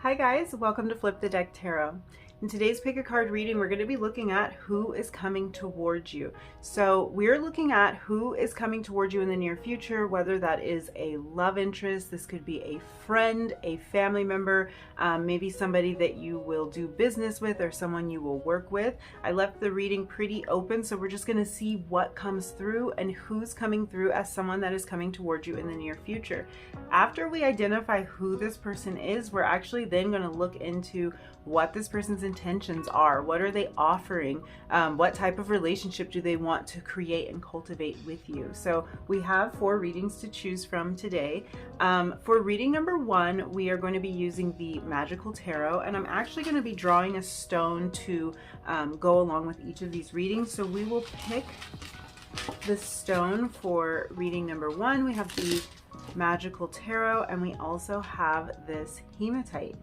Hi guys, welcome to Flip the Deck Tarot. In today's pick a card reading, we're going to be looking at who is coming towards you. So we're looking at who is coming towards you in the near future, whether that is a love interest, this could be a friend, a family member, maybe somebody that you will do business with or someone you will work with. I left the reading pretty open, so we're just going to see what comes through and who's coming through as someone that is coming towards you in the near future. After we identify who this person is, we're actually then going to look into what this person's intentions are. What are they offering? What type of relationship do they want to create and cultivate with you? So we have 4 readings to choose from today. For reading number 1, we are going to be using the Magickal Tarot, and I'm actually going to be drawing a stone to go along with each of these readings. So we will pick the stone for reading number 1. We have the Magickal Tarot, and we also have this hematite.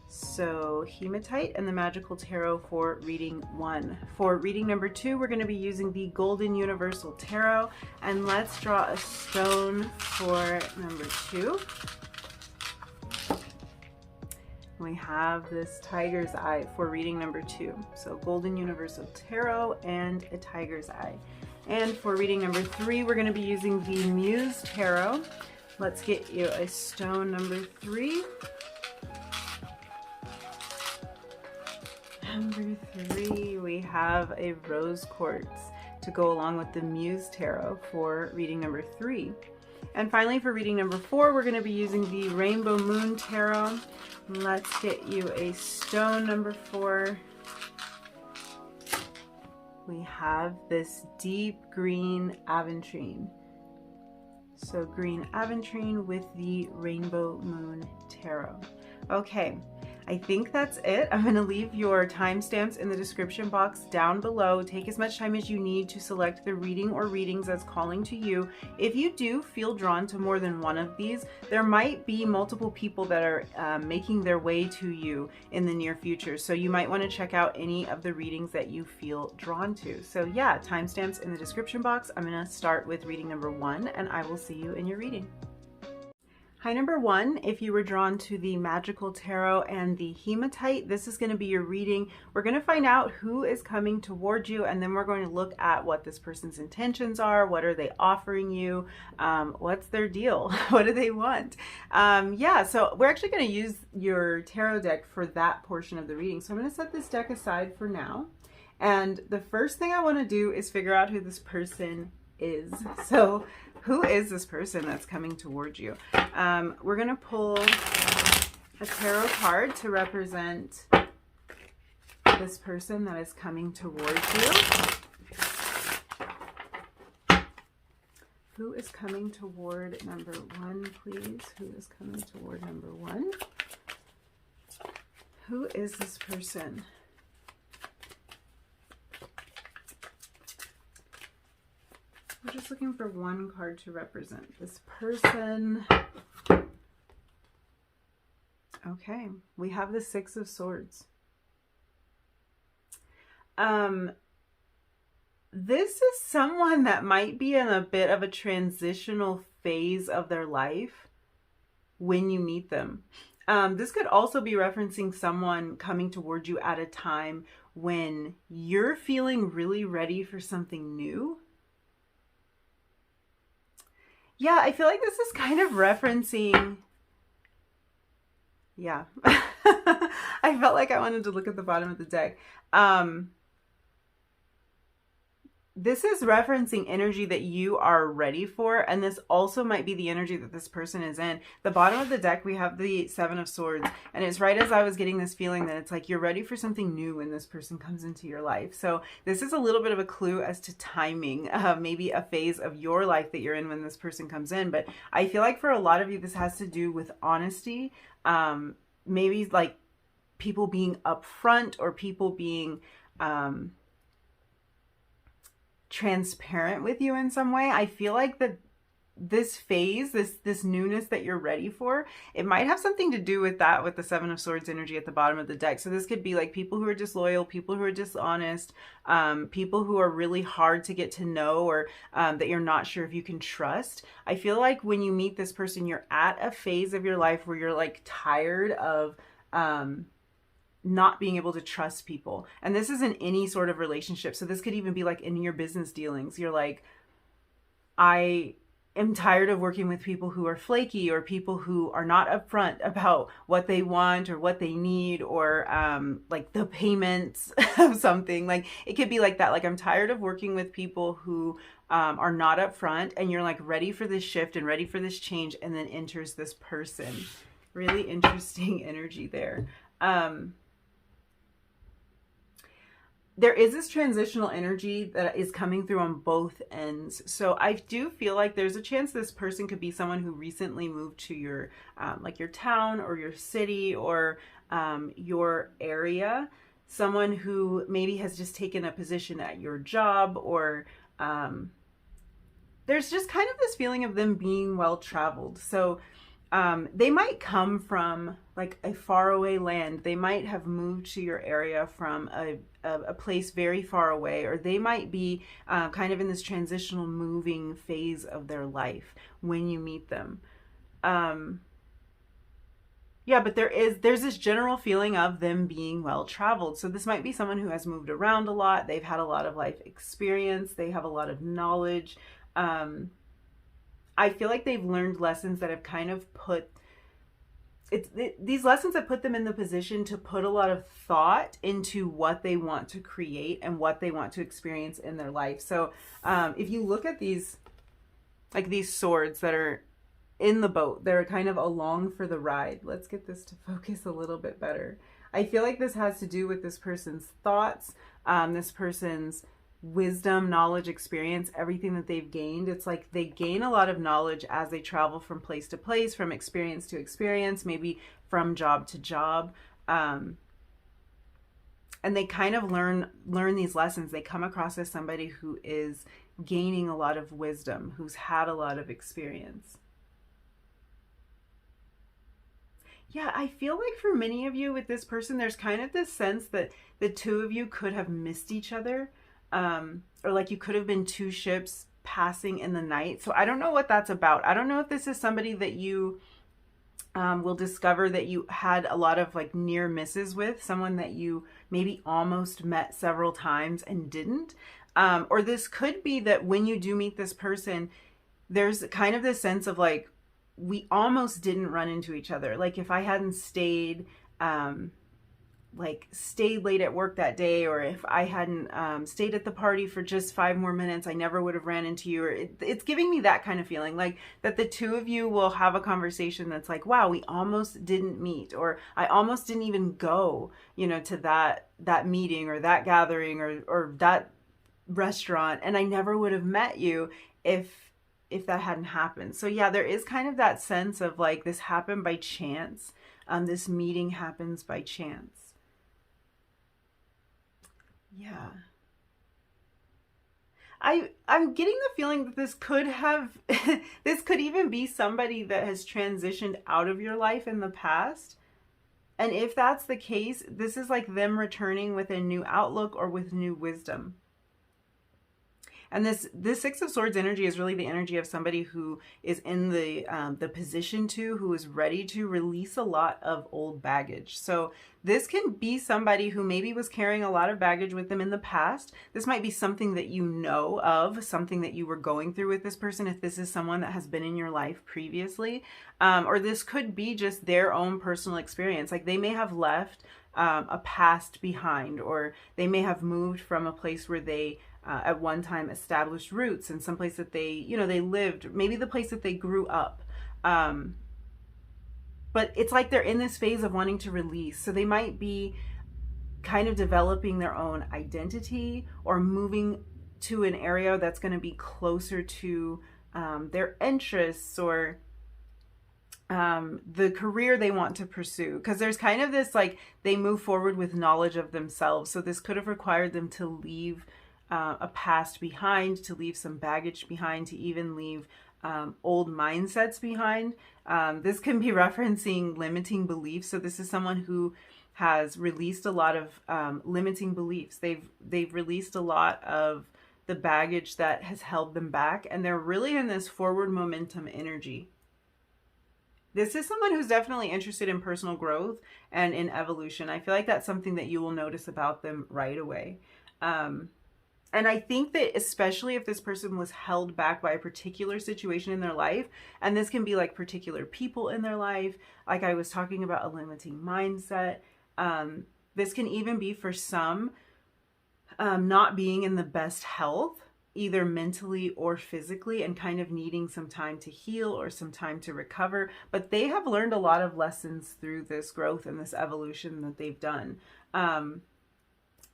So hematite and the Magickal Tarot for reading 1. For reading number 2, we're going to be using the Golden Universal Tarot, and let's draw a stone for number 2. We have this Tiger's Eye for reading number 2. So Golden Universal Tarot and a Tiger's Eye. And for reading number 3, we're going to be using the Muse Tarot. Let's get you a stone number 3. Number 3, we have a rose quartz to go along with the Muse Tarot for reading number 3. And finally, for reading number 4, we're going to be using the Rainbow Moon Tarot. Let's get you a stone number 4. We have this deep green aventurine. So green aventurine with the Rainbow Moon Tarot. Okay. I think that's it. I'm going to leave your timestamps in the description box down below. Take as much time as you need to select the reading or readings that's calling to you. If you do feel drawn to more than one of these, there might be multiple people that are making their way to you in the near future. So you might want to check out any of the readings that you feel drawn to. So yeah, timestamps in the description box. I'm going to start with reading number 1, and I will see you in your reading. Hi, number 1, if you were drawn to the Magickal Tarot and the Hematite, this is going to be your reading. We're going to find out who is coming towards you, and then we're going to look at what this person's intentions are. What are they offering you? What's their deal? What do they want? Yeah, so we're actually going to use your tarot deck for that portion of the reading. So I'm going to set this deck aside for now. And the first thing I want to do is figure out who this person is. So who is this person that's coming towards you? We're going to pull a tarot card to represent this person that is coming towards you. Who is coming toward number 1, please? Who is coming toward number 1? Who is this person? We're just looking for one card to represent this person. Okay, we have the 6 of Swords. This is someone that might be in a bit of a transitional phase of their life when you meet them. This could also be referencing someone coming towards you at a time when you're feeling really ready for something new. Yeah, I feel like this is kind of referencing, yeah. I felt like I wanted to look at the bottom of the deck. This is referencing energy that you are ready for, and this also might be the energy that this person is in. The bottom of the deck, we have the 7 of Swords, and it's right as I was getting this feeling that it's like you're ready for something new when this person comes into your life. So this is a little bit of a clue as to timing, maybe a phase of your life that you're in when this person comes in. But I feel like for a lot of you, this has to do with honesty, maybe like people being upfront or people being transparent with you in some way. I feel like that this phase, this newness that you're ready for, it might have something to do with that, with the 7 of Swords energy at the bottom of the deck. So this could be like people who are disloyal, people who are dishonest, people who are really hard to get to know, or that you're not sure if you can trust. I feel like when you meet this person, you're at a phase of your life where you're like tired of not being able to trust people. And this is in any sort of relationship. So this could even be like in your business dealings. You're like, I am tired of working with people who are flaky, or people who are not upfront about what they want or what they need, or like the payments of something. Like it could be like that. Like, I'm tired of working with people who are not upfront, and you're like ready for this shift and ready for this change, and then enters this person. Really interesting energy there. There is this transitional energy that is coming through on both ends. So I do feel like there's a chance this person could be someone who recently moved to your, like your town or your city, or your area. Someone who maybe has just taken a position at your job, or there's just kind of this feeling of them being well-traveled. So they might come from like a faraway land. They might have moved to your area from a place very far away, or they might be kind of in this transitional moving phase of their life when you meet them. Yeah, but there's this general feeling of them being well-traveled. So this might be someone who has moved around a lot. They've had a lot of life experience. They have a lot of knowledge. I feel like they've learned lessons that have kind of put these lessons have put them in the position to put a lot of thought into what they want to create and what they want to experience in their life. So if you look at these, like these swords that are in the boat, they're kind of along for the ride. Let's get this to focus a little bit better. I feel like this has to do with this person's thoughts, this person's wisdom, knowledge, experience, everything that they've gained. It's like they gain a lot of knowledge as they travel from place to place, from experience to experience, maybe from job to job. And they kind of learn these lessons. They come across as somebody who is gaining a lot of wisdom, who's had a lot of experience. Yeah, I feel like for many of you with this person, there's kind of this sense that the two of you could have missed each other. Or like you could have been two ships passing in the night. So I don't know what that's about. I don't know if this is somebody that you will discover that you had a lot of like near misses with, someone that you maybe almost met several times and didn't. Or this could be that when you do meet this person, there's kind of this sense of like, we almost didn't run into each other. Like if I hadn't stayed late at work that day, or if I hadn't stayed at the party for just 5 more minutes, I never would have ran into you. Or it's giving me that kind of feeling, like that the two of you will have a conversation that's like, wow, we almost didn't meet, or I almost didn't even go, to that meeting or that gathering or that restaurant, and I never would have met you if that hadn't happened. So yeah, there is kind of that sense of like this happened by chance. This meeting happens by chance. Yeah. I'm getting the feeling that this could have, this could even be somebody that has transitioned out of your life in the past. And if that's the case, this is like them returning with a new outlook or with new wisdom. And this Six of Swords energy is really the energy of somebody who is in the position who is ready to release a lot of old baggage. So this can be somebody who maybe was carrying a lot of baggage with them in the past. This might be something that you know of, something that you were going through with this person, if this is someone that has been in your life previously. Or this could be just their own personal experience. Like they may have left a past behind, or they may have moved from a place where they at one time established roots, in some place that they, they lived, maybe the place that they grew up. But it's like they're in this phase of wanting to release. So they might be kind of developing their own identity, or moving to an area that's going to be closer to their interests, or the career they want to pursue. Because there's kind of this, like, they move forward with knowledge of themselves. So this could have required them to leave a past behind, to leave some baggage behind, to even leave old mindsets behind. This can be referencing limiting beliefs. So this is someone who has released a lot of limiting beliefs. They've released a lot of the baggage that has held them back, and they're really in this forward momentum energy. This is someone who's definitely interested in personal growth and in evolution. I feel like that's something that you will notice about them right away. And I think that especially if this person was held back by a particular situation in their life, and this can be like particular people in their life, like I was talking about a limiting mindset. This can even be for some not being in the best health, either mentally or physically, and kind of needing some time to heal or some time to recover. But they have learned a lot of lessons through this growth and this evolution that they've done.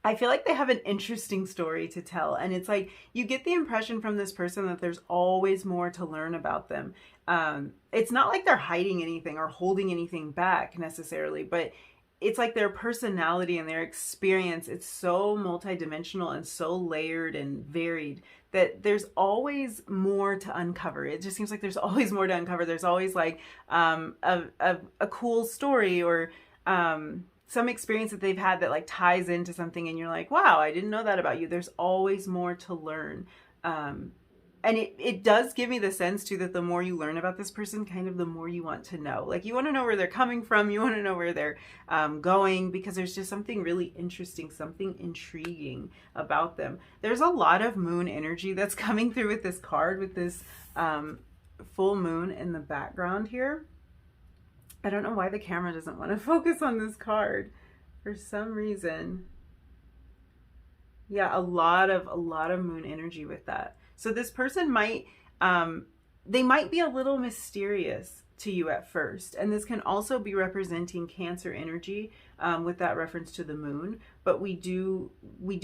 I feel like they have an interesting story to tell. And it's like, you get the impression from this person that there's always more to learn about them. It's not like they're hiding anything or holding anything back necessarily, but it's like their personality and their experience, it's so multidimensional and so layered and varied that there's always more to uncover. It just seems like there's always more to uncover. There's always like a cool story or some experience that they've had that like ties into something and you're like, wow, I didn't know that about you. There's always more to learn. And it does give me the sense too that the more you learn about this person, kind of the more you want to know. Like you want to know where they're coming from. You want to know where they're going, because there's just something really interesting, something intriguing about them. There's a lot of moon energy that's coming through with this card, with this full moon in the background here. I don't know why the camera doesn't want to focus on this card for some reason. Yeah, a lot of moon energy with that. So this person might, they might be a little mysterious to you at first. And this can also be representing Cancer energy with that reference to the moon. But we do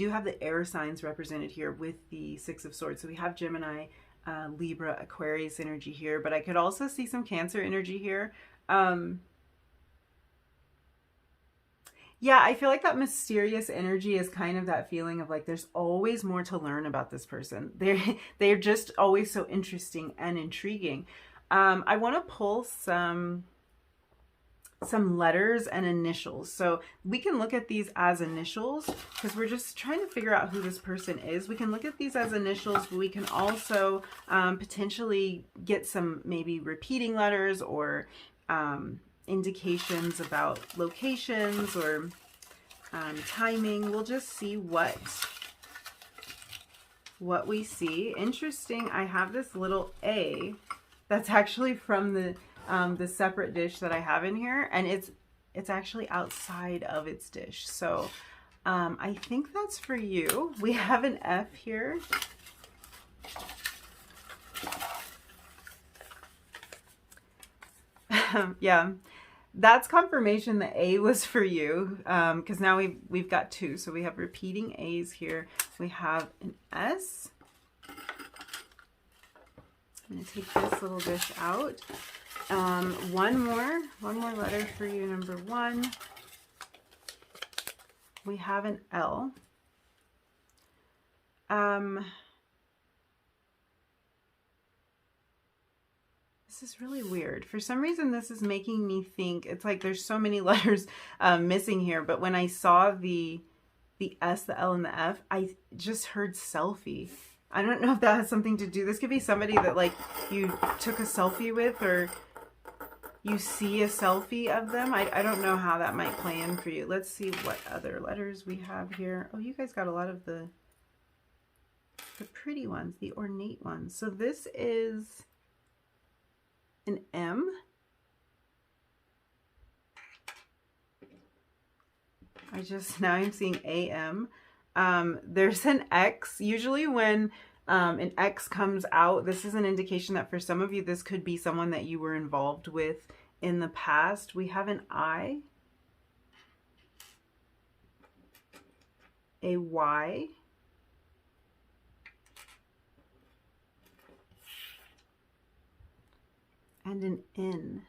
have the air signs represented here with the Six of Swords. So we have Gemini, Libra, Aquarius energy here. But I could also see some Cancer energy here. Yeah, I feel like that mysterious energy is kind of that feeling of like there's always more to learn about this person. They're just always so interesting and intriguing. I want to pull some letters and initials. So we can look at these as initials because we're just trying to figure out who this person is. We can look at these as initials, but we can also potentially get some maybe repeating letters or indications about locations or timing. We'll just see what we see. Interesting. I have this little A that's actually from the separate dish that I have in here, and it's actually outside of its dish. So I think that's for you. We have an F here. Yeah. That's confirmation that A was for you, because now we've got two. So we have repeating A's here. We have an S. I'm going to take this little dish out. One more letter for you, number 1. We have an L. This is really weird. For some reason, this is making me think, it's like there's so many letters missing here, but when I saw the S, the L, and the F, I just heard selfie. I don't know if that has something to do. This could be somebody that like you took a selfie with, or you see a selfie of them. I don't know how that might play in for you. Let's see what other letters we have here. Oh, you guys got a lot of the pretty ones, the ornate ones. So this is an M. Now I'm seeing AM. There's an X. Usually when an X comes out, this is an indication that for some of you, this could be someone that you were involved with in the past. We have an I, a Y, and an N.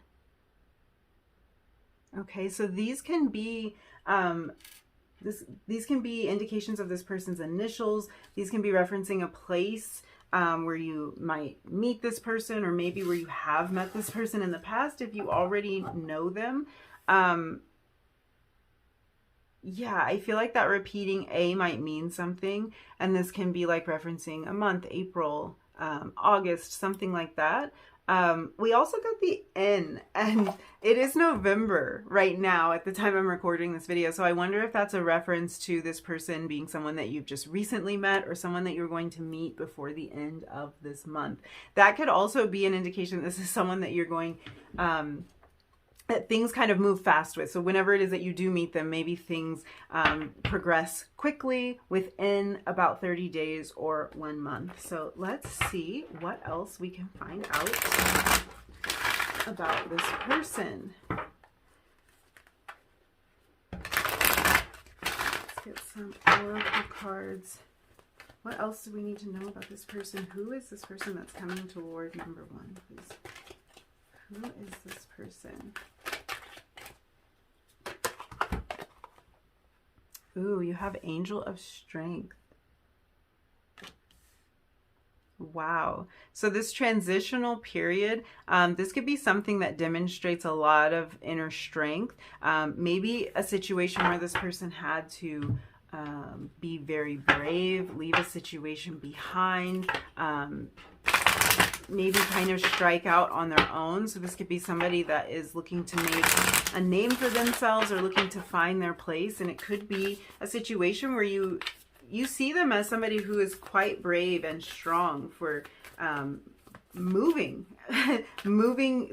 Okay, so these can be these can be indications of this person's initials. These can be referencing a place where you might meet this person, or maybe where you have met this person in the past if you already know them. Yeah, I feel like that repeating A might mean something, and this can be like referencing a month, April, August, something like that. We also got the N, and it is November right now at the time I'm recording this video. So I wonder if that's a reference to this person being someone that you've just recently met or someone that you're going to meet before the end of this month. That could also be an indication this is someone that you're going, that things kind of move fast with. So whenever it is that you do meet them, maybe things progress quickly within about 30 days or 1 month. So let's see what else we can find out about this person. Let's get some oracle cards. What else do we need to know about this person? Who is this person that's coming toward number 1, please? Who is this person? Ooh, you have Angel of Strength. Wow. So this transitional period, this could be something that demonstrates a lot of inner strength. Maybe a situation where this person had to be very brave, leave a situation behind, maybe kind of strike out on their own. So this could be somebody that is looking to make a name for themselves or looking to find their place. And it could be a situation where you see them as somebody who is quite brave and strong for moving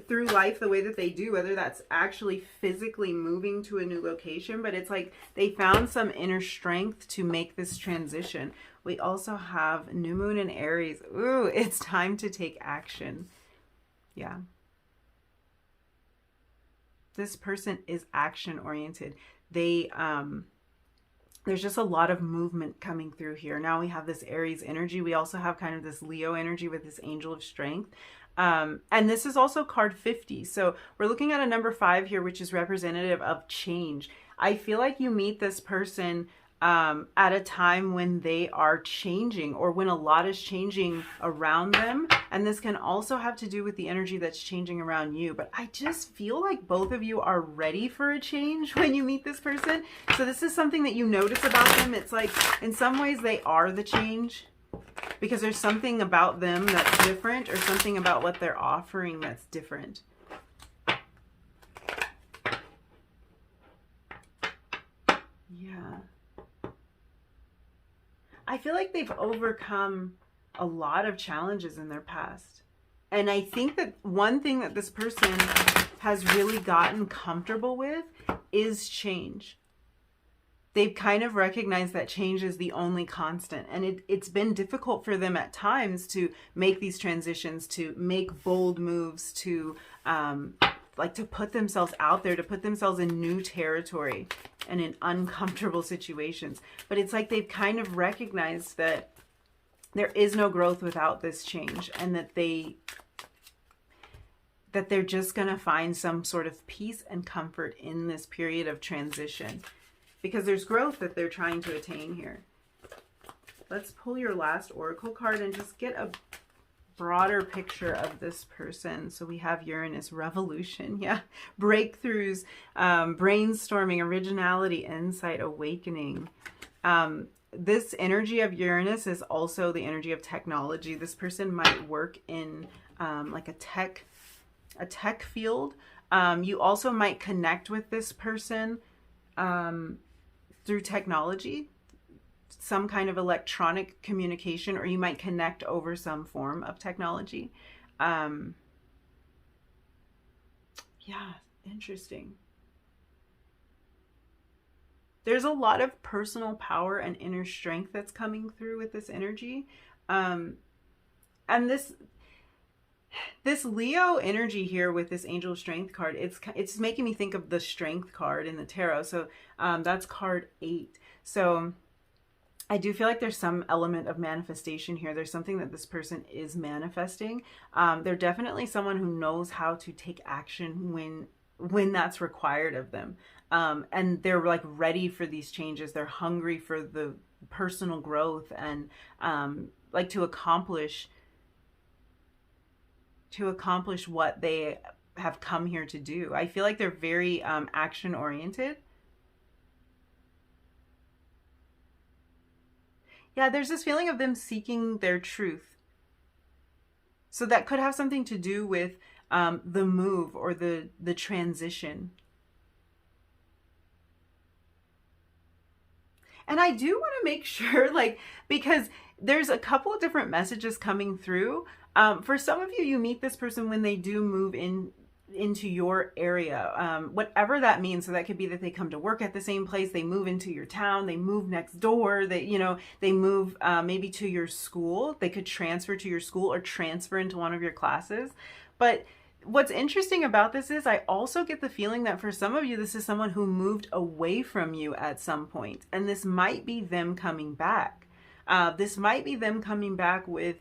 through life the way that they do, whether that's actually physically moving to a new location, but it's like they found some inner strength to make this transition. We also have New Moon in Aries. Ooh, it's time to take action. Yeah. This person is action oriented. They, there's just a lot of movement coming through here. Now we have this Aries energy. We also have kind of this Leo energy with this Angel of Strength. And this is also card 50. So we're looking at a number 5 here, which is representative of change. I feel like you meet this person at a time when they are changing or when a lot is changing around them. And this can also have to do with the energy that's changing around you. But I just feel like both of you are ready for a change when you meet this person. So this is something that you notice about them. It's like in some ways they are the change because there's something about them that's different or something about what they're offering that's different. Yeah. I feel like they've overcome a lot of challenges in their past. And I think that one thing that this person has really gotten comfortable with is change. They've kind of recognized that change is the only constant. And it's been difficult for them at times to make these transitions, to make bold moves, to like to put themselves out there, to put themselves in new territory and in uncomfortable situations. But it's like they've kind of recognized that there is no growth without this change, and that they're just going to find some sort of peace and comfort in this period of transition because there's growth that they're trying to attain here. Let's pull your last oracle card and just get a broader picture of this person. So we have Uranus, revolution, yeah, breakthroughs, brainstorming, originality, insight, awakening. This energy of Uranus is also the energy of technology. This person might work in like a tech field. You also might connect with this person through technology, some kind of electronic communication, or you might connect over some form of technology. Yeah, interesting. There's a lot of personal power and inner strength that's coming through with this energy. And this Leo energy here with this Angel of Strength card, it's making me think of the Strength card in the tarot. So that's card 8. So I do feel like there's some element of manifestation here. There's something that this person is manifesting. They're definitely someone who knows how to take action when that's required of them. And they're like ready for these changes. They're hungry for the personal growth and like to accomplish what they have come here to do. I feel like they're very action oriented. Yeah, there's this feeling of them seeking their truth. So that could have something to do with the move or the transition. And I do want to make sure, like, because there's a couple of different messages coming through. For some of you, you meet this person when they do move into your area, whatever that means. So that could be that they come to work at the same place, they move into your town, they move next door, they move maybe to your school. They could transfer to your school or transfer into one of your classes. But what's interesting about this is I also get the feeling that for some of you, this is someone who moved away from you at some point, and this might be them coming back. This might be them coming back with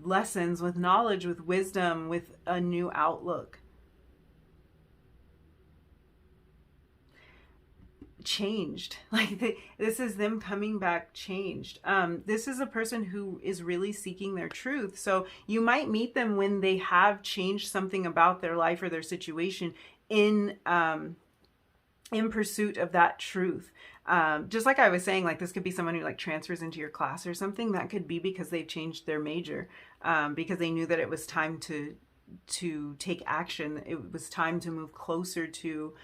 lessons, with knowledge, with wisdom, with a new outlook. Changed. Like this is them coming back changed. This is a person who is really seeking their truth. So you might meet them when they have changed something about their life or their situation in pursuit of that truth. Just like I was saying, like this could be someone who like transfers into your class or something. That could be because they've changed their major, because they knew that it was time to take action. It was time to move closer to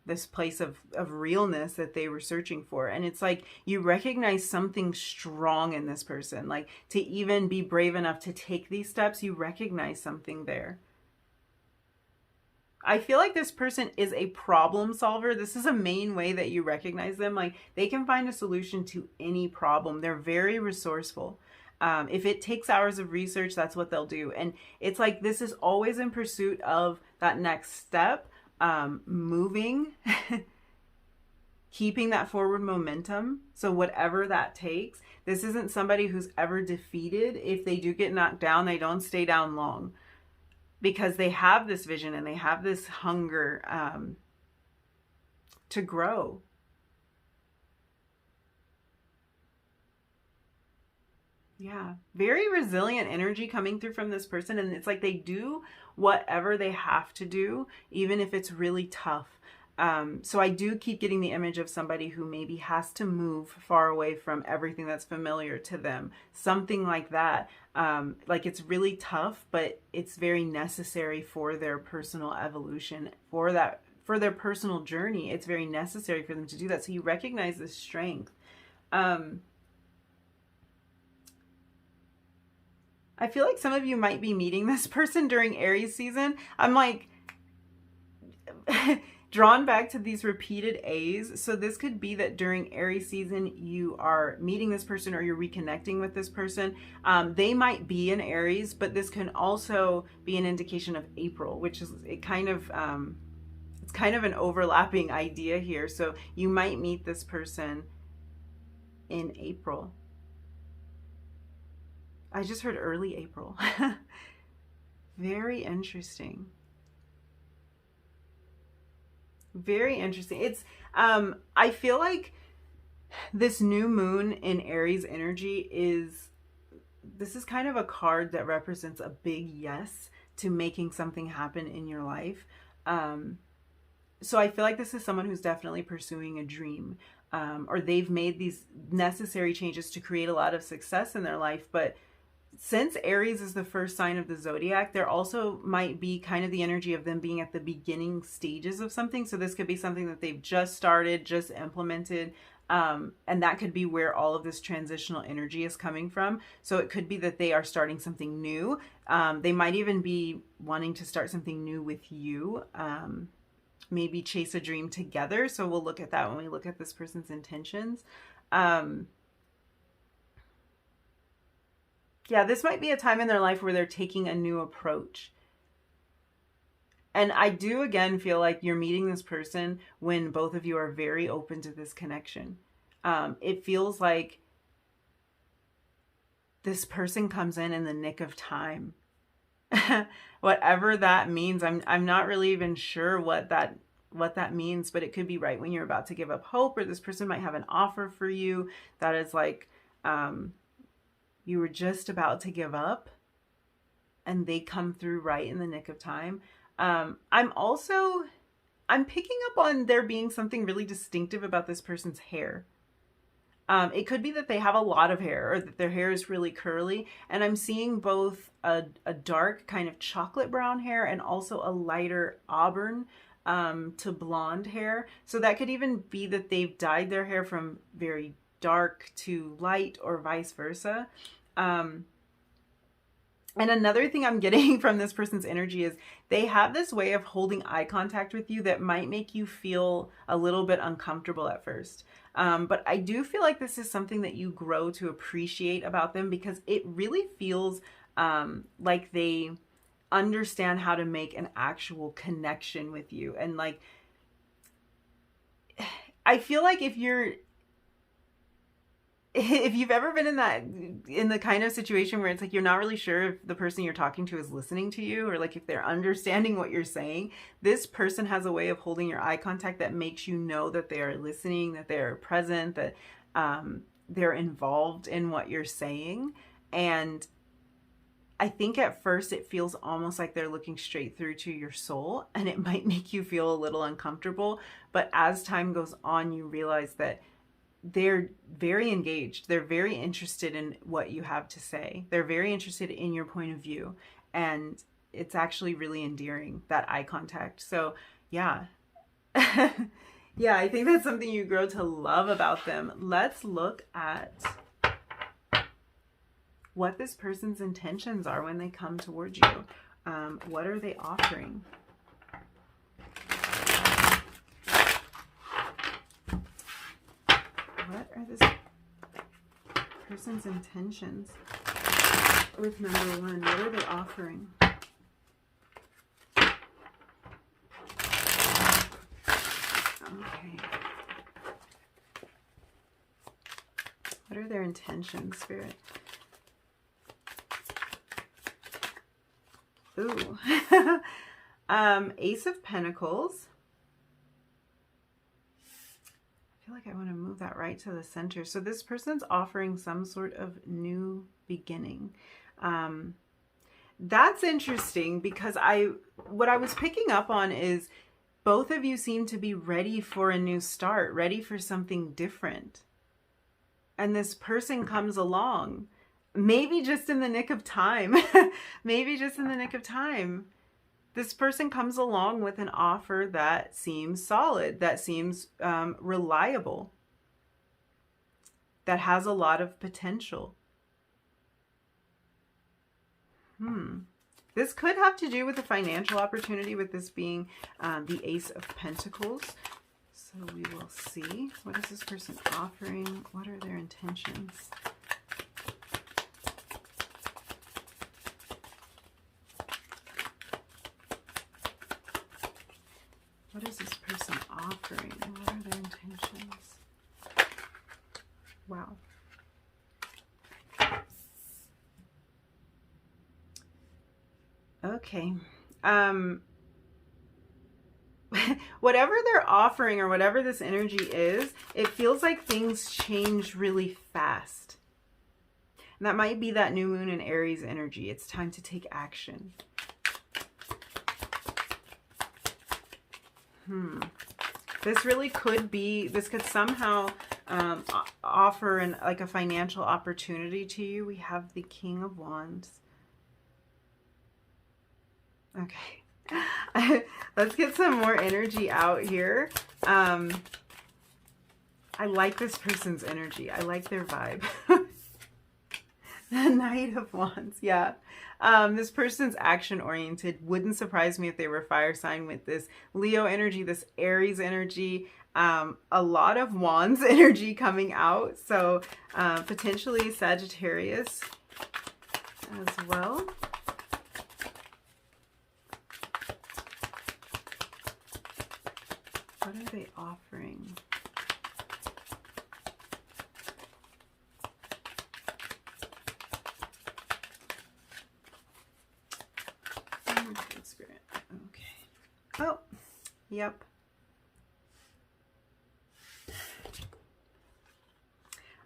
this place of realness that they were searching for. And it's like you recognize something strong in this person. Like to even be brave enough to take these steps, you recognize something there. I feel like this person is a problem solver. This is a main way that you recognize them. Like they can find a solution to any problem. They're very resourceful. If it takes hours of research, that's what they'll do. And it's like this is always in pursuit of that next step. Moving, keeping that forward momentum. So whatever that takes, this isn't somebody who's ever defeated. If they do get knocked down, they don't stay down long because they have this vision and they have this hunger to grow. Yeah, very resilient energy coming through from this person. And it's like they do whatever they have to do, even if it's really tough. So I do keep getting the image of somebody who maybe has to move far away from everything that's familiar to them. Something like that. Like it's really tough, but it's very necessary for their personal evolution, for their personal journey. It's very necessary for them to do that. So you recognize this strength. I feel like some of you might be meeting this person during Aries season. I'm like drawn back to these repeated A's. So this could be that during Aries season, you are meeting this person or you're reconnecting with this person. They might be in Aries, but this can also be an indication of April, which is it's kind of an overlapping idea here. So you might meet this person in April. I just heard early April. Very interesting. Very interesting. It's, I feel like this new moon in Aries energy this is kind of a card that represents a big yes to making something happen in your life. So I feel like this is someone who's definitely pursuing a dream, or they've made these necessary changes to create a lot of success in their life, but since Aries is the first sign of the zodiac, there also might be kind of the energy of them being at the beginning stages of something. So this could be something that they've just started, just implemented. And that could be where all of this transitional energy is coming from. So it could be that they are starting something new. They might even be wanting to start something new with you. Maybe chase a dream together. So we'll look at that when we look at this person's intentions. Yeah, this might be a time in their life where they're taking a new approach. And I do, again, feel like you're meeting this person when both of you are very open to this connection. It feels like this person comes in the nick of time. Whatever that means, I'm not really even sure what that means, but it could be right when you're about to give up hope, or this person might have an offer for you that is like, you were just about to give up and they come through right in the nick of time. I'm picking up on there being something really distinctive about this person's hair. It could be that they have a lot of hair or that their hair is really curly. And I'm seeing both a dark kind of chocolate brown hair and also a lighter auburn to blonde hair. So that could even be that they've dyed their hair from very dark to light or vice versa. And another thing I'm getting from this person's energy is they have this way of holding eye contact with you that might make you feel a little bit uncomfortable at first. But I do feel like this is something that you grow to appreciate about them, because it really feels like they understand how to make an actual connection with you. And like, I feel like if you've ever been in the kind of situation where it's like you're not really sure if the person you're talking to is listening to you, or like if they're understanding what you're saying, this person has a way of holding your eye contact that makes you know that they are listening, that they're present, that they're involved in what you're saying. And I think at first it feels almost like they're looking straight through to your soul, and it might make you feel a little uncomfortable. But as time goes on, you realize that they're very engaged. They're very interested in what you have to say. They're very interested in your point of view. And it's actually really endearing, that eye contact. So yeah. Yeah, I think that's something you grow to love about them. Let's look at what this person's intentions are when they come towards you. What are they offering? What are this person's intentions with number one? What are they offering? Okay. What are their intentions, Spirit? Ooh. Ace of Pentacles. I feel like I want to move that right to the center. So this person's offering some sort of new beginning. That's interesting, because what I was picking up on is both of you seem to be ready for a new start, ready for something different. And this person comes along, maybe just in the nick of time. Maybe just in the nick of time. This person comes along with an offer that seems solid, that seems reliable, that has a lot of potential. This could have to do with a financial opportunity, with this being the Ace of Pentacles. So we will see. What is this person offering? What are their intentions? What is this person offering? What are their intentions? Wow. Okay. Whatever they're offering, or whatever this energy is, it feels like things change really fast. And that might be that new moon in Aries energy. It's time to take action. This really could be, this could somehow offer like a financial opportunity to you. We have the King of Wands. Okay. Let's get some more energy out here. I like this person's energy. I like their vibe. The Knight of Wands. Yeah. This person's action oriented. Wouldn't surprise me if they were fire sign with this Leo energy, this Aries energy, a lot of Wands energy coming out. So potentially Sagittarius as well. What are they offering? Spirit. Okay. Oh, yep.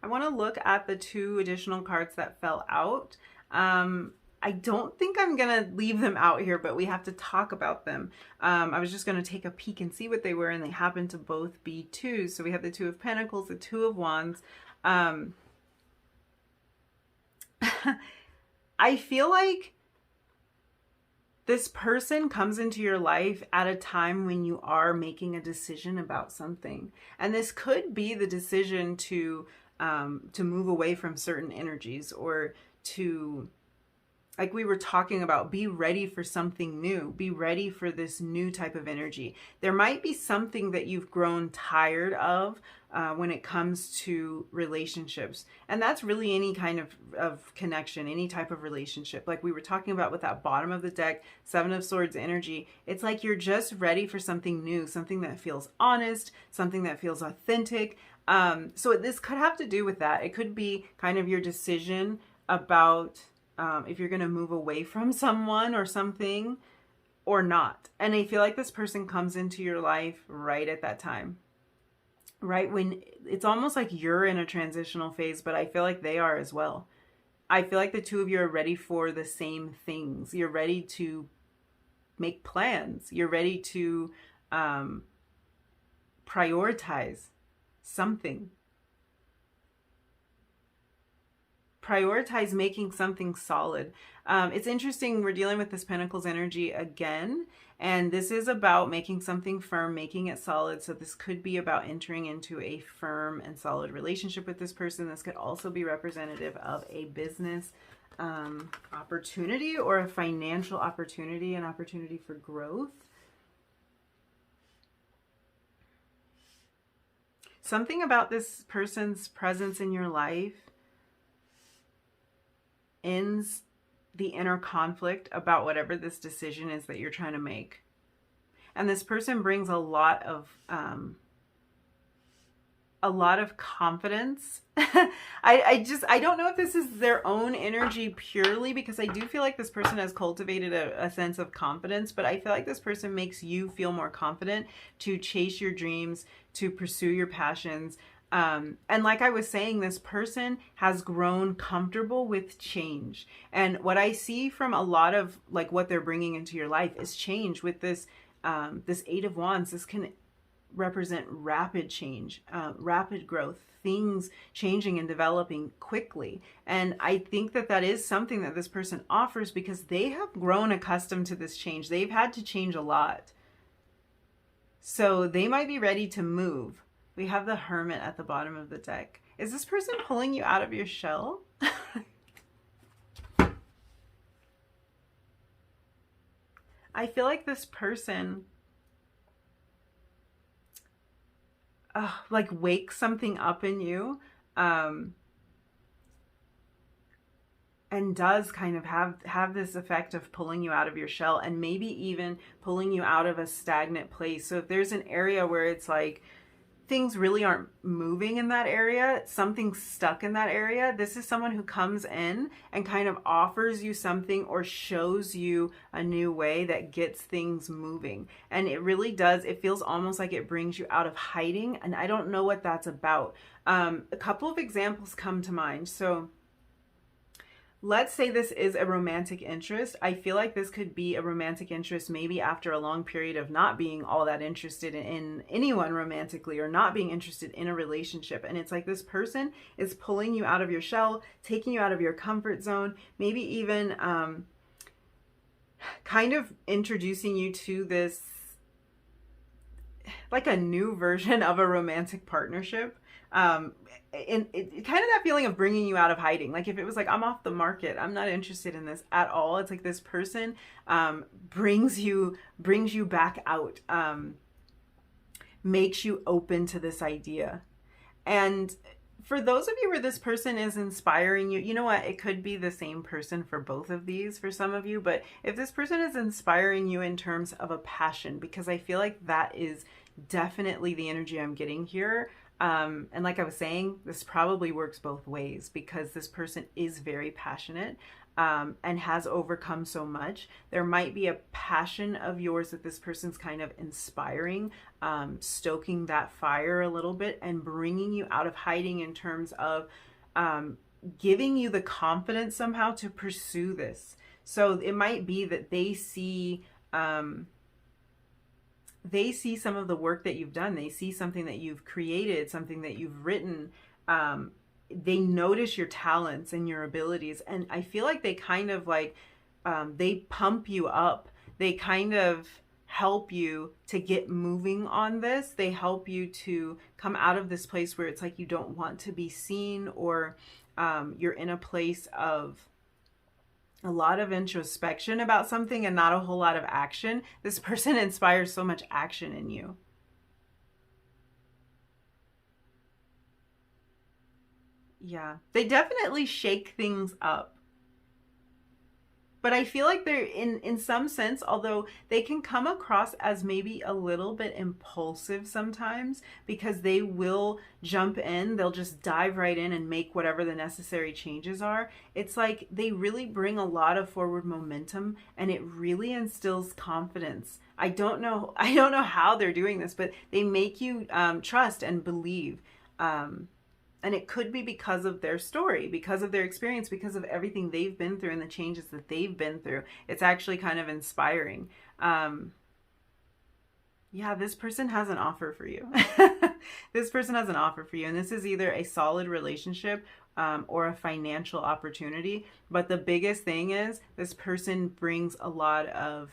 I want to look at the two additional cards that fell out. I don't think I'm going to leave them out here, but we have to talk about them. I was just going to take a peek and see what they were, and they happen to both be twos. So we have the Two of Pentacles, the Two of Wands, I feel like this person comes into your life at a time when you are making a decision about something. And this could be the decision to move away from certain energies, or to, like we were talking about, be ready for something new. Be ready for this new type of energy. There might be something that you've grown tired of when it comes to relationships. And that's really any kind of connection, any type of relationship. Like we were talking about with that bottom of the deck, Seven of Swords energy. It's like you're just ready for something new, something that feels honest, something that feels authentic. So this could have to do with that. It could be kind of your decision about if you're going to move away from someone or something or not. And I feel like this person comes into your life right at that time. Right when it's almost like you're in a transitional phase, but I feel like they are as well. I feel like the two of you are ready for the same things. You're ready to make plans. You're ready to prioritize something. Prioritize making something solid. It's interesting, we're dealing with this Pentacles energy again, and this is about making something firm, making it solid. So this could be about entering into a firm and solid relationship with this person. This could also be representative of a business opportunity, or a financial opportunity, an opportunity for growth. Something about this person's presence in your life ends the inner conflict about whatever this decision is that you're trying to make. And this person brings a lot of confidence. I don't know if this is their own energy purely, because I do feel like this person has cultivated a sense of confidence, but I feel like this person makes you feel more confident to chase your dreams, to pursue your passions. And like I was saying, this person has grown comfortable with change. And what I see from a lot of like what they're bringing into your life is change. With this, this Eight of Wands, this can represent rapid change, rapid growth, things changing and developing quickly. And I think that that is something that this person offers, because they have grown accustomed to this change. They've had to change a lot. So they might be ready to move. We have the Hermit at the bottom of the deck. Is this person pulling you out of your shell? I feel like this person like wakes something up in you, and does kind of have this effect of pulling you out of your shell, and maybe even pulling you out of a stagnant place. So if there's an area where it's like things really aren't moving in that area, something's stuck in that area, this is someone who comes in and kind of offers you something, or shows you a new way that gets things moving. And it really does, it feels almost like it brings you out of hiding, and I don't know what that's about. A couple of examples come to mind. So let's say this is a romantic interest. I feel like this could be a romantic interest maybe after a long period of not being all that interested in anyone romantically, or not being interested in a relationship. And it's like this person is pulling you out of your shell, taking you out of your comfort zone, maybe even kind of introducing you to this, like a new version of a romantic partnership. And it kind of that feeling of bringing you out of hiding. Like if it was like, I'm off the market, I'm not interested in this at all. It's like this person brings you back out, makes you open to this idea. And for those of you where this person is inspiring you, you know what? It could be the same person for both of these for some of you. But if this person is inspiring you in terms of a passion, because I feel like that is definitely the energy I'm getting here. And like I was saying, this probably works both ways, because this person is very passionate and has overcome so much. There might be a passion of yours that this person's kind of inspiring, stoking that fire a little bit, and bringing you out of hiding in terms of giving you the confidence somehow to pursue this. So it might be that they see some of the work that you've done. They see something that you've created, something that you've written, they notice your talents and your abilities, and I feel like they kind of like they pump you up. They kind of help you to get moving on this. They help you to come out of this place where it's like you don't want to be seen, or you're in a place of a lot of introspection about something and not a whole lot of action. This person inspires so much action in you. Yeah, they definitely shake things up. But I feel like they're in some sense, although they can come across as maybe a little bit impulsive sometimes, because they will jump in, they'll just dive right in and make whatever the necessary changes are. It's like they really bring a lot of forward momentum, and it really instills confidence. I don't know how they're doing this, but they make you trust and believe. And it could be because of their story, because of their experience, because of everything they've been through and the changes that they've been through. It's actually kind of inspiring. Yeah, this person has an offer for you. This person has an offer for you. And this is either a solid relationship or a financial opportunity. But the biggest thing is this person brings a lot of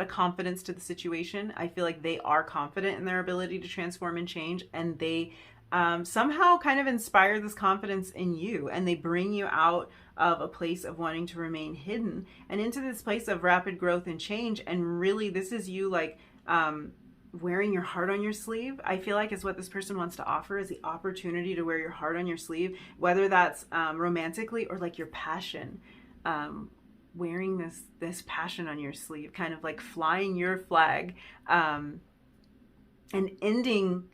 confidence to the situation. I feel like they are confident in their ability to transform and change, and they somehow kind of inspire this confidence in you, and they bring you out of a place of wanting to remain hidden and into this place of rapid growth and change. And really, this is you like wearing your heart on your sleeve. I feel like is what this person wants to offer, is the opportunity to wear your heart on your sleeve, whether that's romantically or like your passion. Wearing this passion on your sleeve, kind of like flying your flag, and ending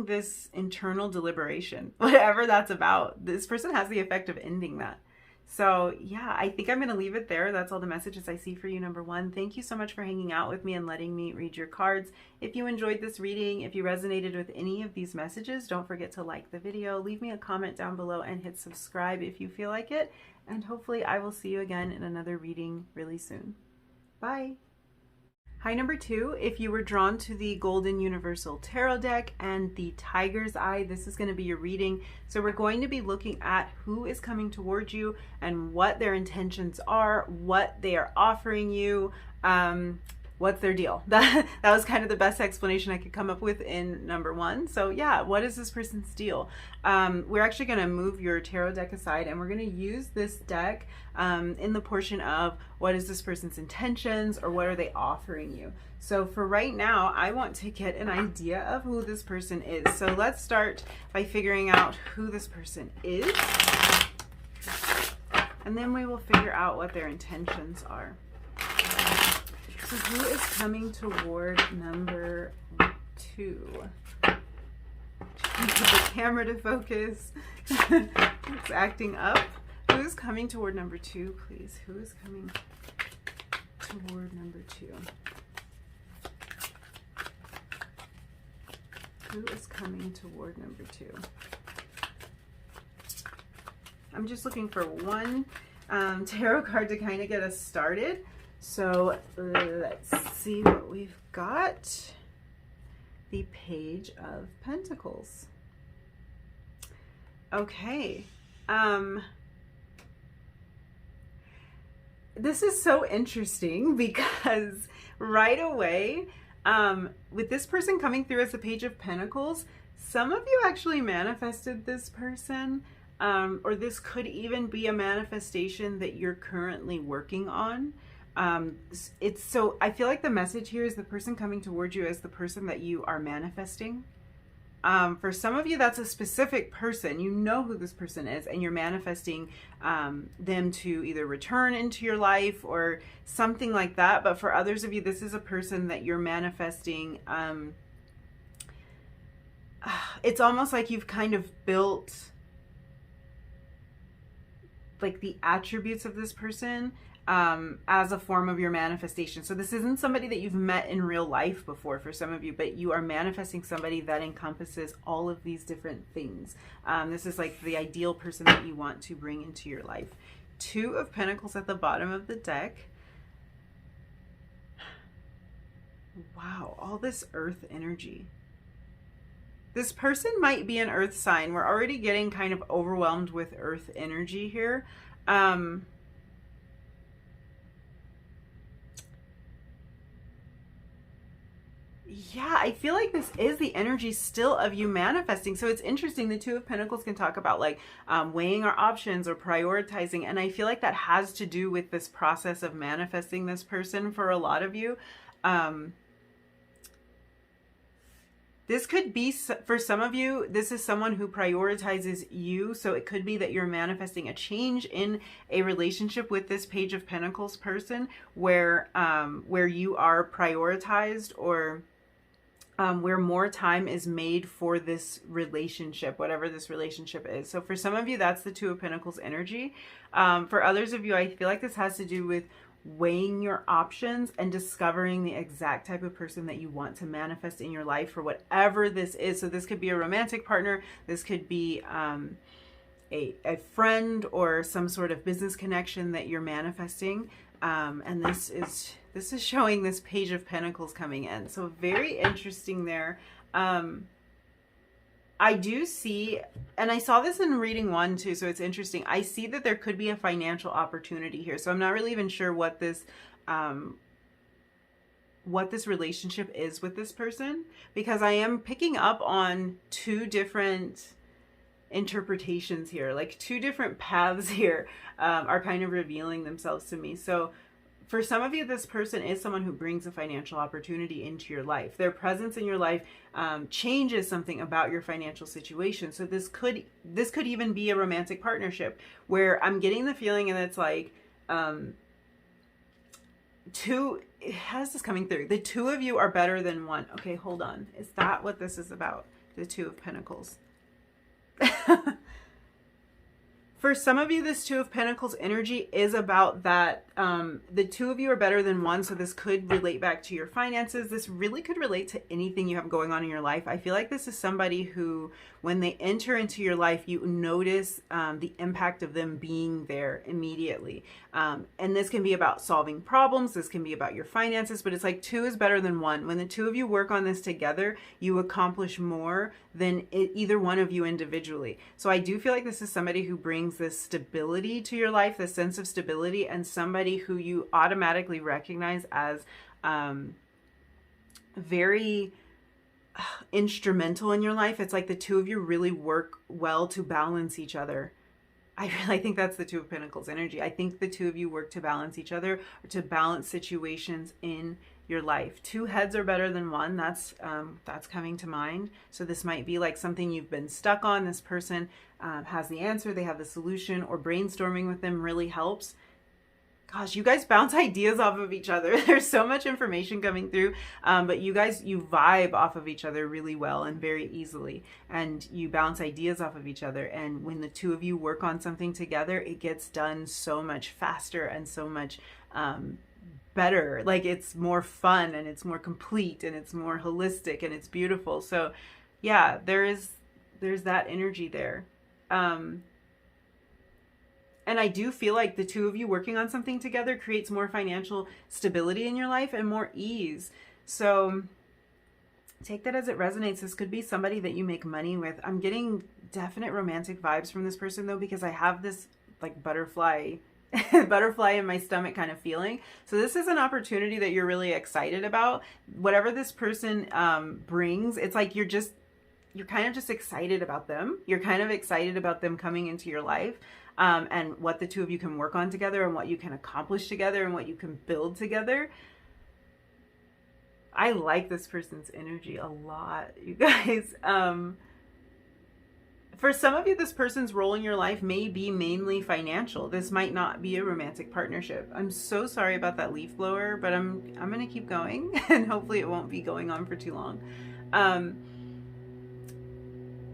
this internal deliberation, whatever that's about. This person has the effect of ending that. So yeah, I think I'm going to leave it there. That's all the messages I see for you, number one. Thank you so much for hanging out with me and letting me read your cards. If you enjoyed this reading, if you resonated with any of these messages, don't forget to like the video, leave me a comment down below, and hit subscribe if you feel like it. And hopefully I will see you again in another reading really soon. Bye. Hi, number two. If you were drawn to the Golden Universal Tarot deck and the Tiger's Eye, this is going to be your reading. So we're going to be looking at who is coming towards you and what their intentions are, what they are offering you, what's their deal. That was kind of the best explanation I could come up with in number one. So yeah, what is this person's deal? We're actually going to move your tarot deck aside, and we're going to use this deck in the portion of what is this person's intentions, or what are they offering you. So for right now, I want to get an idea of who this person is. So let's start by figuring out who this person is, and then we will figure out what their intentions are. So who is coming toward number two? Get the camera to focus. It's acting up. Who is coming toward number two, please? Who is coming toward number two? Who is coming toward number two? I'm just looking for one tarot card to kind of get us started. So let's see what we've got. The Page of Pentacles. Okay. This is so interesting because right away, with this person coming through as the Page of Pentacles, some of you actually manifested this person, or this could even be a manifestation that you're currently working on. I feel like the message here is the person coming towards you as the person that you are manifesting. For some of you, that's a specific person. You know who this person is, and you're manifesting them to either return into your life or something like that. But for others of you, this is a person that you're manifesting. It's almost like you've kind of built like the attributes of this person as a form of your manifestation. So this isn't somebody that you've met in real life before for some of you, but you are manifesting somebody that encompasses all of these different things. This is like the ideal person that you want to bring into your life. Two of Pentacles at the bottom of the deck. Wow, all this earth energy. This person might be an earth sign. We're already getting kind of overwhelmed with earth energy here. Yeah, I feel like this is the energy still of you manifesting. So it's interesting. The Two of Pentacles can talk about like weighing our options or prioritizing. And I feel like that has to do with this process of manifesting this person for a lot of you. This could be, for some of you, this is someone who prioritizes you. So it could be that you're manifesting a change in a relationship with this Page of Pentacles person where you are prioritized, or where more time is made for this relationship, whatever this relationship is. So for some of you, that's the Two of Pentacles energy. For others of you, I feel like this has to do with weighing your options and discovering the exact type of person that you want to manifest in your life for whatever this is. So this could be a romantic partner. This could be a friend or some sort of business connection that you're manifesting. And this is showing this Page of Pentacles coming in. So very interesting there. I do see, and I saw this in reading 1 too, so it's interesting. I see that there could be a financial opportunity here. So I'm not really even sure what this relationship is with this person, because I am picking up on 2 different interpretations here, like 2 different paths here are kind of revealing themselves to me. So for some of you, this person is someone who brings a financial opportunity into your life. Their presence in your life changes something about your financial situation. So this could even be a romantic partnership where I'm getting the feeling, and it's like how is this coming through? The 2 of you are better than 1. Okay, hold on. Is that what this is about? The 2 of Pentacles. For some of you, this Two of Pentacles energy is about that the 2 of you are better than 1. So this could relate back to your finances. This really could relate to anything you have going on in your life. I feel like this is somebody who, when they enter into your life, you notice the impact of them being there immediately. And this can be about solving problems. This can be about your finances, but it's like 2 is better than 1. When the 2 of you work on this together, you accomplish more than either one of you individually. So I do feel like this is somebody who brings this stability to your life, this sense of stability, and somebody who you automatically recognize as very instrumental in your life. It's like the 2 of you really work well to balance each other. I really think that's the Two of Pentacles energy. I think the 2 of you work to balance each other, or to balance situations in your life. 2 heads are better than 1. That's coming to mind. So this might be like something you've been stuck on. This person has the answer, they have the solution, or brainstorming with them really helps. Gosh, you guys bounce ideas off of each other. There's so much information coming through, but you vibe off of each other really well and very easily, and you bounce ideas off of each other. And when the 2 of you work on something together, it gets done so much faster and so much better. Like, it's more fun, and it's more complete, and it's more holistic, and it's beautiful. So yeah, there's that energy there. And I do feel like the 2 of you working on something together creates more financial stability in your life and more ease. So take that as it resonates. This could be somebody that you make money with. I'm getting definite romantic vibes from this person though, because I have this like butterfly in my stomach kind of feeling. So this is an opportunity that you're really excited about. Whatever this person brings, it's like you're kind of just excited about them. You're kind of excited about them coming into your life. And what the 2 of you can work on together, and what you can accomplish together, and what you can build together. I like this person's energy a lot, you guys. For some of you, this person's role in your life may be mainly financial. This might not be a romantic partnership. I'm so sorry about that leaf blower, but I'm going to keep going, and hopefully it won't be going on for too long.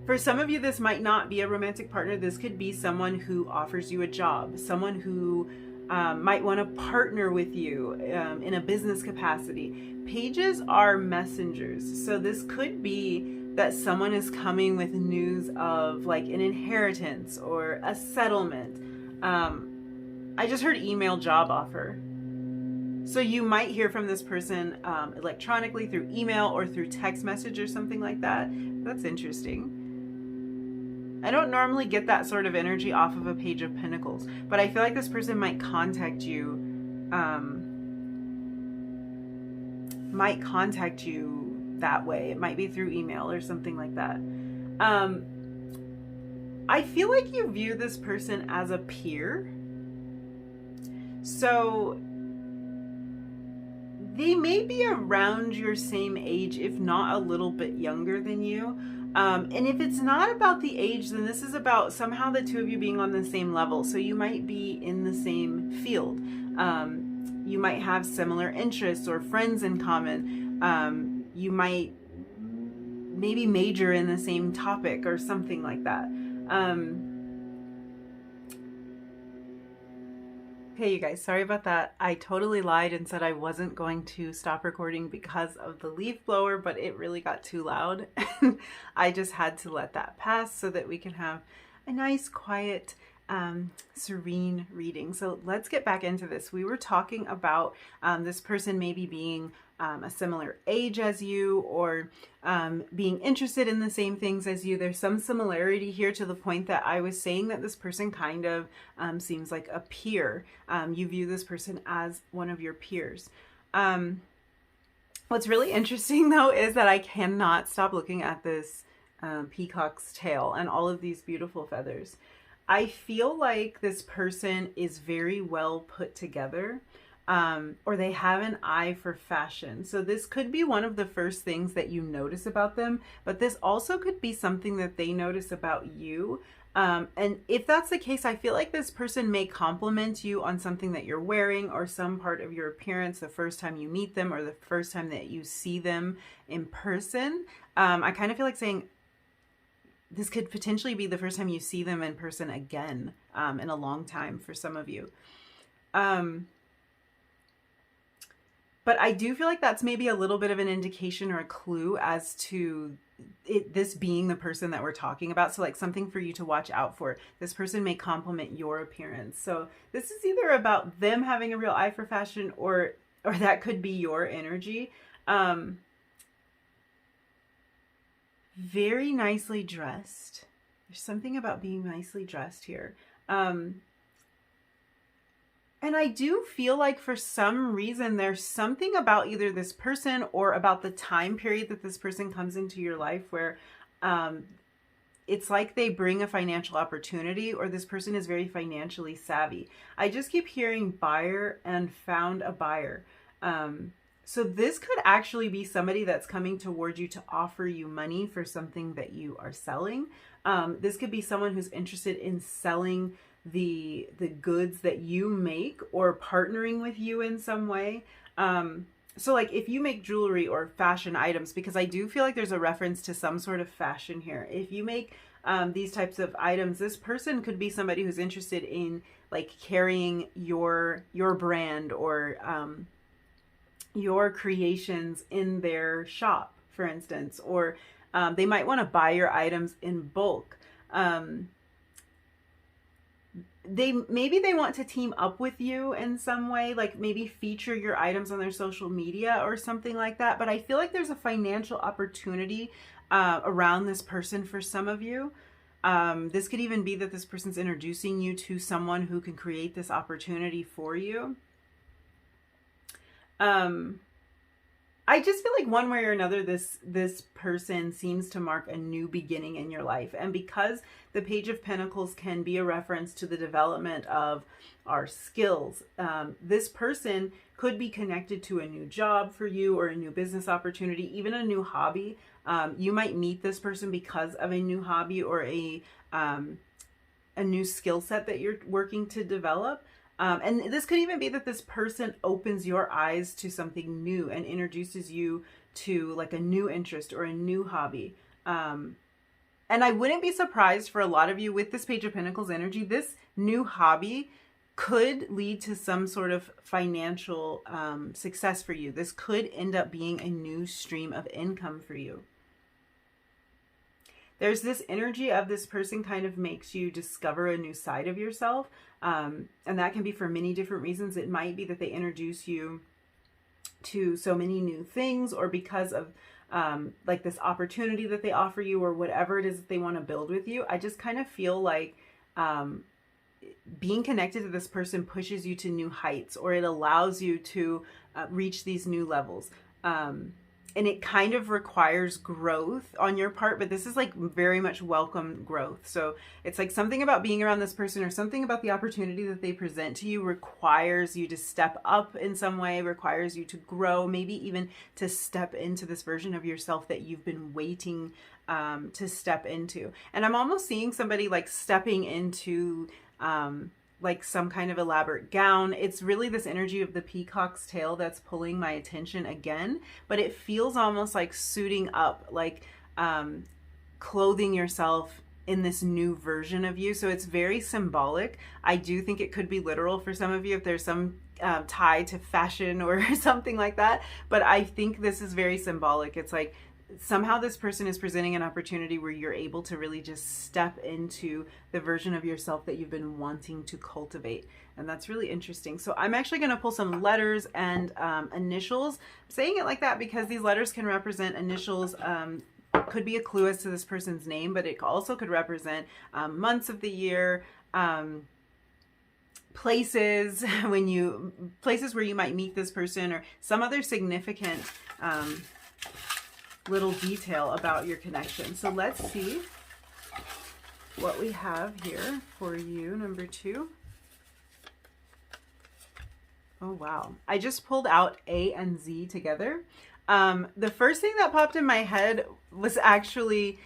For some of you, this might not be a romantic partner. This could be someone who offers you a job, someone who might want to partner with you in a business capacity. Pages are messengers. So this could be that someone is coming with news of like an inheritance or a settlement. I just heard email job offer. So you might hear from this person electronically through email or through text message or something like that. That's interesting. I don't normally get that sort of energy off of a Page of Pentacles, but I feel like this person might contact you, that way. It might be through email or something like that. I feel like you view this person as a peer. So they may be around your same age, if not a little bit younger than you. And if it's not about the age, then this is about somehow the two of you being on the same level. So you might be in the same field. You might have similar interests or friends in common. You might maybe major in the same topic or something like that. Okay, you guys, sorry about that. I totally lied and said I wasn't going to stop recording because of the leaf blower, but it really got too loud. I just had to let that pass so that we can have a nice, quiet, serene reading. So let's get back into this. We were talking about this person maybe being a similar age as you, or being interested in the same things as you. There's some similarity here to the point that I was saying that this person kind of seems like a peer. You view this person as one of your peers. What's really interesting though is that I cannot stop looking at this peacock's tail and all of these beautiful feathers. I feel like this person is very well put together. Or they have an eye for fashion. So this could be one of the first things that you notice about them, but this also could be something that they notice about you. And if that's the case, I feel like this person may compliment you on something that you're wearing or some part of your appearance the first time you meet them or the first time that you see them in person. I kind of feel like saying, this could potentially be the first time you see them in person again, in a long time for some of you. But I do feel like that's maybe a little bit of an indication or a clue as to this being the person that we're talking about. So like something for you to watch out for. This person may compliment your appearance. So this is either about them having a real eye for fashion, or that could be your energy. Very nicely dressed. There's something about being nicely dressed here. And I do feel like for some reason, there's something about either this person or about the time period that this person comes into your life where it's like they bring a financial opportunity, or this person is very financially savvy. I just keep hearing buyer and found a buyer. So this could actually be somebody that's coming toward you to offer you money for something that you are selling. This could be someone who's interested in selling the goods that you make or partnering with you in some way. So like if you make jewelry or fashion items, because I do feel like there's a reference to some sort of fashion here. If you make these types of items, this person could be somebody who's interested in like carrying your brand or your creations in their shop, for instance, or they might want to buy your items in bulk. Maybe they want to team up with you in some way, like maybe feature your items on their social media or something like that. But I feel like there's a financial opportunity around this person for some of you. This could even be that this person's introducing you to someone who can create this opportunity for you. I just feel like one way or another, this person seems to mark a new beginning in your life. And because the Page of Pentacles can be a reference to the development of our skills, this person could be connected to a new job for you or a new business opportunity, even a new hobby. You might meet this person because of a new hobby or a new skill set that you're working to develop. And this could even be that this person opens your eyes to something new and introduces you to like a new interest or a new hobby. And I wouldn't be surprised for a lot of you with this Page of Pentacles energy, this new hobby could lead to some sort of financial success for you. This could end up being a new stream of income for you. There's this energy of this person kind of makes you discover a new side of yourself. And that can be for many different reasons. It might be that they introduce you to so many new things, or because of like this opportunity that they offer you, or whatever it is that they want to build with you. I just kind of feel like being connected to this person pushes you to new heights, or it allows you to reach these new levels. And it kind of requires growth on your part, but this is like very much welcome growth. So it's like something about being around this person, or something about the opportunity that they present to you, requires you to step up in some way, requires you to grow, maybe even to step into this version of yourself that you've been waiting to step into. And I'm almost seeing somebody like stepping into like some kind of elaborate gown. It's really this energy of the peacock's tail that's pulling my attention again, but it feels almost like suiting up, like clothing yourself in this new version of you. So it's very symbolic. I do think it could be literal for some of you if there's some tie to fashion or something like that, but I think this is very symbolic. It's like somehow this person is presenting an opportunity where you're able to really just step into the version of yourself that you've been wanting to cultivate. And that's really interesting. So I'm actually going to pull some letters and initials. I'm saying it like that because these letters can represent initials. Could be a clue as to this person's name, but it also could represent months of the year, places where you might meet this person, or some other significant little detail about your connection. So let's see what we have here for you, number 2. Oh, wow. I just pulled out A and Z together. The first thing that popped in my head was actually,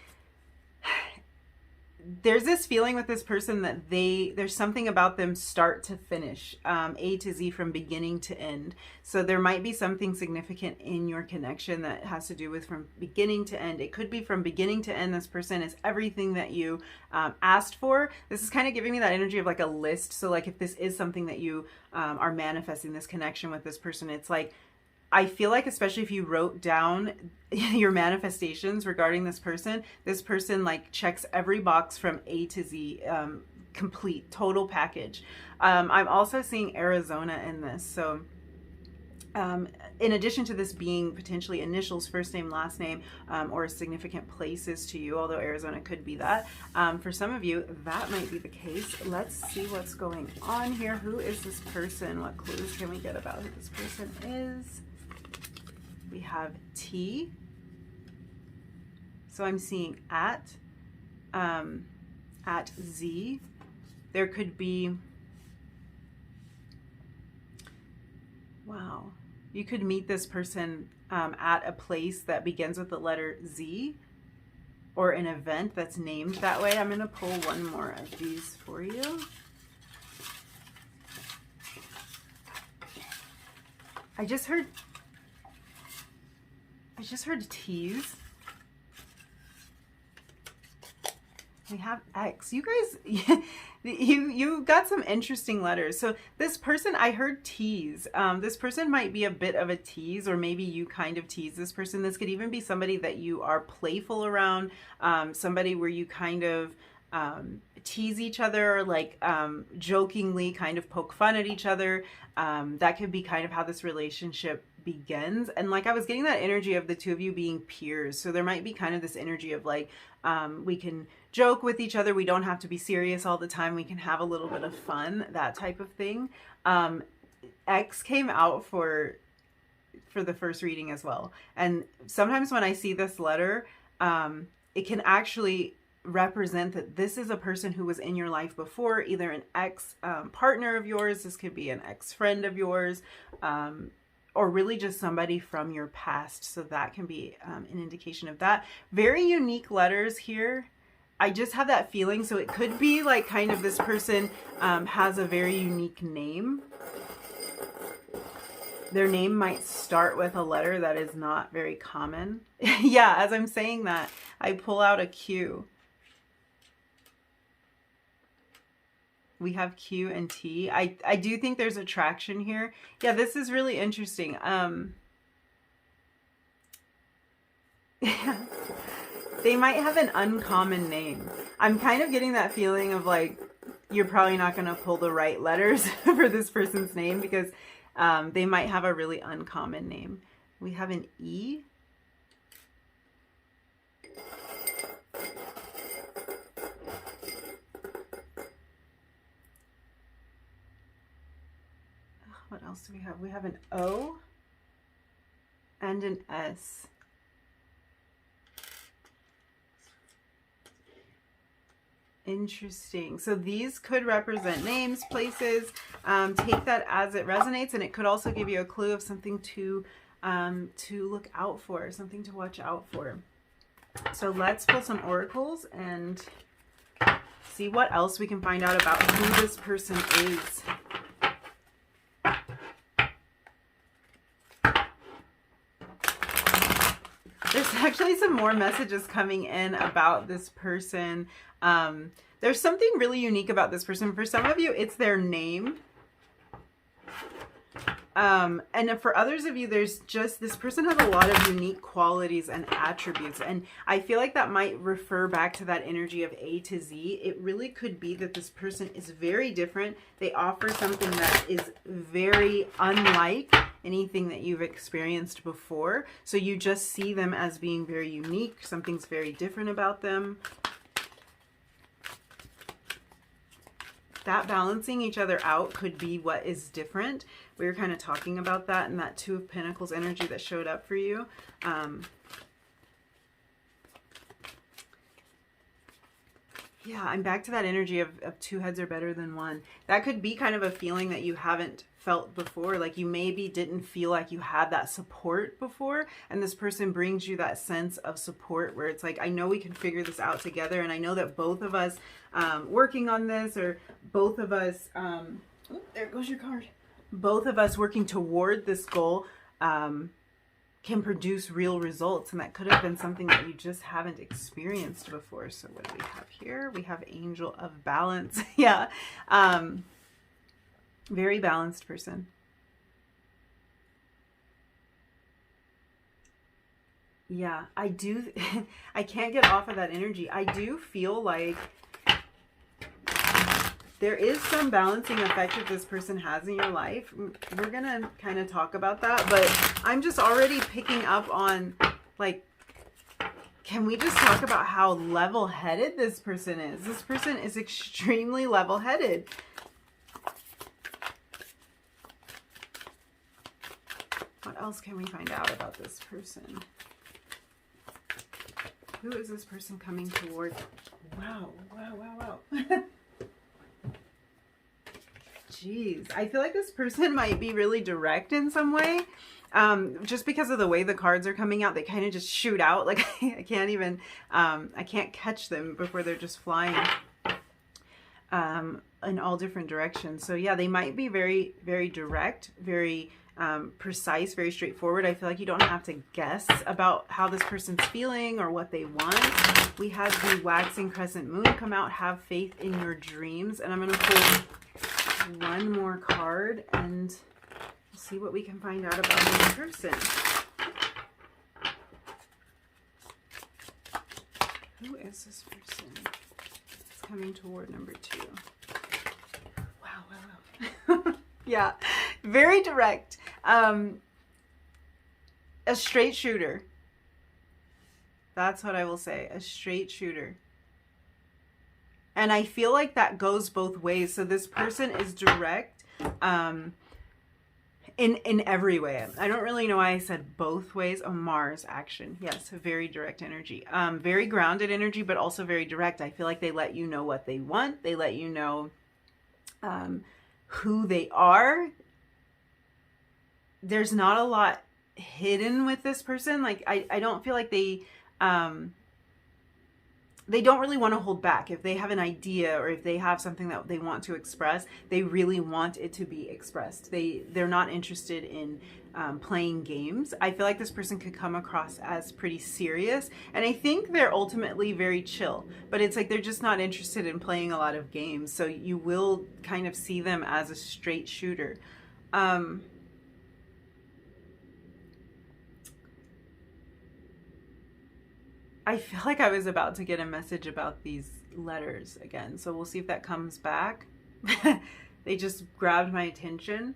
there's this feeling with this person that there's something about them start to finish, A to Z, from beginning to end. So there might be something significant in your connection that has to do with from beginning to end. It could be from beginning to end, this person is everything that you asked for. This is kind of giving me that energy of like a list. So like if this is something that you are manifesting, this connection with this person, it's like, I feel like, especially if you wrote down your manifestations regarding this person like checks every box from A to Z, complete, total package. I'm also seeing Arizona in this. So in addition to this being potentially initials, first name, last name, or significant places to you, although Arizona could be that. For some of you, that might be the case. Let's see what's going on here. Who is this person? What clues can we get about who this person is? We have T. So I'm seeing at Z. There could be, wow, you could meet this person at a place that begins with the letter Z, or an event that's named that way. I'm going to pull one more of these for you. I just heard T's. We have X. You guys, you got some interesting letters. So this person, I heard tease. This person might be a bit of a tease, or maybe you kind of tease this person. This could even be somebody that you are playful around, somebody where you kind of tease each other, or like jokingly kind of poke fun at each other. That could be kind of how this relationship begins. And like I was getting that energy of the two of you being peers. So there might be kind of this energy of like, we can joke with each other. We don't have to be serious all the time. We can have a little bit of fun, that type of thing. X came out for the first reading as well. And sometimes when I see this letter, it can actually represent that this is a person who was in your life before, either an ex partner of yours. This could be an ex friend of yours, or really just somebody from your past. So that can be an indication of that. Very unique letters here. I just have that feeling. So it could be like kind of this person has a very unique name. Their name might start with a letter that is not very common. Yeah, as I'm saying that, I pull out a Q. We have Q and T. I do think there's attraction here. Yeah, this is really interesting. They might have an uncommon name. I'm kind of getting that feeling of like, you're probably not going to pull the right letters for this person's name, because They might have a really uncommon name. We have an E. What else do we have? We have an O and an S. Interesting. So these could represent names, places. Take that as it resonates, and it could also give you a clue of something to look out for, something to watch out for. So let's pull some oracles and see what else we can find out about who this person is. There's actually some more messages coming in about this person. There's something really unique about this person. For some of you, it's their name. And for others of you, there's just, this person has a lot of unique qualities and attributes. And I feel like that might refer back to that energy of A to Z. It really could be that this person is very different. They offer something that is very unlike anything that you've experienced before. So you just see them as being very unique. Something's very different about them. That balancing each other out could be what is different. We were kind of talking about that and that Two of Pentacles energy that showed up for you. Yeah, I'm back to that energy of two heads are better than one. That could be kind of a feeling that you haven't felt before. Like you maybe didn't feel like you had that support before, and this person brings you that sense of support where it's like, I know we can figure this out together, and I know that both of us working on this, or both of us, there goes your card. Both of us working toward this goal can produce real results, and that could have been something that you just haven't experienced before. So what do we have here? We have Angel of Balance. Yeah. Very balanced person. Yeah, I do. I can't get off of that energy. I do feel like there is some balancing effect that this person has in your life. We're going to kind of talk about that, but I'm just already picking up on, like, can we just talk about how level-headed this person is? This person is extremely level-headed. What else can we find out about this person? Who is this person coming toward? Wow, wow, wow, wow. Jeez, I feel like this person might be really direct in some way. Just because of the way the cards are coming out, they kind of just shoot out. Like I can't even, I can't catch them before they're just flying in all different directions. So yeah, they might be very, very direct, very precise, very straightforward. I feel like you don't have to guess about how this person's feeling or what they want. We had the Waxing Crescent Moon come out, have faith in your dreams. And I'm going to pull one more card and see what we can find out about this person. Who is this person? It's coming toward number 2. Wow, wow, wow. Yeah, very direct. A straight shooter. That's what I will say. A straight shooter. And I feel like that goes both ways. So this person is direct in every way. I don't really know why I said both ways. Oh, Mars action. Yes, very direct energy. Very grounded energy, but also very direct. I feel like they let you know what they want. They let you know who they are. There's not a lot hidden with this person. Like I don't feel like they don't really want to hold back. If they have an idea or if they have something that they want to express, they really want it to be expressed. They're not interested in playing games. I feel like this person could come across as pretty serious, and I think they're ultimately very chill, but it's like they're just not interested in playing a lot of games. So you will kind of see them as a straight shooter. I feel like I was about to get a message about these letters again, so we'll see if that comes back. They just grabbed my attention.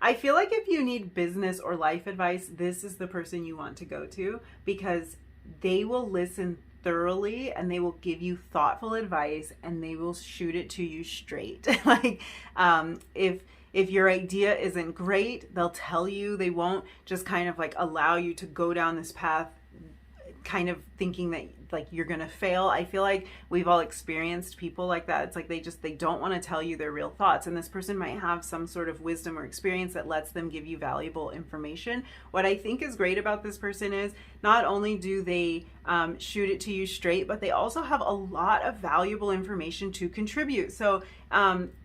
I feel like if you need business or life advice, this is the person you want to go to, because they will listen thoroughly and they will give you thoughtful advice and they will shoot it to you straight. Like, if your idea isn't great, they'll tell you. They won't just kind of like allow you to go down this path kind of thinking that like you're gonna fail. I feel like we've all experienced people like that. It's like they don't want to tell you their real thoughts, and this person might have some sort of wisdom or experience that lets them give you valuable information. What I think is great about this person is not only do they shoot it to you straight, but they also have a lot of valuable information to contribute. So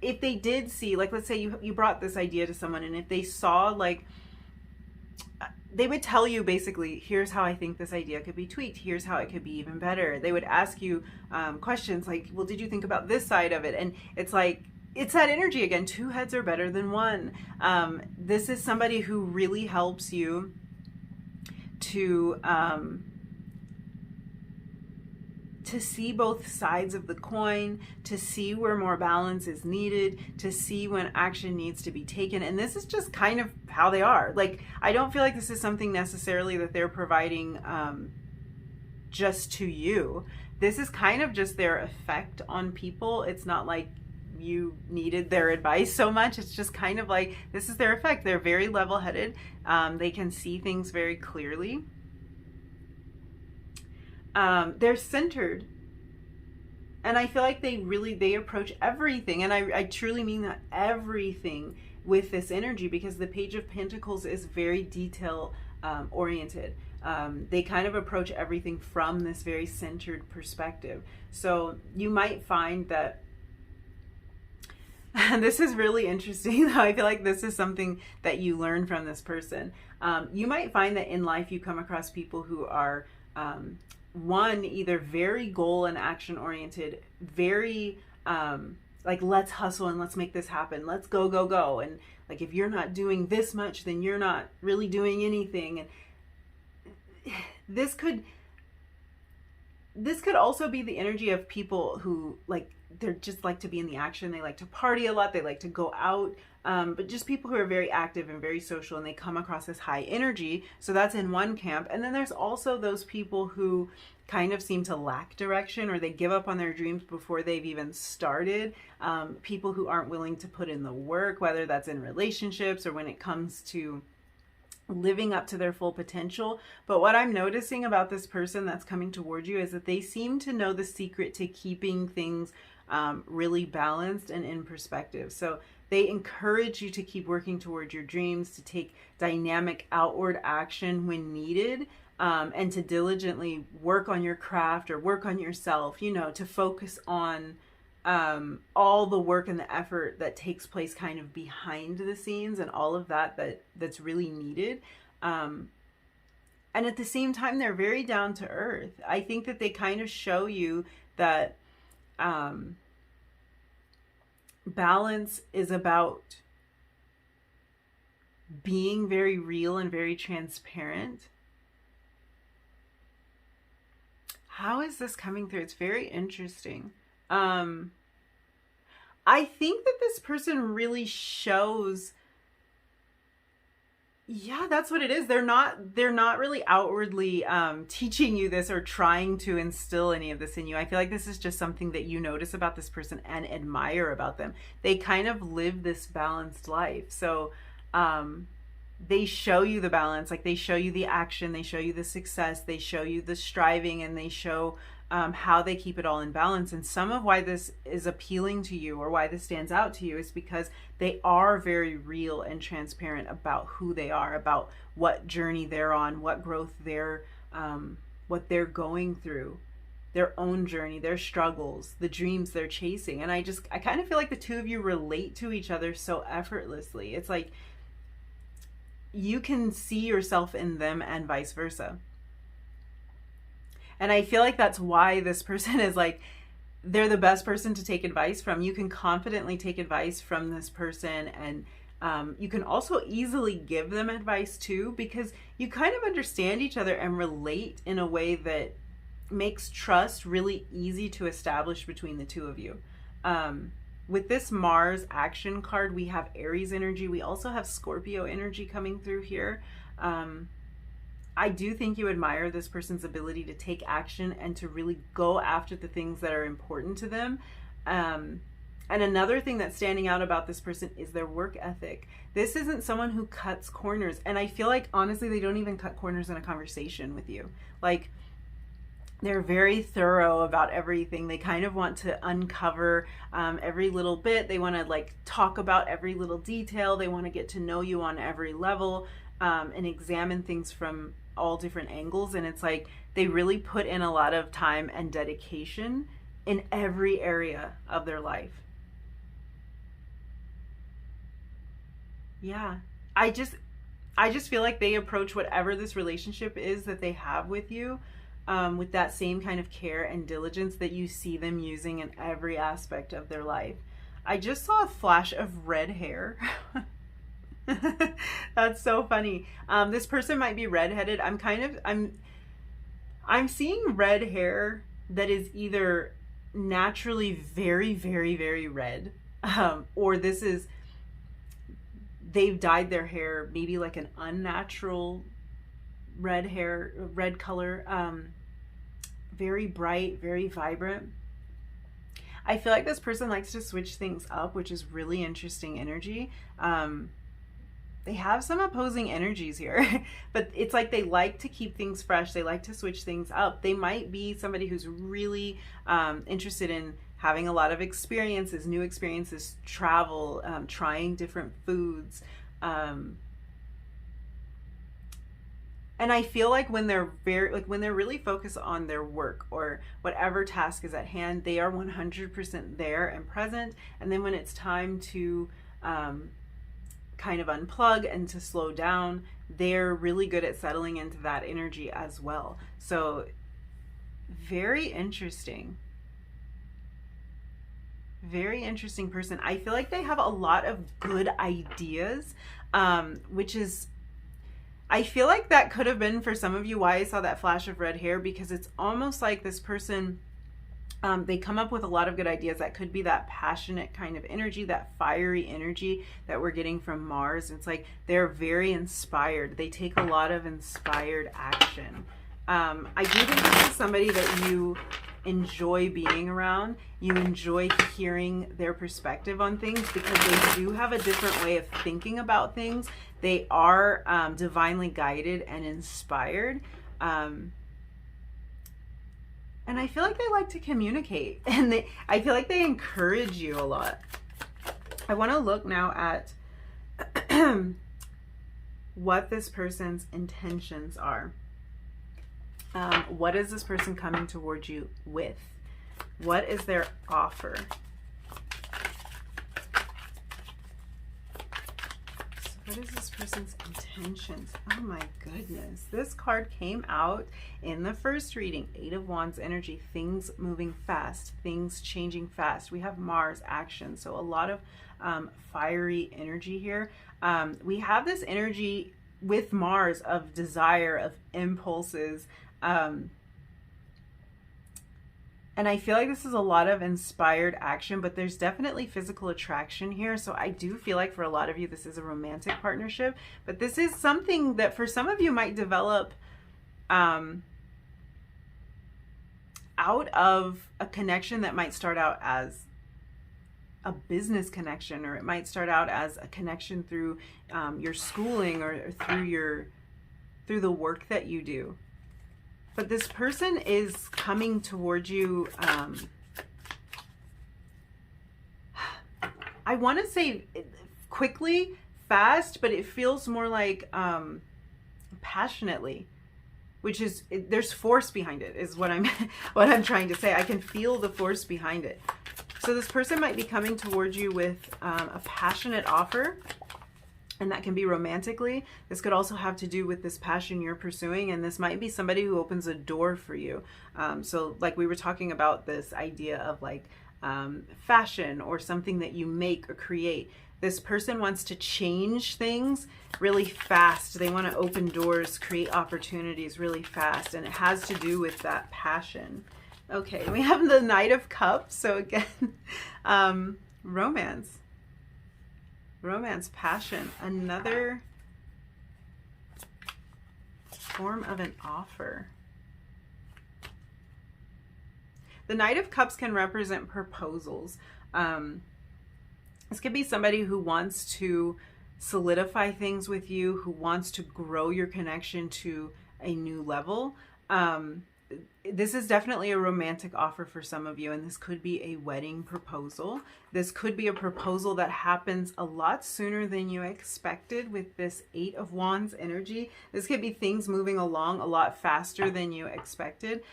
if they did see, like, let's say you brought this idea to someone, and if they saw, like, they would tell you basically, here's how I think this idea could be tweaked. Here's how it could be even better. They would ask you questions like, well, did you think about this side of it? And it's like, it's that energy again. Two heads are better than one. This is somebody who really helps you to see both sides of the coin, to see where more balance is needed, to see when action needs to be taken. And this is just kind of how they are. Like, I don't feel like this is something necessarily that they're providing just to you. This is kind of just their effect on people. It's not like you needed their advice so much. It's just kind of like, this is their effect. They're very level-headed. They can see things very clearly. They're centered, and I feel like they approach everything, and I truly mean that, everything, with this energy, because the Page of Pentacles is very detail oriented. They kind of approach everything from this very centered perspective. So you might find that, and this is really interesting though, I feel like this is something that you learn from this person. You might find that in life you come across people who are one, either very goal and action oriented, very like, let's hustle and let's make this happen, let's go, go, go, and like, if you're not doing this much, then you're not really doing anything. And this could also be the energy of people who, like, they're just like to be in the action. They like to party a lot. They like to go out. But just people who are very active and very social, and they come across as high energy. So that's in one camp. And then there's also those people who kind of seem to lack direction, or they give up on their dreams before they've even started. People who aren't willing to put in the work, whether that's in relationships or when it comes to living up to their full potential. But what I'm noticing about this person that's coming toward you is that they seem to know the secret to keeping things really balanced and in perspective. So they encourage you to keep working toward your dreams, to take dynamic outward action when needed, and to diligently work on your craft or work on yourself, you know, to focus on all the work and the effort that takes place kind of behind the scenes, and all of that's really needed. And at the same time, they're very down to earth. I think that they kind of show you that balance is about being very real and very transparent. How is this coming through? It's very interesting. I think that this person really shows, yeah, that's what it is. They're not really outwardly teaching you this or trying to instill any of this in you. I feel like this is just something that you notice about this person and admire about them. They kind of live this balanced life. So they show you the balance, like they show you the action, they show you the success, they show you the striving, and they show how they keep it all in balance. And some of why this is appealing to you, or why this stands out to you, is because they are very real and transparent about who they are, about what journey they're on, what growth what they're going through, their own journey, their struggles, the dreams they're chasing. And I kind of feel like the two of you relate to each other so effortlessly. It's like you can see yourself in them and vice versa. And I feel like that's why this person is like, they're the best person to take advice from. You can confidently take advice from this person, and you can also easily give them advice too, because you kind of understand each other and relate in a way that makes trust really easy to establish between the two of you. with this Mars action card, we have Aries energy. We also have Scorpio energy coming through here. I do think you admire this person's ability to take action and to really go after the things that are important to them. And another thing that's standing out about this person is their work ethic. This isn't someone who cuts corners. And I feel like, honestly, they don't even cut corners in a conversation with you. Like, they're very thorough about everything. They kind of want to uncover every little bit. They want to like talk about every little detail. They want to get to know you on every level and examine things from all different angles. And it's like they really put in a lot of time and dedication in every area of their life. Yeah, I just feel like they approach whatever this relationship is that they have with you with that same kind of care and diligence that you see them using in every aspect of their life. I just saw a flash of red hair. That's so funny. This person might be redheaded. I'm seeing red hair that is either naturally very, very, very red, or they've dyed their hair maybe like an unnatural red color, very bright, very vibrant. I feel like this person likes to switch things up, which is really interesting energy. They have some opposing energies here, but it's like they like to keep things fresh. They like to switch things up. They might be somebody who's really interested in having a lot of experiences, new experiences, travel, trying different foods. And I feel like when they're really focused on their work or whatever task is at hand, they are 100% there and present. And then when it's time to kind of unplug and to slow down, they're really good at settling into that energy as well. So very interesting. Very interesting person. I feel like they have a lot of good ideas, which is, I feel like that could have been for some of you why I saw that flash of red hair, because it's almost like this person, they come up with a lot of good ideas. That could be that passionate kind of energy, that fiery energy that we're getting from Mars. It's like they're very inspired. They take a lot of inspired action. I do think this is somebody that you enjoy being around. You enjoy hearing their perspective on things because they do have a different way of thinking about things. They are divinely guided and inspired. And I feel like they like to communicate, and I feel like they encourage you a lot. I want to look now at what this person's intentions are. What is this person coming towards you with? What is their offer? So what is this person's intentions? Oh my goodness. This card came out in the first reading. 8 of Wands energy. Things moving fast. Things changing fast. We have Mars action. So a lot of fiery energy here. We have this energy with Mars of desire, of impulses. And I feel like this is a lot of inspired action, but there's definitely physical attraction here. So I do feel like for a lot of you, this is a romantic partnership, but this is something that for some of you might develop out of a connection that might start out as a business connection, or it might start out as a connection through your schooling or through the work that you do. But this person is coming towards you, I want to say quickly, fast, but it feels more like passionately, which is, there's force behind it, is what I'm trying to say. I can feel the force behind it. So this person might be coming towards you with a passionate offer. And that can be romantically. This could also have to do with this passion you're pursuing, and this might be somebody who opens a door for you. So like we were talking about this idea of like fashion or something that you make or create. This person wants to change things really fast. They want to open doors, create opportunities really fast, and it has to do with that passion. Okay, we have the Knight of Cups. So again, Romance. Romance, passion. Another form of an offer. The Knight of Cups can represent proposals. This could be somebody who wants to solidify things with you, who wants to grow your connection to a new level. This is definitely a romantic offer for some of you, and this could be a wedding proposal. This could be a proposal that happens a lot sooner than you expected with this 8 of Wands energy. This could be things moving along a lot faster than you expected.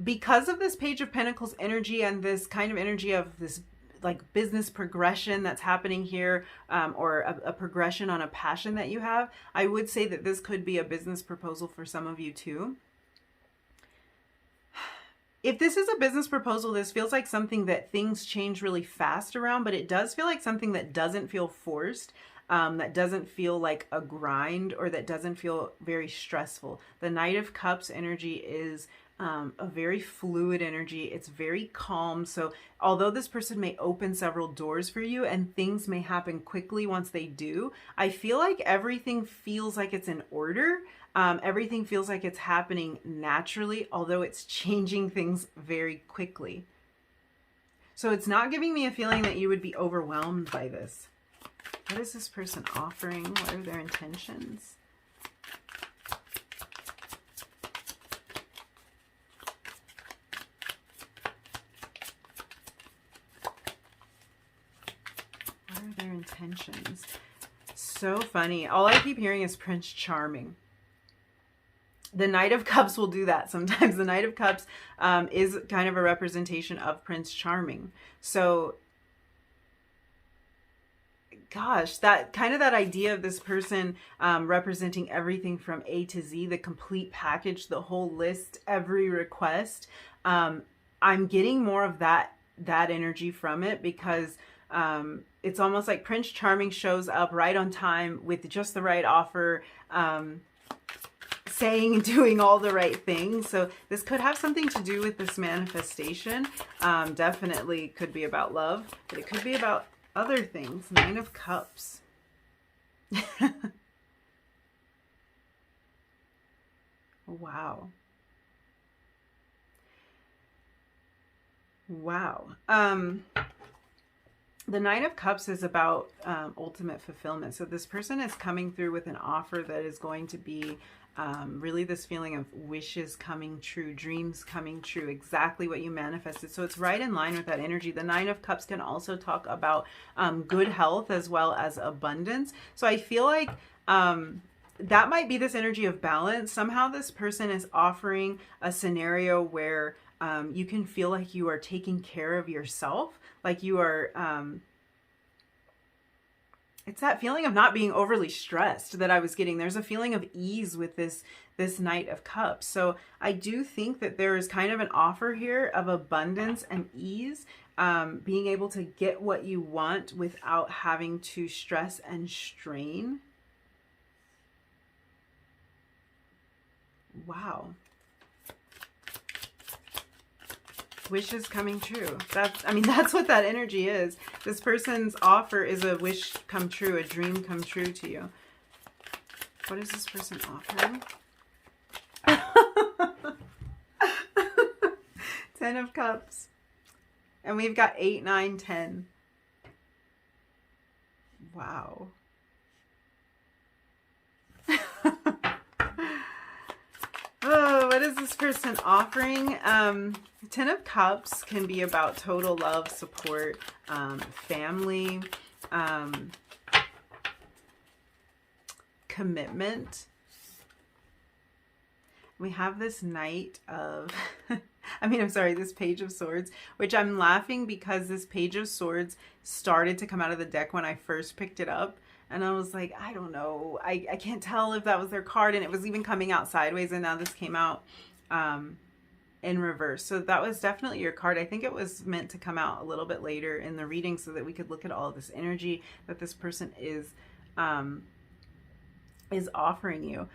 Because of this Page of Pentacles energy and this kind of energy of this like business progression that's happening here, or a progression on a passion that you have, I would say that this could be a business proposal for some of you too. If this is a business proposal, this feels like something that things change really fast around, but it does feel like something that doesn't feel forced, that doesn't feel like a grind, or that doesn't feel very stressful. The Knight of Cups energy is a very fluid energy. It's very calm. So although this person may open several doors for you and things may happen quickly once they do, I feel like everything feels like it's in order. Everything feels like it's happening naturally, although it's changing things very quickly. So it's not giving me a feeling that you would be overwhelmed by this. What is this person offering? What are their intentions? Their intentions. So funny. All I keep hearing is Prince Charming. The Knight of Cups will do that sometimes. The Knight of Cups is kind of a representation of Prince Charming. So gosh, that kind of that idea of this person representing everything from A to Z, the complete package, the whole list, every request. I'm getting more of that energy from it, because it's almost like Prince Charming shows up right on time with just the right offer, saying and doing all the right things. So this could have something to do with this manifestation. Definitely could be about love, but it could be about other things. 9 of Cups. Wow. Wow. The Nine of Cups is about ultimate fulfillment. So this person is coming through with an offer that is going to be really this feeling of wishes coming true, dreams coming true, exactly what you manifested. So it's right in line with that energy. The Nine of Cups can also talk about good health as well as abundance. So I feel like that might be this energy of balance. Somehow this person is offering a scenario where you can feel like you are taking care of yourself, like you are, it's that feeling of not being overly stressed that I was getting. There's a feeling of ease with this Knight of Cups. So I do think that there is kind of an offer here of abundance and ease, being able to get what you want without having to stress and strain. Wow. Wishes coming true. That's what that energy is. This person's offer is a wish come true, a dream come true to you. What is this person offering? 10 of Cups. And we've got 8, 9, 10. Wow. Oh, what is this person offering? 10 of Cups can be about total love, support, family, commitment. We have this Knight of, this Page of Swords, which I'm laughing because this Page of Swords started to come out of the deck when I first picked it up. And I was like, I don't know. I can't tell if that was their card. And it was even coming out sideways. And now this came out in reverse. So that was definitely your card. I think it was meant to come out a little bit later in the reading so that we could look at all of this energy that this person is offering you.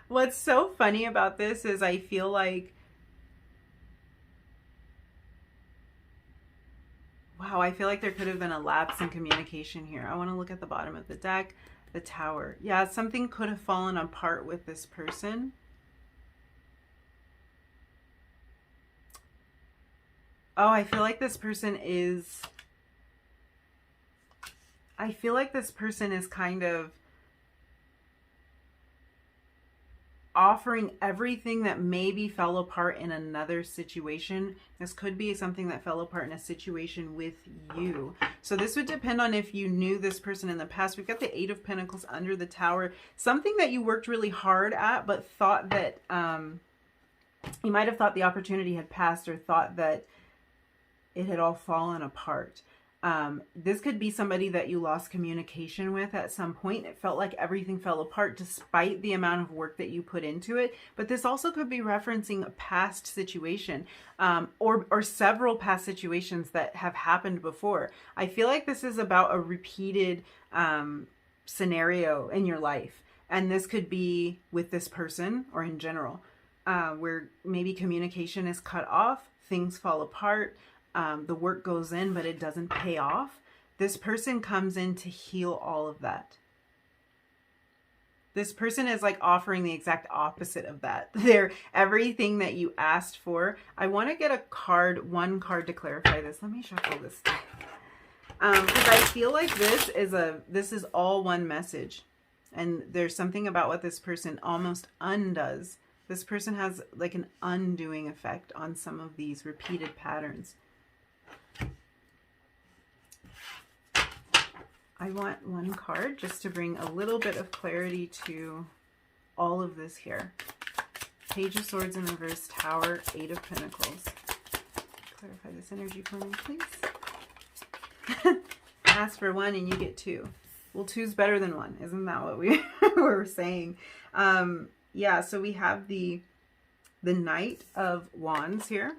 What's so funny about this is I feel like Wow, I feel like there could have been a lapse in communication here. I want to look at the bottom of the deck. The Tower. Yeah, something could have fallen apart with this person. Oh, I feel like this person is... I feel like this person is kind of offering everything that maybe fell apart in another situation. This could be something that fell apart in a situation with you. So this would depend on if you knew this person in the past. We've got the Eight of Pentacles under the Tower. Something that you worked really hard at, but thought that you might have thought the opportunity had passed, or thought that it had all fallen apart. This could be somebody that you lost communication with at some point. It felt like everything fell apart despite the amount of work that you put into it. But this also could be referencing a past situation, or several past situations that have happened before. I feel like this is about a repeated scenario in your life. And this could be with this person or in general, where maybe communication is cut off, things fall apart. The work goes in, but it doesn't pay off. This person comes in to heal all of that. This person is like offering the exact opposite of that. They're everything that you asked for. I want to get a card, one card to clarify this. Let me shuffle this. Because I feel like this is all one message. And there's something about what this person almost undoes. This person has like an undoing effect on some of these repeated patterns. I want one card just to bring a little bit of clarity to all of this here. Page of Swords in reverse, Tower, Eight of Pentacles. Clarify this energy for me, please. Ask for one and you get two. Well, two's better than one. Isn't that what we were saying? Yeah, so we have the Knight of Wands here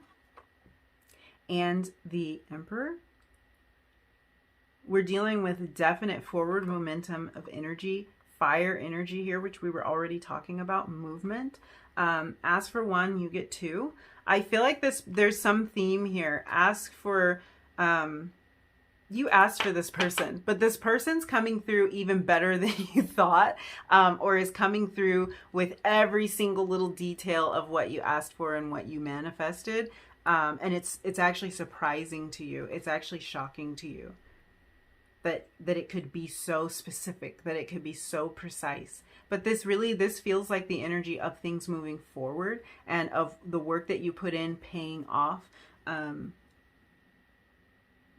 and the Emperor. We're dealing with definite forward momentum of energy, fire energy here, which we were already talking about, movement. Ask for one, you get two. I feel like there's some theme here. Ask for, you asked for this person, but this person's coming through even better than you thought, or is coming through with every single little detail of what you asked for and what you manifested. And it's actually surprising to you. It's actually shocking to you. That it could be so specific, that it could be so precise. But this feels like the energy of things moving forward and of the work that you put in paying off.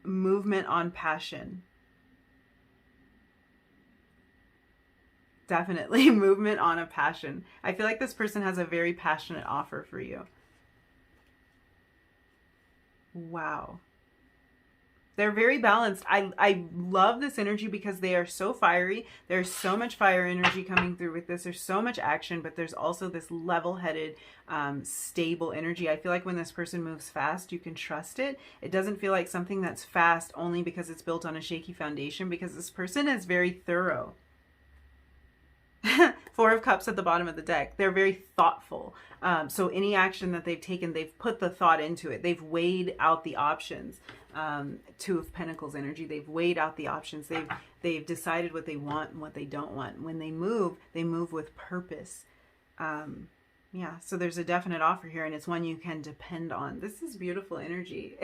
Movement on passion. Definitely movement on a passion. I feel like this person has a very passionate offer for you. Wow. They're very balanced. I love this energy because they are so fiery. There's so much fire energy coming through with this. There's so much action, but there's also this level-headed, stable energy. I feel like when this person moves fast, you can trust it. It doesn't feel like something that's fast only because it's built on a shaky foundation, because this person is very thorough. Four of Cups at the bottom of the deck. They're very thoughtful. So any action that they've taken, they've put the thought into it. They've weighed out the options. Two of Pentacles energy. They've weighed out the options. They've decided what they want and what they don't want. When they move with purpose. Yeah, so there's a definite offer here, and it's one you can depend on. This is beautiful energy.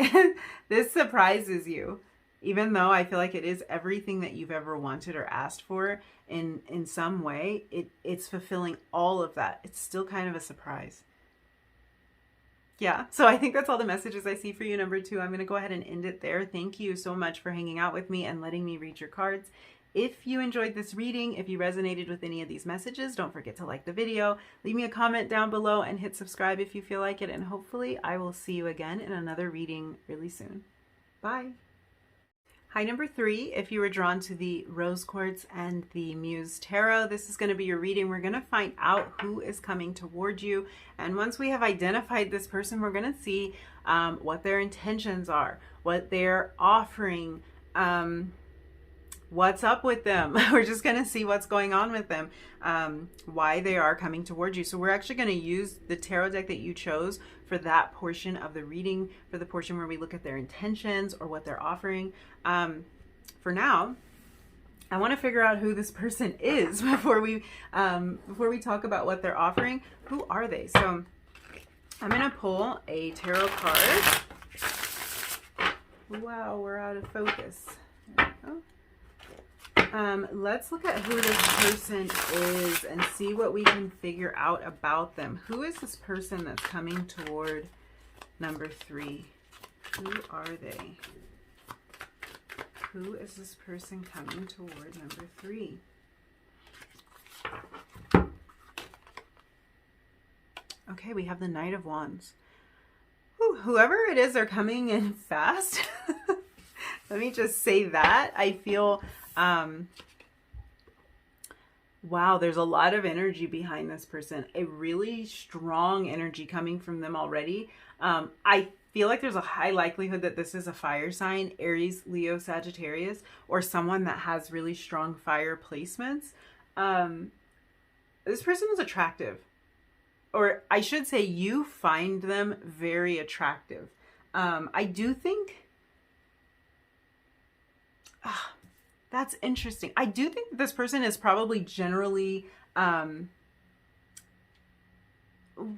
This surprises you. Even though I feel like it is everything that you've ever wanted or asked for in some way, it's fulfilling all of that. It's still kind of a surprise. Yeah, so I think that's all the messages I see for you, number 2. I'm going to go ahead and end it there. Thank you so much for hanging out with me and letting me read your cards. If you enjoyed this reading, if you resonated with any of these messages, don't forget to like the video, leave me a comment down below, and hit subscribe if you feel like it. And hopefully I will see you again in another reading really soon. Bye. Hi, number 3. If you were drawn to the Rose Quartz and the Muse Tarot, this is going to be your reading. We're going to find out who is coming toward you. And once we have identified this person, we're going to see what their intentions are, what they're offering, what's up with them. We're just going to see what's going on with them, why they are coming towards you. So we're actually going to use the tarot deck that you chose for that portion of the reading, for the portion where we look at their intentions or what they're offering. For now, I want to figure out who this person is before we talk about what they're offering. Who are they? So I'm going to pull a tarot card. Wow, we're out of focus. There we go. Let's look at who this person is and see what we can figure out about them. Who is this person that's coming toward number 3? Who are they? Who is this person coming toward number 3? Okay, we have the Knight of Wands. Whew, whoever it is, they're coming in fast. Let me just say that. I feel, wow, there's a lot of energy behind this person. A really strong energy coming from them already. I feel like there's a high likelihood that this is a fire sign, Aries, Leo, Sagittarius, or someone that has really strong fire placements. This person is attractive. Or I should say you find them very attractive. I do think... that's interesting. I do think that this person is probably generally...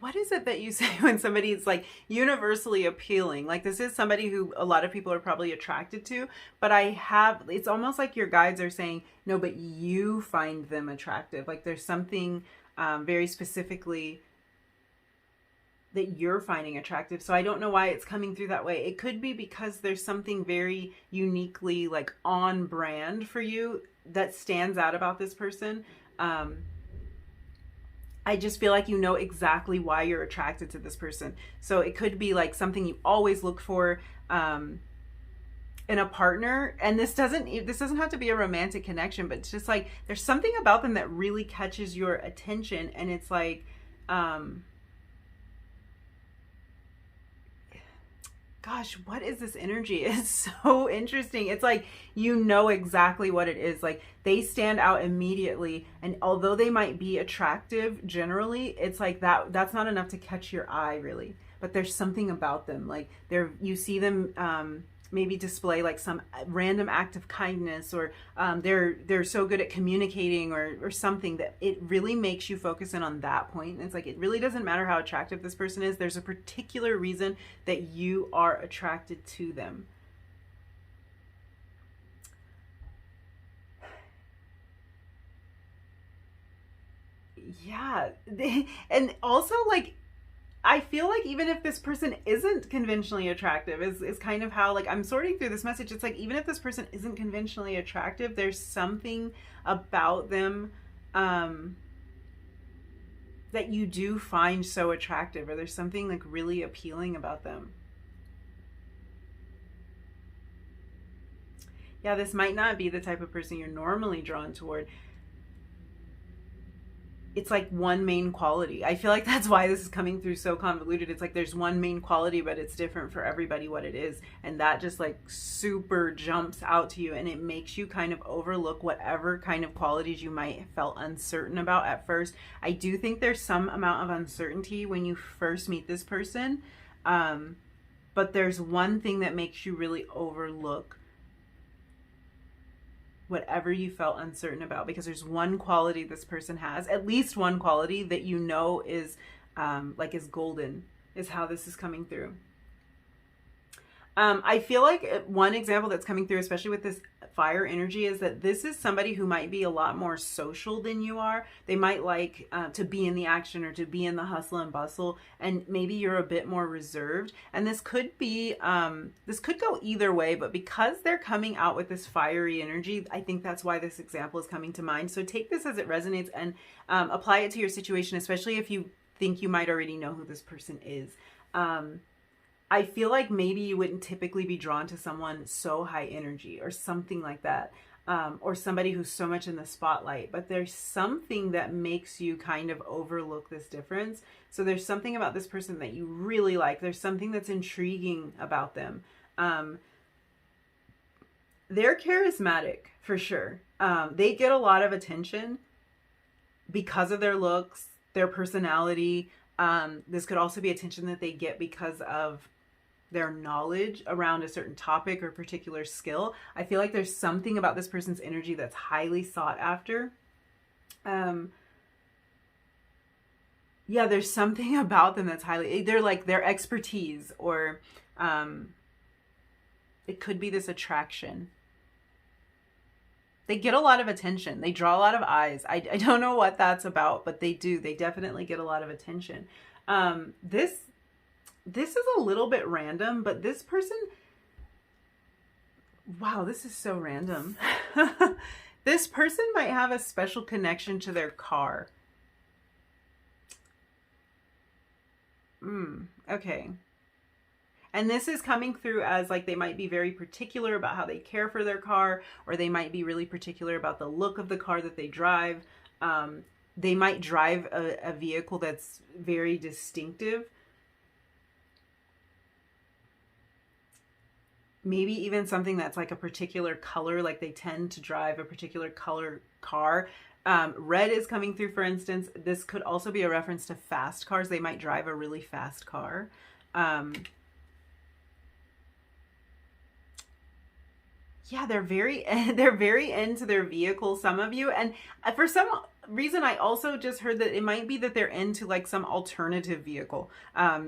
what is it that you say when somebody is like universally appealing? Like this is somebody who a lot of people are probably attracted to, but it's almost like your guides are saying, no, but you find them attractive. Like there's something very specifically that you're finding attractive. So I don't know why it's coming through that way. It could be because there's something very uniquely like on brand for you that stands out about this person. I just feel like you know exactly why you're attracted to this person. So it could be like something you always look for in a partner. And this doesn't have to be a romantic connection, but it's just like there's something about them that really catches your attention. And it's like, gosh, what is this energy? It's so interesting. It's like, you know exactly what it is. Like they stand out immediately. And although they might be attractive generally, it's like that's not enough to catch your eye really. But there's something about them. Like you see them maybe display like some random act of kindness, or they're so good at communicating or something that it really makes you focus in on that point. And it's like, it really doesn't matter how attractive this person is. There's a particular reason that you are attracted to them. Yeah. And also like, I feel like even if this person isn't conventionally attractive is kind of how, like, I'm sorting through this message. It's like, even if this person isn't conventionally attractive, there's something about them that you do find so attractive, or there's something like really appealing about them. Yeah, this might not be the type of person you're normally drawn toward. It's like one main quality. I feel like that's why this is coming through so convoluted. It's like there's one main quality, but it's different for everybody what it is. And that just like super jumps out to you, and it makes you kind of overlook whatever kind of qualities you might have felt uncertain about at first. I do think there's some amount of uncertainty when you first meet this person. But there's one thing that makes you really overlook whatever you felt uncertain about, because there's one quality this person has, at least one quality that you know is is golden, is how this is coming through. I feel like one example that's coming through, especially with this fire energy, is that this is somebody who might be a lot more social than you are. They might like to be in the action or to be in the hustle and bustle, and maybe you're a bit more reserved. And this could be, this could go either way, but because they're coming out with this fiery energy, I think that's why this example is coming to mind. So take this as it resonates and apply it to your situation, especially if you think you might already know who this person is. I feel like maybe you wouldn't typically be drawn to someone so high energy or something like that, or somebody who's so much in the spotlight, but there's something that makes you kind of overlook this difference. So there's something about this person that you really like. There's something that's intriguing about them. they're charismatic for sure. They get a lot of attention because of their looks, their personality. This could also be attention that they get because of their knowledge around a certain topic or particular skill. I feel like there's something about this person's energy that's highly sought after. Yeah, there's something about them that's highly, they're like their expertise, or it could be this attraction. They get a lot of attention. They draw a lot of eyes. I don't know what that's about, but they do. They definitely get a lot of attention. This is a little bit random, but this person, wow, this is so random. This person might have a special connection to their car. Okay. And this is coming through as like they might be very particular about how they care for their car, or they might be really particular about the look of the car that they drive. They might drive a vehicle that's very distinctive. Maybe even something that's like a particular color, like they tend to drive a particular color car. Red is coming through, for instance. This could also be a reference to fast cars. They might drive a really fast car. Yeah, they're very into their vehicle, some of you. And for some reason, I also just heard that it might be that they're into like some alternative vehicle.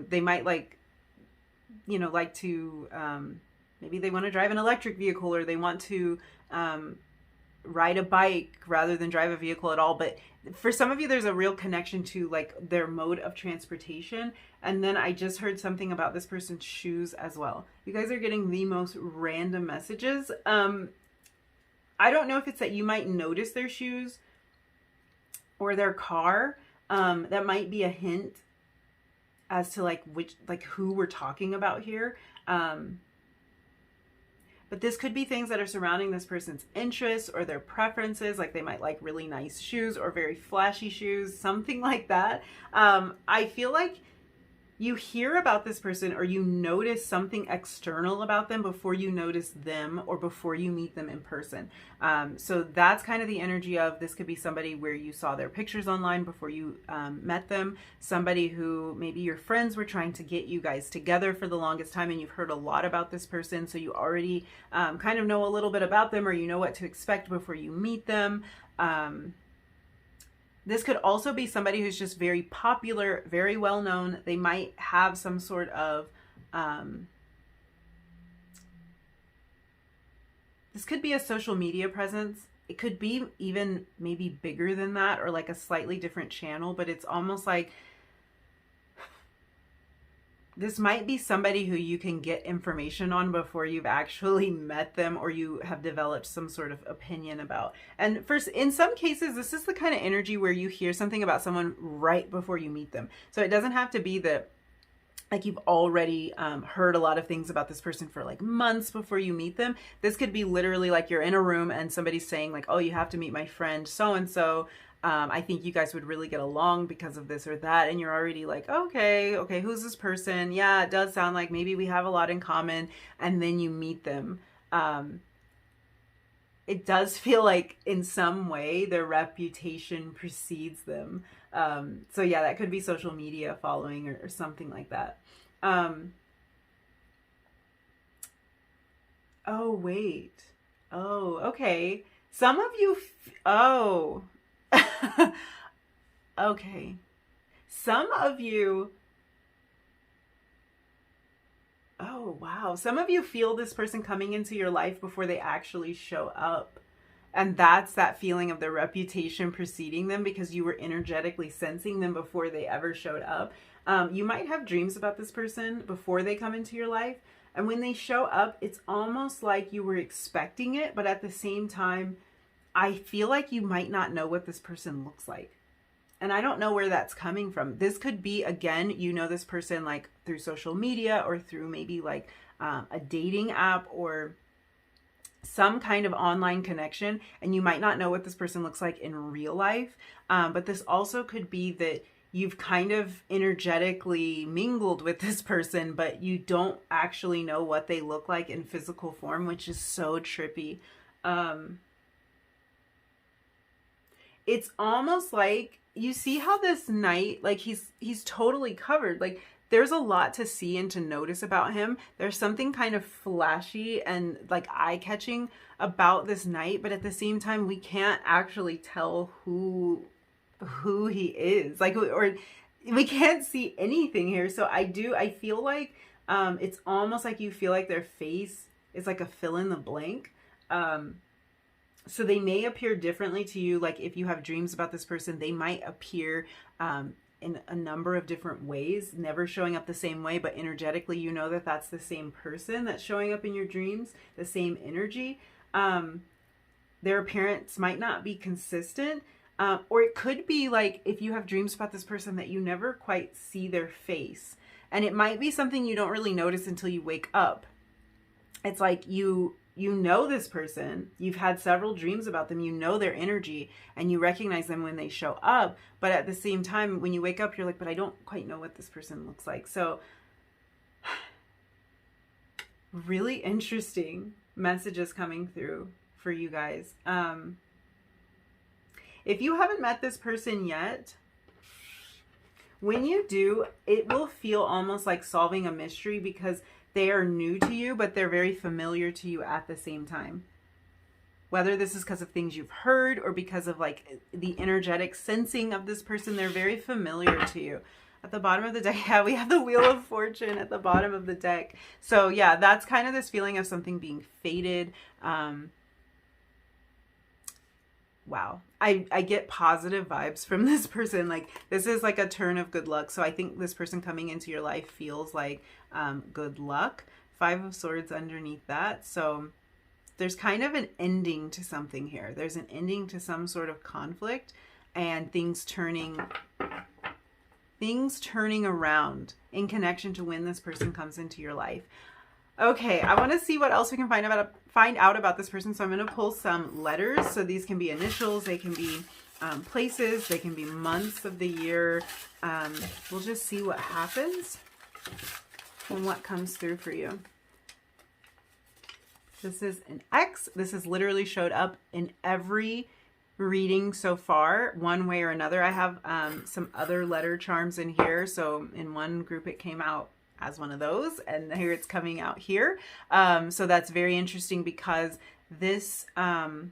They might like to, maybe they want to drive an electric vehicle, or they want to ride a bike rather than drive a vehicle at all. But for some of you, there's a real connection to like their mode of transportation. And then I just heard something about this person's shoes as well. You guys are getting the most random messages. I don't know if it's that you might notice their shoes or their car. That might be a hint as to like who we're talking about here. But this could be things that are surrounding this person's interests or their preferences. Like they might like really nice shoes or very flashy shoes, something like that. I feel like you hear about this person, or you notice something external about them before you notice them, or before you meet them in person. So that's kind of the energy of this. Could be somebody where you saw their pictures online before you met them. Somebody who maybe your friends were trying to get you guys together for the longest time, and you've heard a lot about this person. So you already kind of know a little bit about them, or you know what to expect before you meet them. This could also be somebody who's just very popular, very well known. They might have some sort of, this could be a social media presence. It could be even maybe bigger than that, or like a slightly different channel, but it's almost like this might be somebody who you can get information on before you've actually met them, or you have developed some sort of opinion about. And first, in some cases, this is the kind of energy where you hear something about someone right before you meet them. So it doesn't have to be that like you've already heard a lot of things about this person for like months before you meet them. This could be literally like you're in a room and somebody's saying like, oh, you have to meet my friend so-and-so. I think you guys would really get along because of this or that. And you're already like, okay, who's this person? Yeah, it does sound like maybe we have a lot in common. And then you meet them. It does feel like in some way their reputation precedes them. So yeah, that could be social media following or something like that. Oh, wait. Oh, okay. Some of you, okay. Some of you, oh, wow. Some of you feel this person coming into your life before they actually show up. And that's that feeling of their reputation preceding them, because you were energetically sensing them before they ever showed up. You might have dreams about this person before they come into your life. And when they show up, it's almost like you were expecting it. But at the same time, I feel like you might not know what this person looks like. And I don't know where that's coming from. This could be, again, you know this person like through social media, or through maybe like a dating app, or some kind of online connection. And you might not know what this person looks like in real life. But this also could be that you've kind of energetically mingled with this person, but you don't actually know what they look like in physical form, which is so trippy. It's almost like, you see how this knight, like he's totally covered. Like there's a lot to see and to notice about him. There's something kind of flashy and like eye-catching about this knight, but at the same time, we can't actually tell who he is. Like, or we can't see anything here. So I feel like it's almost like you feel like their face is like a fill in the blank. So they may appear differently to you. Like if you have dreams about this person, they might appear in a number of different ways, never showing up the same way, but energetically you know that that's the same person that's showing up in your dreams, the same energy. Their appearance might not be consistent, or it could be like if you have dreams about this person that you never quite see their face, and it might be something you don't really notice until you wake up. It's like you know this person, you've had several dreams about them, you know their energy, and you recognize them when they show up. But at the same time, when you wake up, you're like, but I don't quite know what this person looks like. So really interesting messages coming through for you guys. If you haven't met this person yet, when you do, it will feel almost like solving a mystery, because they are new to you, but they're very familiar to you at the same time. Whether this is because of things you've heard or because of like the energetic sensing of this person, they're very familiar to you. At the bottom of the deck, yeah, we have the Wheel of Fortune at the bottom of the deck. So yeah, that's kind of this feeling of something being fated. Wow. I get positive vibes from this person. Like this is like a turn of good luck. So I think this person coming into your life feels like good luck. 5 of Swords underneath that. So there's kind of an ending to something here. There's an ending to some sort of conflict, and things turning around in connection to when this person comes into your life. Okay, I want to see what else we can find out about this person. So I'm going to pull some letters. So these can be initials, they can be places, they can be months of the year. We'll just see what happens and what comes through for you. This is an X. This has literally showed up in every reading so far, one way or another. I have some other letter charms in here. So in one group it came out as one of those, and here it's coming out here. So that's very interesting, because this wow,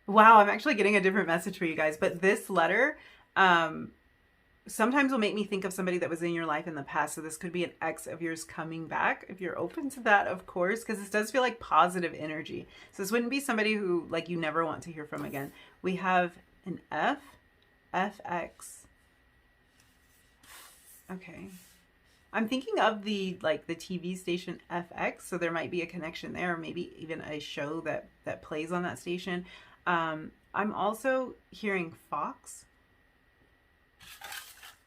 I'm actually getting a different message for you guys, but this letter sometimes will make me think of somebody that was in your life in the past. So this could be an ex of yours coming back, if you're open to that, of course, because this does feel like positive energy. So this wouldn't be somebody who like you never want to hear from again. We have an F, FX. Okay. I'm thinking of the TV station FX, so there might be a connection there, or maybe even a show that plays on that station. I'm also hearing Fox.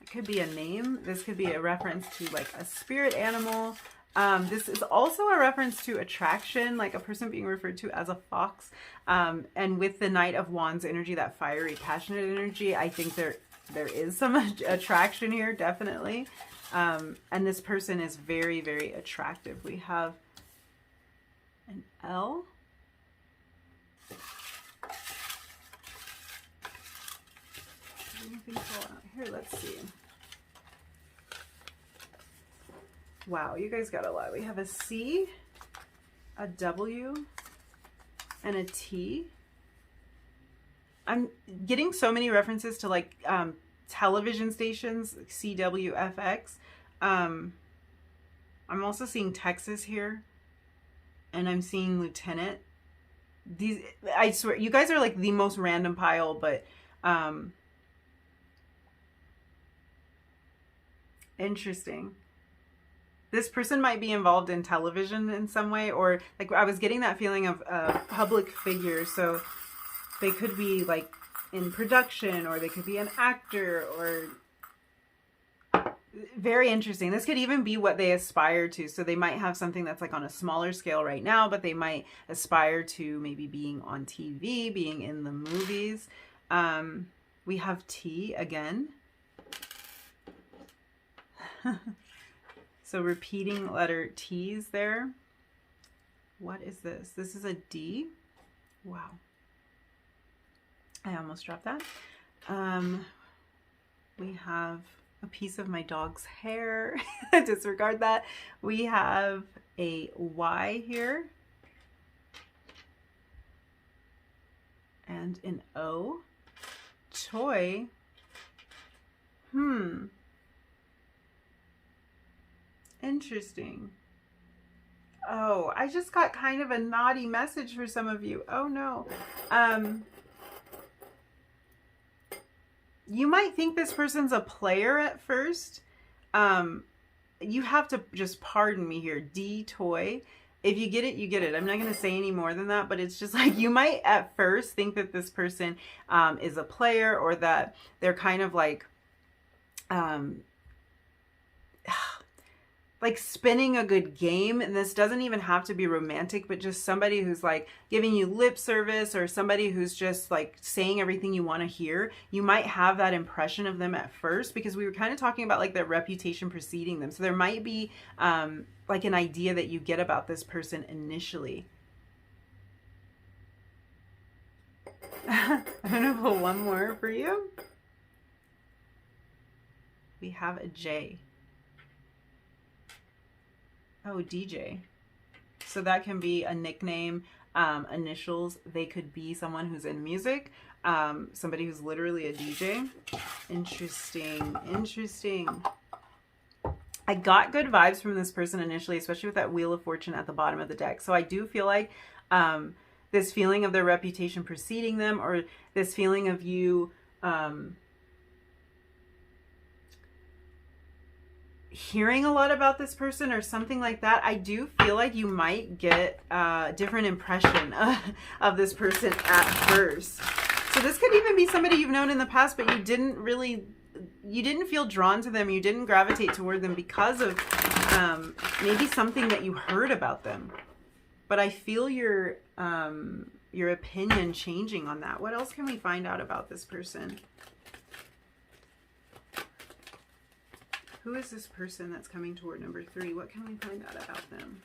It could be a name. This could be a reference to like a spirit animal. This is also a reference to attraction, like a person being referred to as a fox. And with the Knight of Wands energy, that fiery, passionate energy, I think there is some attraction here, definitely. And this person is very, very attractive. We have an L. Anything fall out here? Let's see. Wow, you guys got a lot. We have a C, a W, and a T. I'm getting so many references to like television stations, like CWFX. I'm also seeing Texas here, and I'm seeing Lieutenant. These, I swear, you guys are like the most random pile, but interesting. This person might be involved in television in some way, or like I was getting that feeling of public figure. So they could be like in production, or they could be an actor, or very interesting. This could even be what they aspire to. So they might have something that's like on a smaller scale right now, but they might aspire to maybe being on TV, being in the movies. We have T again. So repeating letter T's there. What is this? This is a D. Wow. I almost dropped that. We have a piece of my dog's hair. Disregard that. We have a Y here. And an O. Toy. Interesting. Oh, I just got kind of a naughty message for some of you. Oh no. You might think this person's a player at first. You have to just pardon me here. D toy. If you get it, you get it. I'm not going to say any more than that, but it's just like you might at first think that this person is a player, or that they're kind of like spinning a good game. And this doesn't even have to be romantic, but just somebody who's like giving you lip service, or somebody who's just like saying everything you want to hear. You might have that impression of them at first, because we were kind of talking about like their reputation preceding them. So there might be like an idea that you get about this person initially. I'm gonna pull one more for you. We have a J. Oh, DJ. So that can be a nickname, initials. They could be someone who's in music, somebody who's literally a DJ. Interesting, interesting. I got good vibes from this person initially, especially with that Wheel of Fortune at the bottom of the deck. So I do feel like this feeling of their reputation preceding them, or this feeling of you hearing a lot about this person or something like that. I do feel like you might get a different impression of this person at first. So this could even be somebody you've known in the past, but you didn't feel drawn to them. You didn't gravitate toward them because of maybe something that you heard about them. But I feel your opinion changing on that. What else can we find out about this person? Who is this person that's coming toward number 3? What can we find out about them?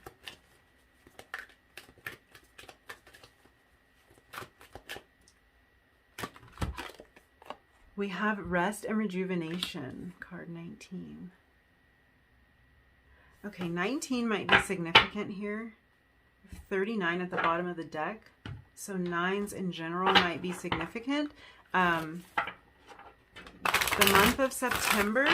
We have Rest and Rejuvenation, card 19. Okay, 19 might be significant here. 39 at the bottom of the deck. So 9s in general might be significant. The month of September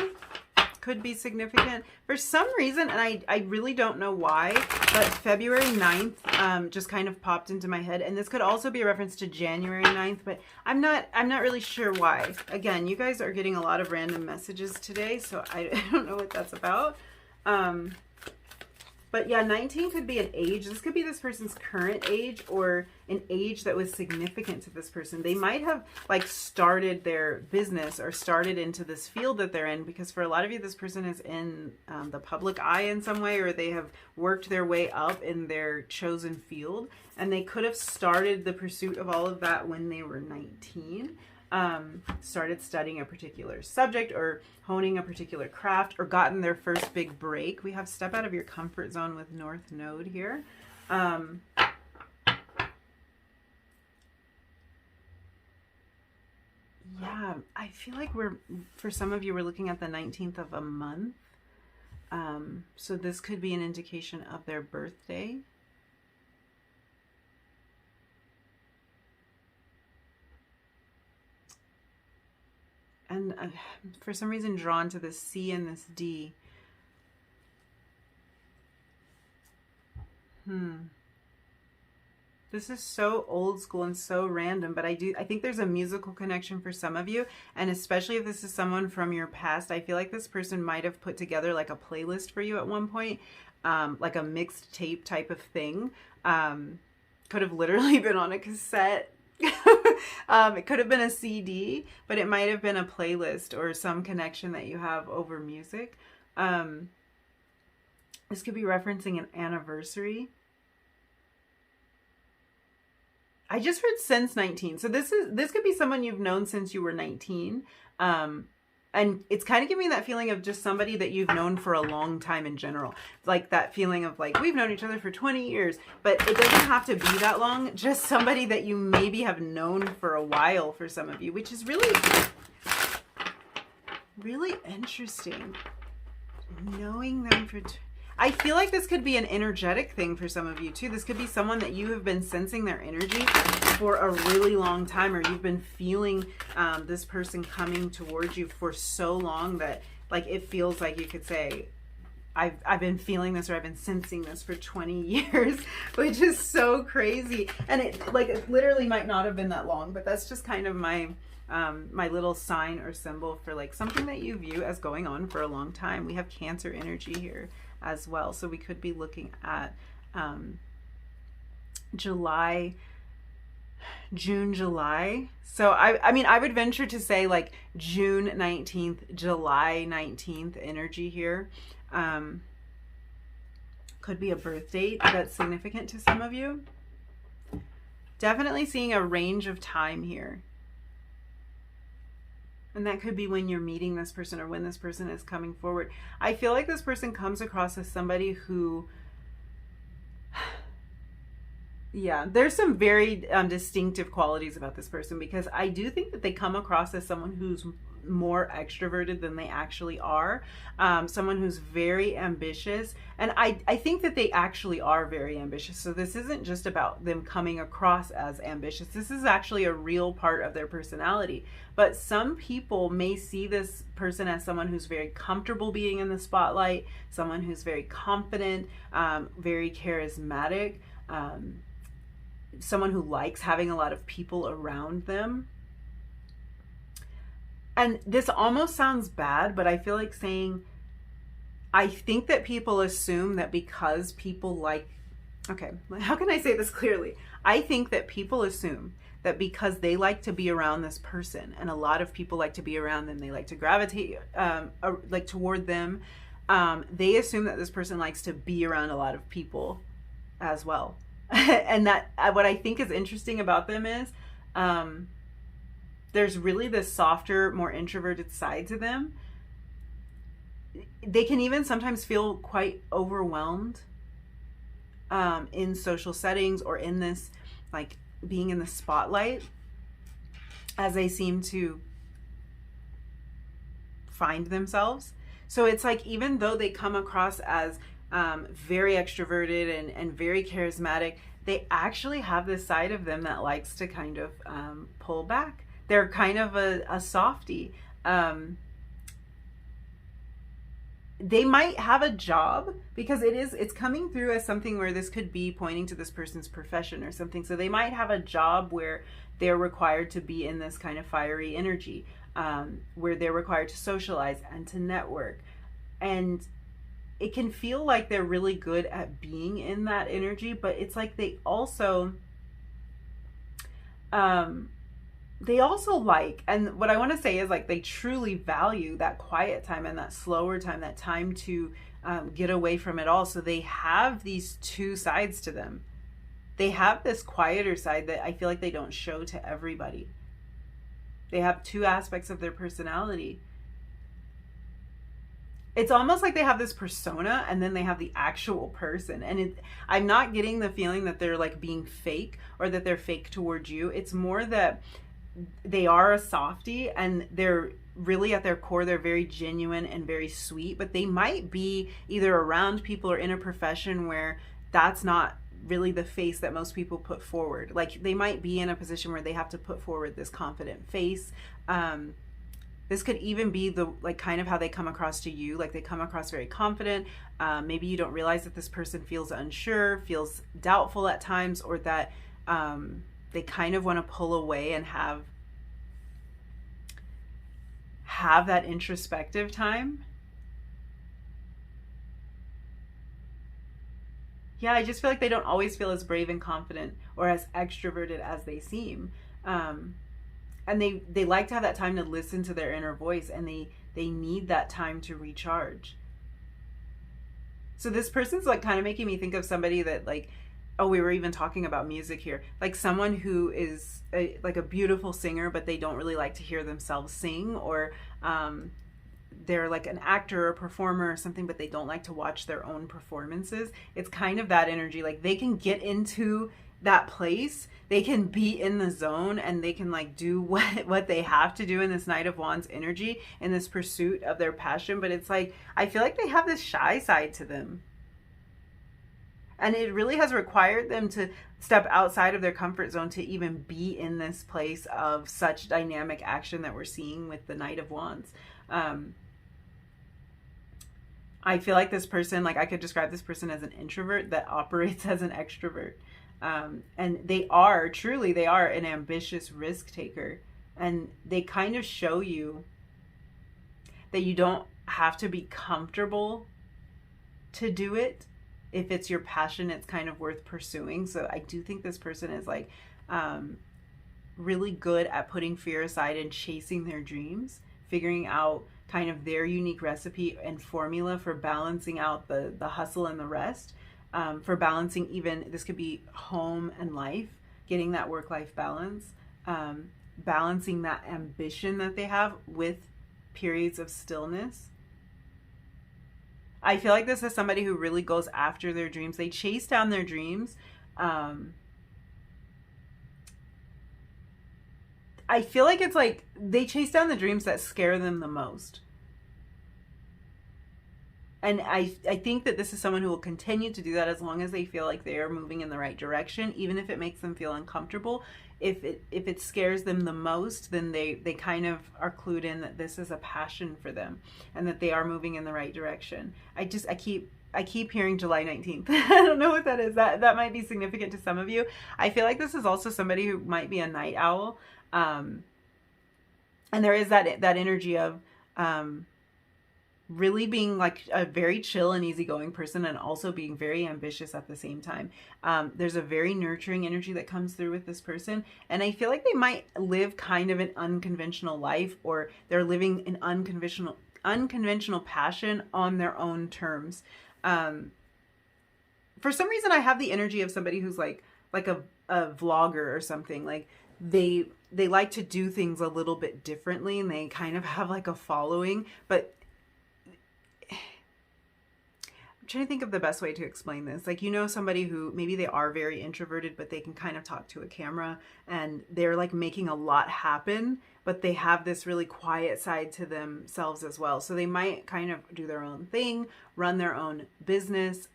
could be significant. For some reason, and I really don't know why, but February 9th just kind of popped into my head. And this could also be a reference to January 9th, but I'm not really sure why. Again, you guys are getting a lot of random messages today, so I don't know what that's about. But yeah, 19 could be an age. This could be this person's current age, or an age that was significant to this person. They might have like started their business or started into this field that they're in, because for a lot of you, this person is in the public eye in some way, or they have worked their way up in their chosen field. And they could have started the pursuit of all of that when they were 19. Started studying a particular subject, or honing a particular craft, or gotten their first big break. We have step out of your comfort zone with North Node here. Yeah, I feel like for some of you, we're looking at the 19th of a month. So this could be an indication of their birthday. And for some reason drawn to this C and this D. This is so old school and so random, but I think there's a musical connection for some of you, and especially if this is someone from your past. I feel like this person might have put together like a playlist for you at one point, like a mixed tape type of thing. Could have literally been on a cassette. It could have been a CD, but it might have been a playlist or some connection that you have over music. This could be referencing an anniversary. I just heard since 19. So this could be someone you've known since you were 19. And it's kind of giving me that feeling of just somebody that you've known for a long time in general. Like that feeling of like, we've known each other for 20 years, but it doesn't have to be that long. Just somebody that you maybe have known for a while for some of you, which is really, really interesting. Knowing them for... I feel like this could be an energetic thing for some of you too. This could be someone that you have been sensing their energy for a really long time, or you've been feeling this person coming towards you for so long that like it feels like you could say, I've been feeling this, or I've been sensing this for 20 years, which is so crazy. And it literally might not have been that long, but that's just kind of my my little sign or symbol for like something that you view as going on for a long time. We have Cancer energy here as well, so we could be looking at June, July. So I mean, I would venture to say like June 19th, July 19th energy here. Could be a birth date that's significant to some of you. Definitely seeing a range of time here. And that could be when you're meeting this person or when this person is coming forward. I feel like this person comes across as somebody who, yeah, there's some very distinctive qualities about this person, because I do think that they come across as someone who's more extroverted than they actually are, someone who's very ambitious, and I think that they actually are very ambitious. So this isn't just about them coming across as ambitious. This is actually a real part of their personality. But some people may see this person as someone who's very comfortable being in the spotlight, someone who's very confident, very charismatic, someone who likes having a lot of people around them. And this almost sounds bad, but I feel like saying, I think that people assume that because people like, okay, how can I say this clearly? I think that people assume that because they like to be around this person, and a lot of people like to be around them, they like to gravitate like toward them, they assume that this person likes to be around a lot of people as well. And that what I think is interesting about them is there's really this softer, more introverted side to them. They can even sometimes feel quite overwhelmed in social settings, or in this like being in the spotlight, as they seem to find themselves. So it's like, even though they come across as very extroverted and very charismatic, they actually have this side of them that likes to kind of pull back. They're kind of a softie. They might have a job, because it's coming through as something where this could be pointing to this person's profession or something. So they might have a job where they're required to be in this kind of fiery energy, where they're required to socialize and to network. And it can feel like they're really good at being in that energy, but it's like they also like, and what I want to say is like they truly value that quiet time and that slower time, that time to get away from it all. So they have these two sides to them. They have this quieter side that I feel like they don't show to everybody. They have two aspects of their personality. It's almost like they have this persona, and then they have the actual person. And I'm not getting the feeling that they're like being fake, or that they're fake towards you. It's more that they are a softie, and they're really at their core, they're very genuine and very sweet, but they might be either around people or in a profession where that's not really the face that most people put forward. Like they might be in a position where they have to put forward this confident face. This could even be the like kind of how they come across to you. Like they come across very confident. Maybe you don't realize that this person feels unsure, feels doubtful at times, or that they kind of want to pull away and have that introspective time. Yeah, I just feel like they don't always feel as brave and confident or as extroverted as they seem. And they like to have that time to listen to their inner voice, and they need that time to recharge. So this person's like kind of making me think of somebody that like oh, we were even talking about music here. Like someone who is like a beautiful singer, but they don't really like to hear themselves sing, or they're like an actor or performer or something, but they don't like to watch their own performances. It's kind of that energy. Like they can get into that place, they can be in the zone, and they can like do what they have to do in this Knight of Wands energy, in this pursuit of their passion. But it's like, I feel like they have this shy side to them. And it really has required them to step outside of their comfort zone to even be in this place of such dynamic action that we're seeing with the Knight of Wands. I feel like this person, like I could describe this person as an introvert that operates as an extrovert. And they are an ambitious risk taker. And they kind of show you that you don't have to be comfortable to do it. If it's your passion, it's kind of worth pursuing. So I do think this person is like really good at putting fear aside and chasing their dreams, figuring out kind of their unique recipe and formula for balancing out the hustle and the rest, for balancing, even this could be home and life, getting that work-life balance, balancing that ambition that they have with periods of stillness. I feel like this is somebody who really goes after their dreams. They chase down their dreams. I feel like it's like they chase down the dreams that scare them the most. And I think that this is someone who will continue to do that as long as they feel like they are moving in the right direction, even if it makes them feel uncomfortable. If it scares them the most, then they kind of are clued in that this is a passion for them and that they are moving in the right direction. I keep hearing July 19th. I don't know what that is. That might be significant to some of you. I feel like this is also somebody who might be a night owl. And there is that energy of really being like a very chill and easygoing person, and also being very ambitious at the same time. There's a very nurturing energy that comes through with this person. And I feel like they might live kind of an unconventional life, or they're living an unconventional passion on their own terms. For some reason, I have the energy of somebody who's like a vlogger or something. Like they like to do things a little bit differently, and they kind of have like a following. But I'm trying to think of the best way to explain this. Like, you know, somebody who maybe they are very introverted, but they can kind of talk to a camera, and they're like making a lot happen, but they have this really quiet side to themselves as well. So they might kind of do their own thing, run their own business.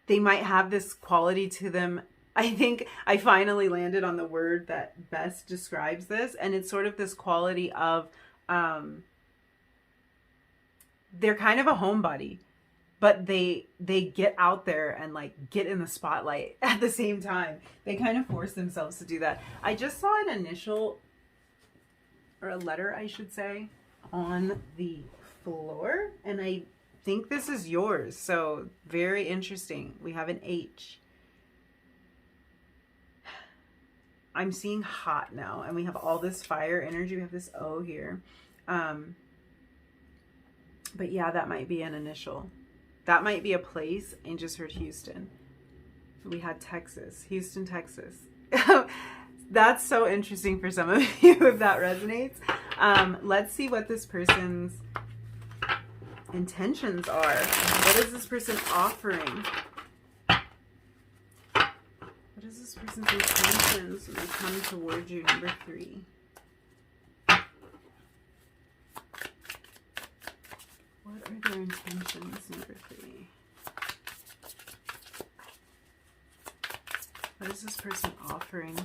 They might have this quality to them. I think I finally landed on the word that best describes this. And it's sort of this quality of, they're kind of a homebody, but they get out there and like get in the spotlight at the same time. They kind of force themselves to do that. I just saw an initial, or a letter, I should say, on the floor, and I think this is yours. So very interesting. We have an H. I'm seeing hot now, and we have all this fire energy. We have this O here. But yeah, that might be an initial. That might be a place. I just heard Houston. We had Texas. Houston, Texas. That's so interesting for some of you if that resonates. Let's see what this person's intentions are. What is this person offering? What is this person's intentions when they come toward you, number 3? What are their intentions, number 3? What is this person offering?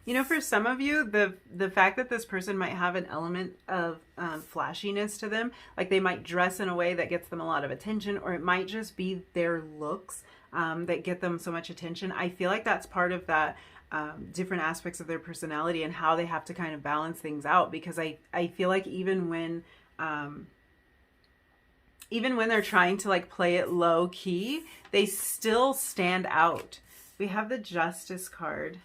You know, for some of you, the fact that this person might have an element of flashiness to them, like they might dress in a way that gets them a lot of attention, or it might just be their looks that get them so much attention. I feel like that's part of that different aspects of their personality and how they have to kind of balance things out, because I feel like even when they're trying to like play it low key, they still stand out. We have the Justice card.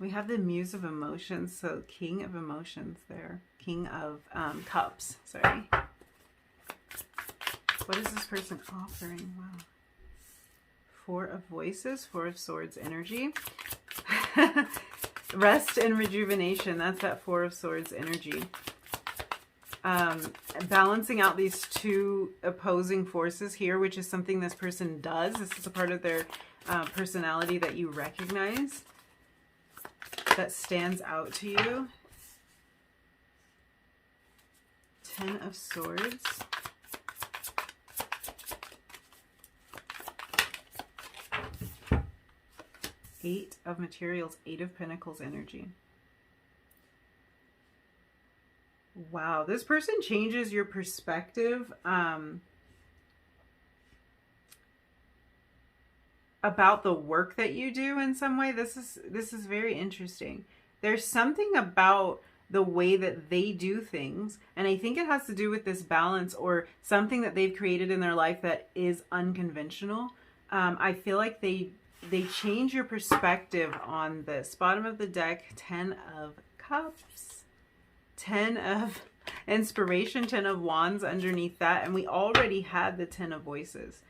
We have the Muse of Emotions, so King of Emotions there. King of Cups, sorry. What is this person offering? Wow. Four of Voices, Four of Swords energy. Rest and rejuvenation. That's that Four of Swords energy. Balancing out these two opposing forces here, which is something this person does. This is a part of their personality that you recognize, that stands out to you. Ten of Swords. Eight of Materials, Eight of Pentacles energy. Wow, this person changes your perspective about the work that you do in some way. This is very interesting. There's something about the way that they do things, and I think it has to do with this balance or something that they've created in their life that is unconventional. I feel like they change your perspective on this. Bottom of the deck, 10 of Cups, 10 of Inspiration, 10 of Wands underneath that, and we already had the 10 of Voices.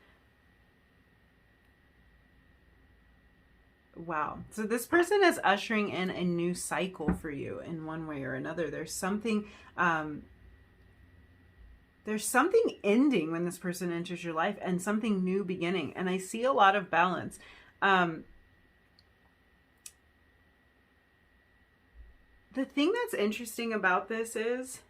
Wow. So this person is ushering in a new cycle for you in one way or another. There's something ending when this person enters your life and something new beginning. And I see a lot of balance. The thing that's interesting about this is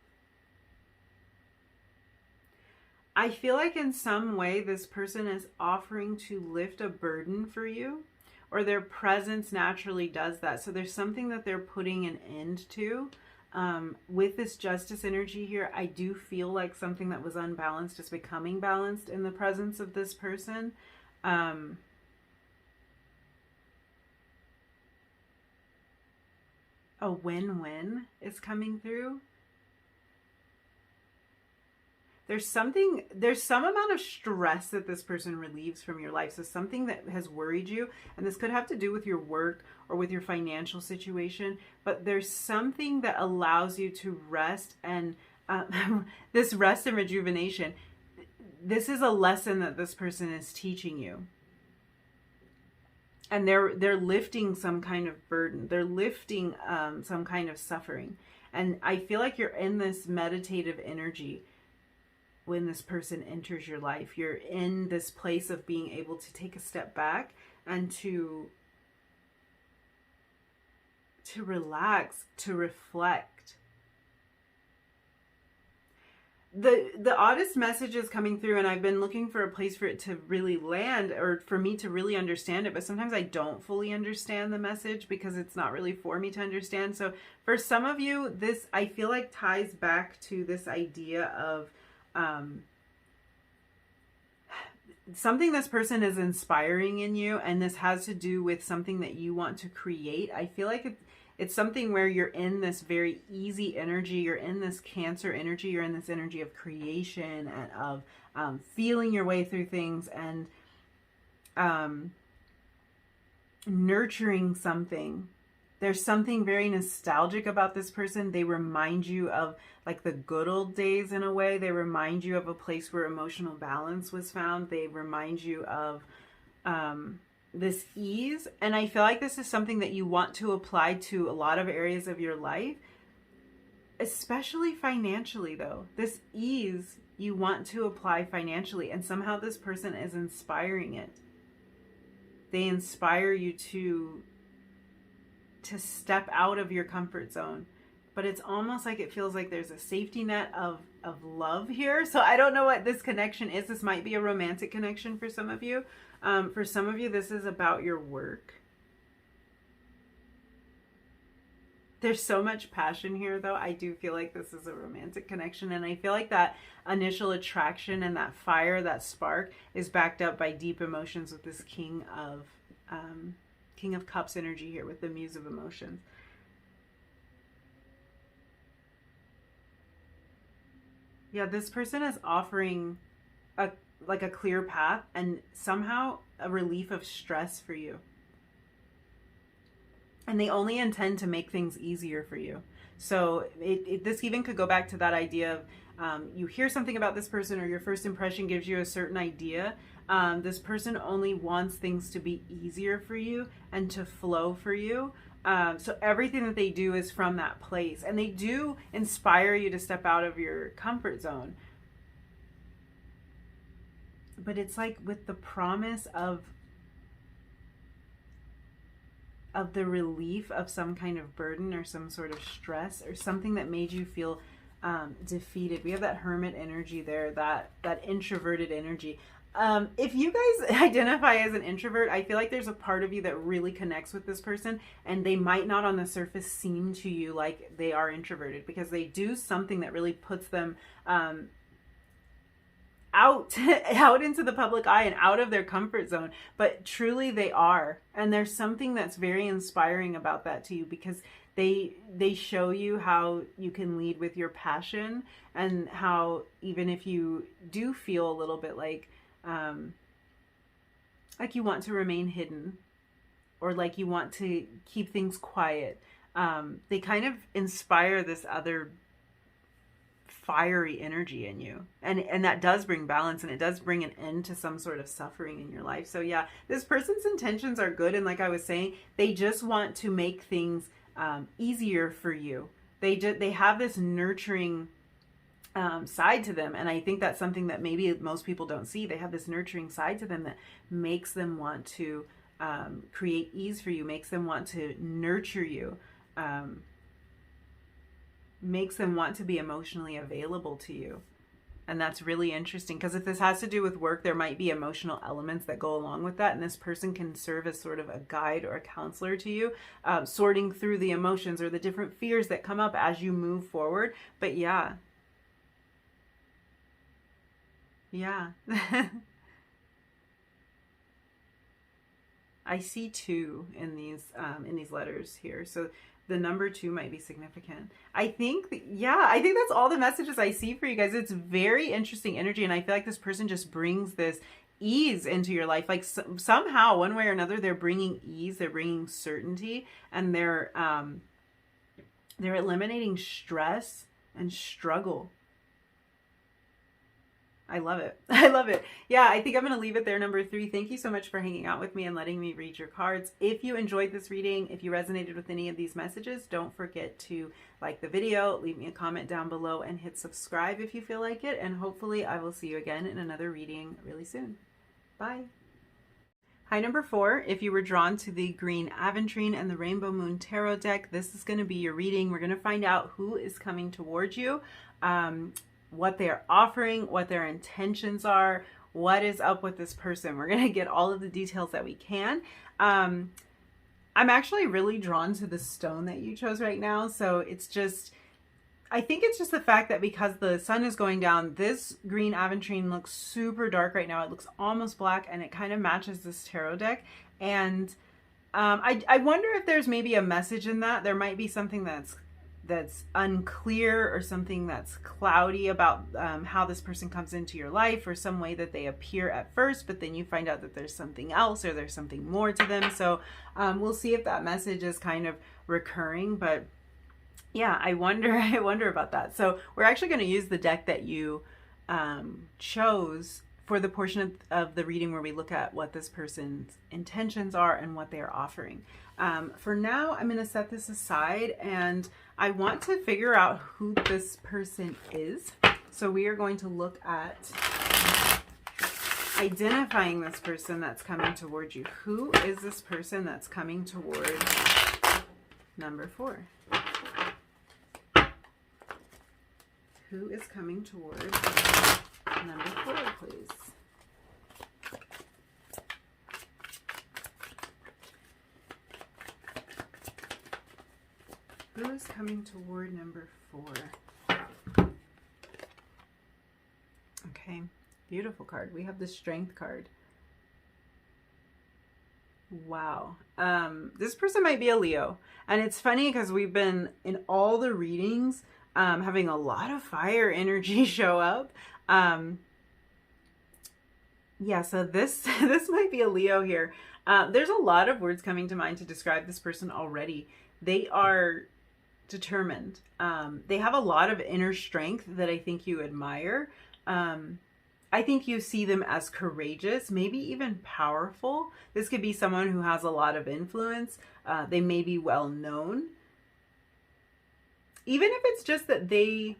I feel like in some way this person is offering to lift a burden for you, or their presence naturally does that. So there's something that they're putting an end to. With this Justice energy here, I do feel like something that was unbalanced is becoming balanced in the presence of this person. A win-win is coming through. There's some amount of stress that this person relieves from your life. So something that has worried you, and this could have to do with your work or with your financial situation, but there's something that allows you to rest, and this rest and rejuvenation, this is a lesson that this person is teaching you. And they're lifting some kind of burden. They're lifting some kind of suffering. And I feel like you're in this meditative energy when this person enters your life. You're in this place of being able to take a step back and to relax, to reflect. The oddest message is coming through, and I've been looking for a place for it to really land, or for me to really understand it, but sometimes I don't fully understand the message because it's not really for me to understand. So for some of you, this I feel like ties back to this idea of something this person is inspiring in you, and this has to do with something that you want to create. I feel like it's something where you're in this very easy energy, you're in this Cancer energy, you're in this energy of creation and of feeling your way through things and nurturing something. There's something very nostalgic about this person. They remind you of like the good old days in a way. They remind you of a place where emotional balance was found. They remind you of this ease. And I feel like this is something that you want to apply to a lot of areas of your life, especially financially though. This ease you want to apply financially, and somehow this person is inspiring it. They inspire you to step out of your comfort zone. But it's almost like it feels like there's a safety net of love here. So I don't know what this connection is. This might be a romantic connection for some of you. For some of you, this is about your work. There's so much passion here, though. I do feel like this is a romantic connection. And I feel like that initial attraction and that fire, that spark, is backed up by deep emotions with this King of Cups energy here with the Muse of Emotions. Yeah, this person is offering a clear path and somehow a relief of stress for you. And they only intend to make things easier for you. So this even could go back to that idea of you hear something about this person, or your first impression gives you a certain idea. This person only wants things to be easier for you and to flow for you. So everything that they do is from that place, and they do inspire you to step out of your comfort zone. But it's like with the promise of the relief of some kind of burden or some sort of stress or something that made you feel defeated. We have that hermit energy there, that introverted energy. If you guys identify as an introvert, I feel like there's a part of you that really connects with this person, and they might not on the surface seem to you like they are introverted, because they do something that really puts them out into the public eye and out of their comfort zone, but truly they are. And there's something that's very inspiring about that to you, because they show you how you can lead with your passion, and how even if you do feel a little bit like you want to remain hidden, or like you want to keep things quiet, they kind of inspire this other fiery energy in you, and that does bring balance, and it does bring an end to some sort of suffering in your life. So yeah, this person's intentions are good, and like I was saying, they just want to make things easier for you. They have this nurturing side to them, and I think that's something that maybe most people don't see. They have this nurturing side to them that makes them want to create ease for you, makes them want to nurture you, makes them want to be emotionally available to you. And that's really interesting, because if this has to do with work, there might be emotional elements that go along with that, and this person can serve as sort of a guide or a counselor to you, sorting through the emotions or the different fears that come up as you move forward. But yeah, I see 2 in these letters here, so the number 2 might be significant. I think that's all the messages I see for you guys. It's very interesting energy, and I feel like this person just brings this ease into your life. Like somehow, one way or another, they're bringing ease, they're bringing certainty, and they're eliminating stress and struggle. I love it. I love it. Yeah, I think I'm going to leave it there, number 3. Thank you so much for hanging out with me and letting me read your cards. If you enjoyed this reading, if you resonated with any of these messages, don't forget to like the video, leave me a comment down below, and hit subscribe if you feel like it. And hopefully I will see you again in another reading really soon. Bye. Hi, number 4. If you were drawn to the Green Aventurine and the Rainbow Moon Tarot deck, this is going to be your reading. We're going to find out who is coming towards you, what they're offering, what their intentions are, what is up with this person. We're going to get all of the details that we can. I'm actually really drawn to the stone that you chose right now. So it's just, I think it's just the fact that because the sun is going down, this Green Aventurine looks super dark right now. It looks almost black, and it kind of matches this tarot deck. And I wonder if there's maybe a message in that. There might be something that's unclear, or something that's cloudy about how this person comes into your life, or some way that they appear at first, but then you find out that there's something else, or there's something more to them. So we'll see if that message is kind of recurring. But yeah, I wonder about that. So we're actually going to use the deck that you chose for the portion of the reading where we look at what this person's intentions are and what they are offering. For now, I'm going to set this aside, and I want to figure out who this person is. So we are going to look at identifying this person that's coming towards you. Who is this person that's coming toward number 4? Who is coming toward number 4, please? Who is coming toward number 4? Okay, beautiful card. We have the Strength card. Wow. This person might be a Leo. And it's funny because we've been, in all the readings, having a lot of fire energy show up. Yeah, so this might be a Leo here. There's a lot of words coming to mind to describe this person already. They are determined. They have a lot of inner strength that I think you admire. I think you see them as courageous, maybe even powerful. This could be someone who has a lot of influence. They may be well known. Even if it's just that they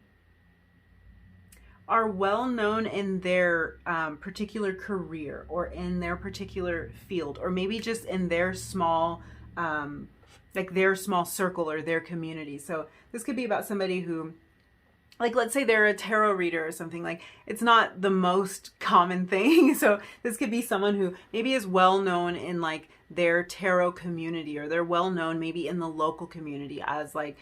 are well known in their particular career or in their particular field, or maybe just in their small, like their small circle or their community. So this could be about somebody who, like, let's say they're a tarot reader or something. Like, it's not the most common thing. So this could be someone who maybe is well known in like their tarot community, or they're well known maybe in the local community as like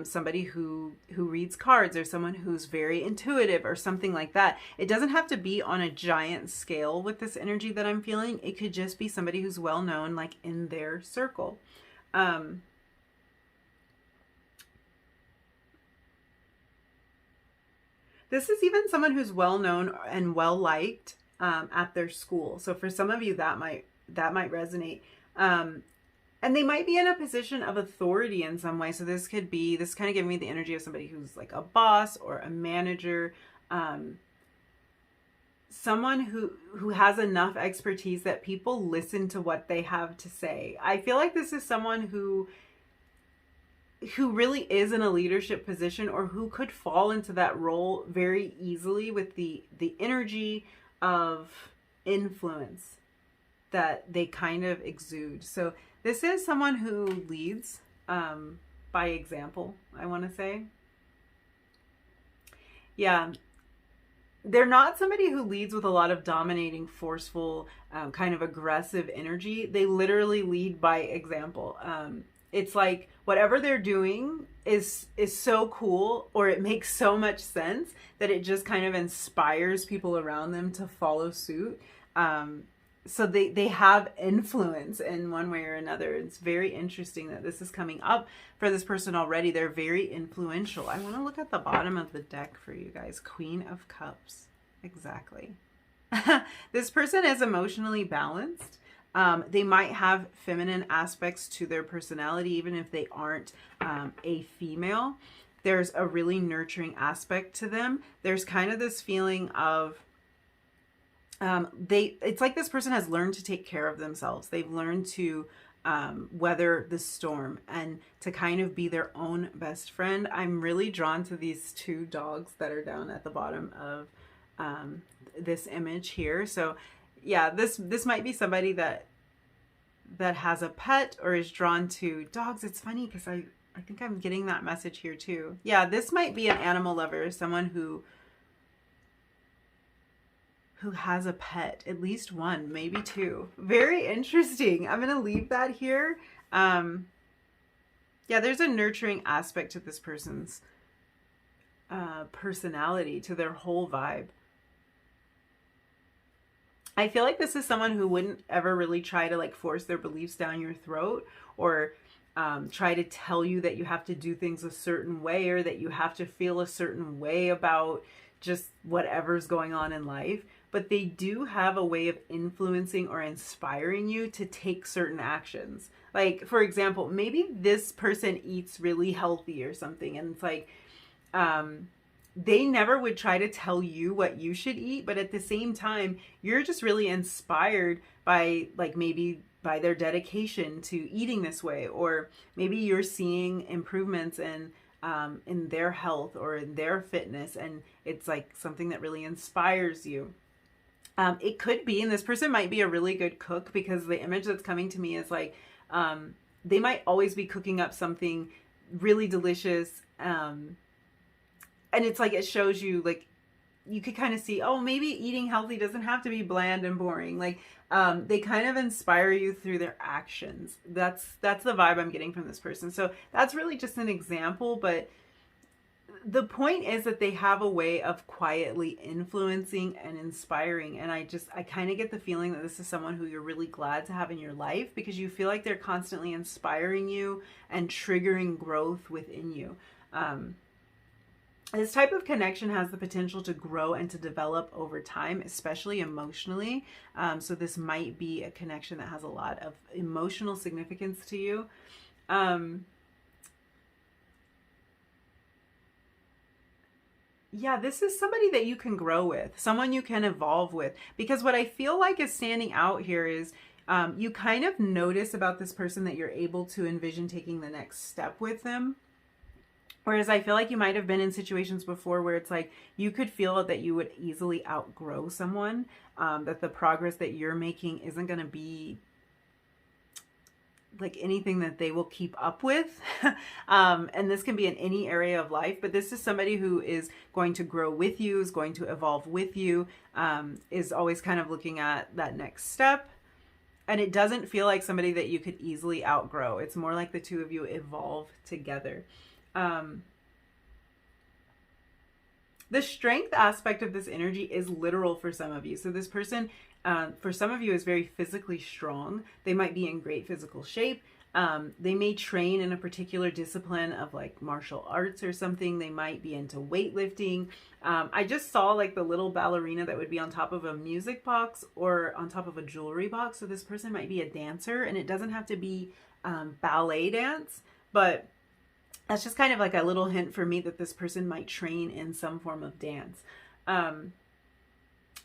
somebody who reads cards, or someone who's very intuitive or something like that. It doesn't have to be on a giant scale with this energy that I'm feeling. It could just be somebody who's well known like in their circle. This is even someone who's well known and well liked at their school. So for some of you, that might resonate. And they might be in a position of authority in some way. So this kind of giving me the energy of somebody who's like a boss or a manager, someone who has enough expertise that people listen to what they have to say. I feel like this is someone who really is in a leadership position, or who could fall into that role very easily with the energy of influence that they kind of exude. So this is someone who leads by example, I want to say. Yeah. They're not somebody who leads with a lot of dominating, forceful, kind of aggressive energy. They literally lead by example. It's like whatever they're doing is so cool, or it makes so much sense that it just kind of inspires people around them to follow suit. So they have influence in one way or another. It's very interesting that this is coming up for this person already. They're very influential. I want to look at the bottom of the deck for you guys. Queen of Cups. Exactly. This person is emotionally balanced. They might have feminine aspects to their personality, even if they aren't a female. There's a really nurturing aspect to them. There's kind of this feeling of it's like this person has learned to take care of themselves. They've learned to weather the storm and to kind of be their own best friend. I'm really drawn to these two dogs that are down at the bottom of this image here. So yeah, this might be somebody that has a pet or is drawn to dogs. It's funny because I think I'm getting that message here too. Yeah, this might be an animal lover, someone who has a pet, at least one, maybe two. Very interesting. I'm going to leave that here. Yeah, there's a nurturing aspect to this person's personality, to their whole vibe. I feel like this is someone who wouldn't ever really try to like force their beliefs down your throat, or try to tell you that you have to do things a certain way, or that you have to feel a certain way about just whatever's going on in life. But they do have a way of influencing or inspiring you to take certain actions. Like, for example, maybe this person eats really healthy or something, and it's like, they never would try to tell you what you should eat, but at the same time, you're just really inspired by, like, maybe by their dedication to eating this way, or maybe you're seeing improvements in their health or in their fitness, and it's like something that really inspires you. It could be, and this person might be a really good cook, because the image that's coming to me is like, they might always be cooking up something really delicious. And it's like, it shows you, like, you could kind of see, oh, maybe eating healthy doesn't have to be bland and boring. Like, they kind of inspire you through their actions. That's the vibe I'm getting from this person. So that's really just an example, but the point is that they have a way of quietly influencing and inspiring. And I kind of get the feeling that this is someone who you're really glad to have in your life, because you feel like they're constantly inspiring you and triggering growth within you. This type of connection has the potential to grow and to develop over time, especially emotionally. So this might be a connection that has a lot of emotional significance to you. Yeah, this is somebody that you can grow with, someone you can evolve with. Because what I feel like is standing out here is you kind of notice about this person that you're able to envision taking the next step with them. Whereas I feel like you might have been in situations before where it's like you could feel that you would easily outgrow someone, that the progress that you're making isn't going to be like anything that they will keep up with. And this can be in any area of life, but this is somebody who is going to grow with you, is going to evolve with you, is always kind of looking at that next step. And it doesn't feel like somebody that you could easily outgrow. It's more like the two of you evolve together. The strength aspect of this energy is literal for some of you. So this person, for some of you, is very physically strong. They might be in great physical shape. They may train in a particular discipline of like martial arts or something. They might be into weightlifting. I just saw like the little ballerina that would be on top of a music box or on top of a jewelry box. So this person might be a dancer, and it doesn't have to be ballet dance, but that's just kind of like a little hint for me that this person might train in some form of dance. I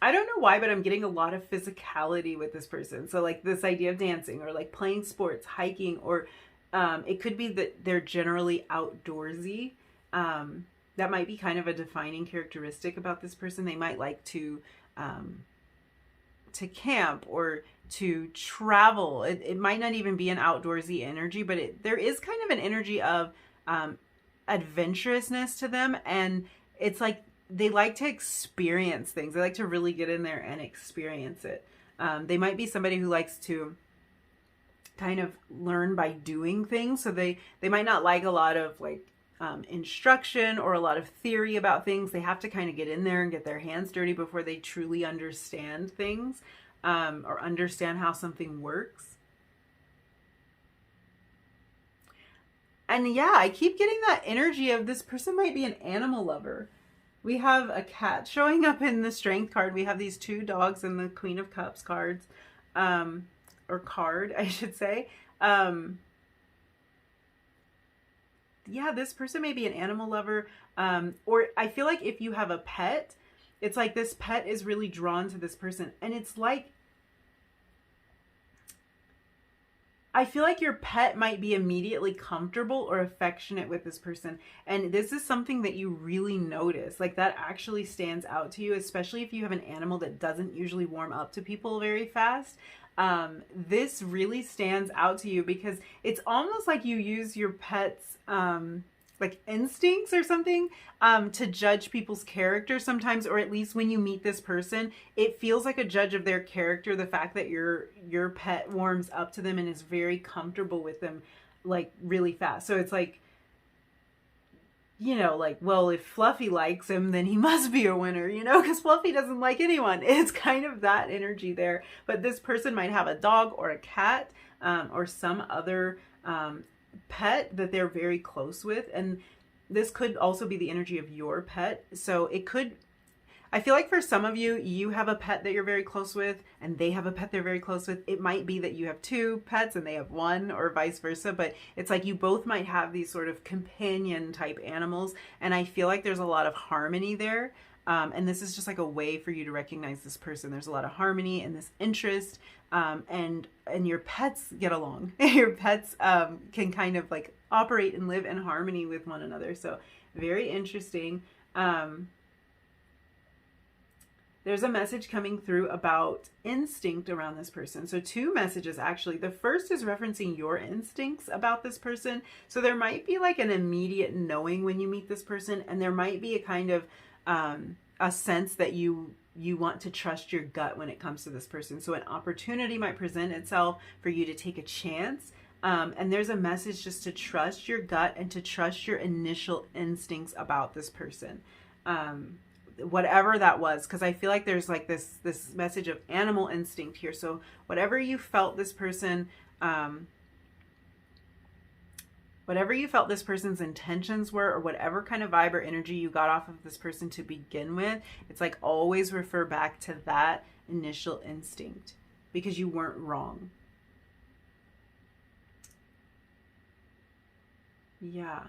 don't know why, but I'm getting a lot of physicality with this person. So like this idea of dancing or like playing sports, hiking, or it could be that they're generally outdoorsy. That might be kind of a defining characteristic about this person. They might like to camp or to travel. It might not even be an outdoorsy energy, but there is kind of an energy of adventurousness to them, and it's like they like to experience things. They like to really get in there and experience it. They might be somebody who likes to kind of learn by doing things, so they might not like a lot of like instruction or a lot of theory about things. They have to kind of get in there and get their hands dirty before they truly understand things, or understand how something works. And yeah, I keep getting that energy of this person might be an animal lover. We have a cat showing up in the strength card. We have these two dogs in the Queen of Cups cards, or card, I should say. Yeah, this person may be an animal lover. Or I feel like if you have a pet, it's like this pet is really drawn to this person. And it's like, I feel like your pet might be immediately comfortable or affectionate with this person. And this is something that you really notice. Like that actually stands out to you, especially if you have an animal that doesn't usually warm up to people very fast. This really stands out to you because it's almost like you use your pet's like instincts or something to judge people's character sometimes, or at least when you meet this person, it feels like a judge of their character. The fact that your pet warms up to them and is very comfortable with them like really fast. So it's like, you know, like, well, if Fluffy likes him, then he must be a winner, you know, because Fluffy doesn't like anyone. It's kind of that energy there. But this person might have a dog or a cat, or some other pet that they're very close with. And this could also be the energy of your pet. So it could, I feel like for some of you, you have a pet that you're very close with and they have a pet they're very close with. It might be that you have two pets and they have one, or vice versa, but it's like you both might have these sort of companion type animals. And I feel like there's a lot of harmony there. And this is just like a way for you to recognize this person. There's a lot of harmony and this interest, and your pets get along. Your pets can kind of like operate and live in harmony with one another. So very interesting. There's a message coming through about instinct around this person. So two messages actually. The first is referencing your instincts about this person. So there might be like an immediate knowing when you meet this person, and there might be a kind of a sense that you want to trust your gut when it comes to this person. So an opportunity might present itself for you to take a chance. And there's a message just to trust your gut and to trust your initial instincts about this person. Whatever that was, because I feel like there's like this message of animal instinct here. So whatever you felt this person, whatever you felt this person's intentions were, or whatever kind of vibe or energy you got off of this person to begin with, it's like always refer back to that initial instinct because you weren't wrong. Yeah.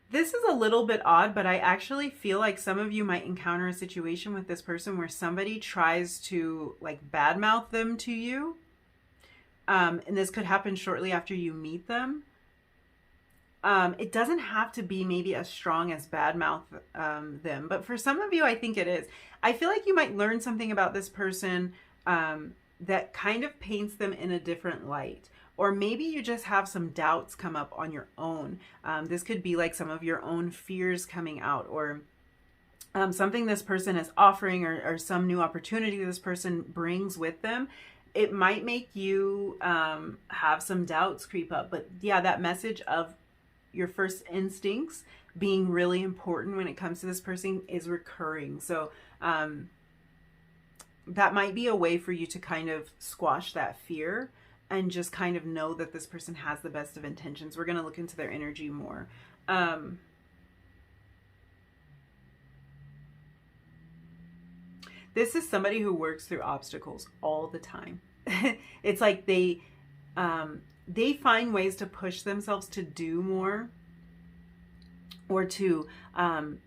This is a little bit odd, but I actually feel like some of you might encounter a situation with this person where somebody tries to like badmouth them to you. And this could happen shortly after you meet them. It doesn't have to be maybe as strong as badmouth them, but for some of you, I think it is. I feel like you might learn something about this person that kind of paints them in a different light. Or maybe you just have some doubts come up on your own. This could be like some of your own fears coming out, or something this person is offering, or some new opportunity this person brings with them. It might make you have some doubts creep up. But yeah, that message of your first instincts being really important when it comes to this person is recurring. So that might be a way for you to kind of squash that fear and just kind of know that this person has the best of intentions. We're going to look into their energy more. This is somebody who works through obstacles all the time. It's like they find ways to push themselves to do more, or to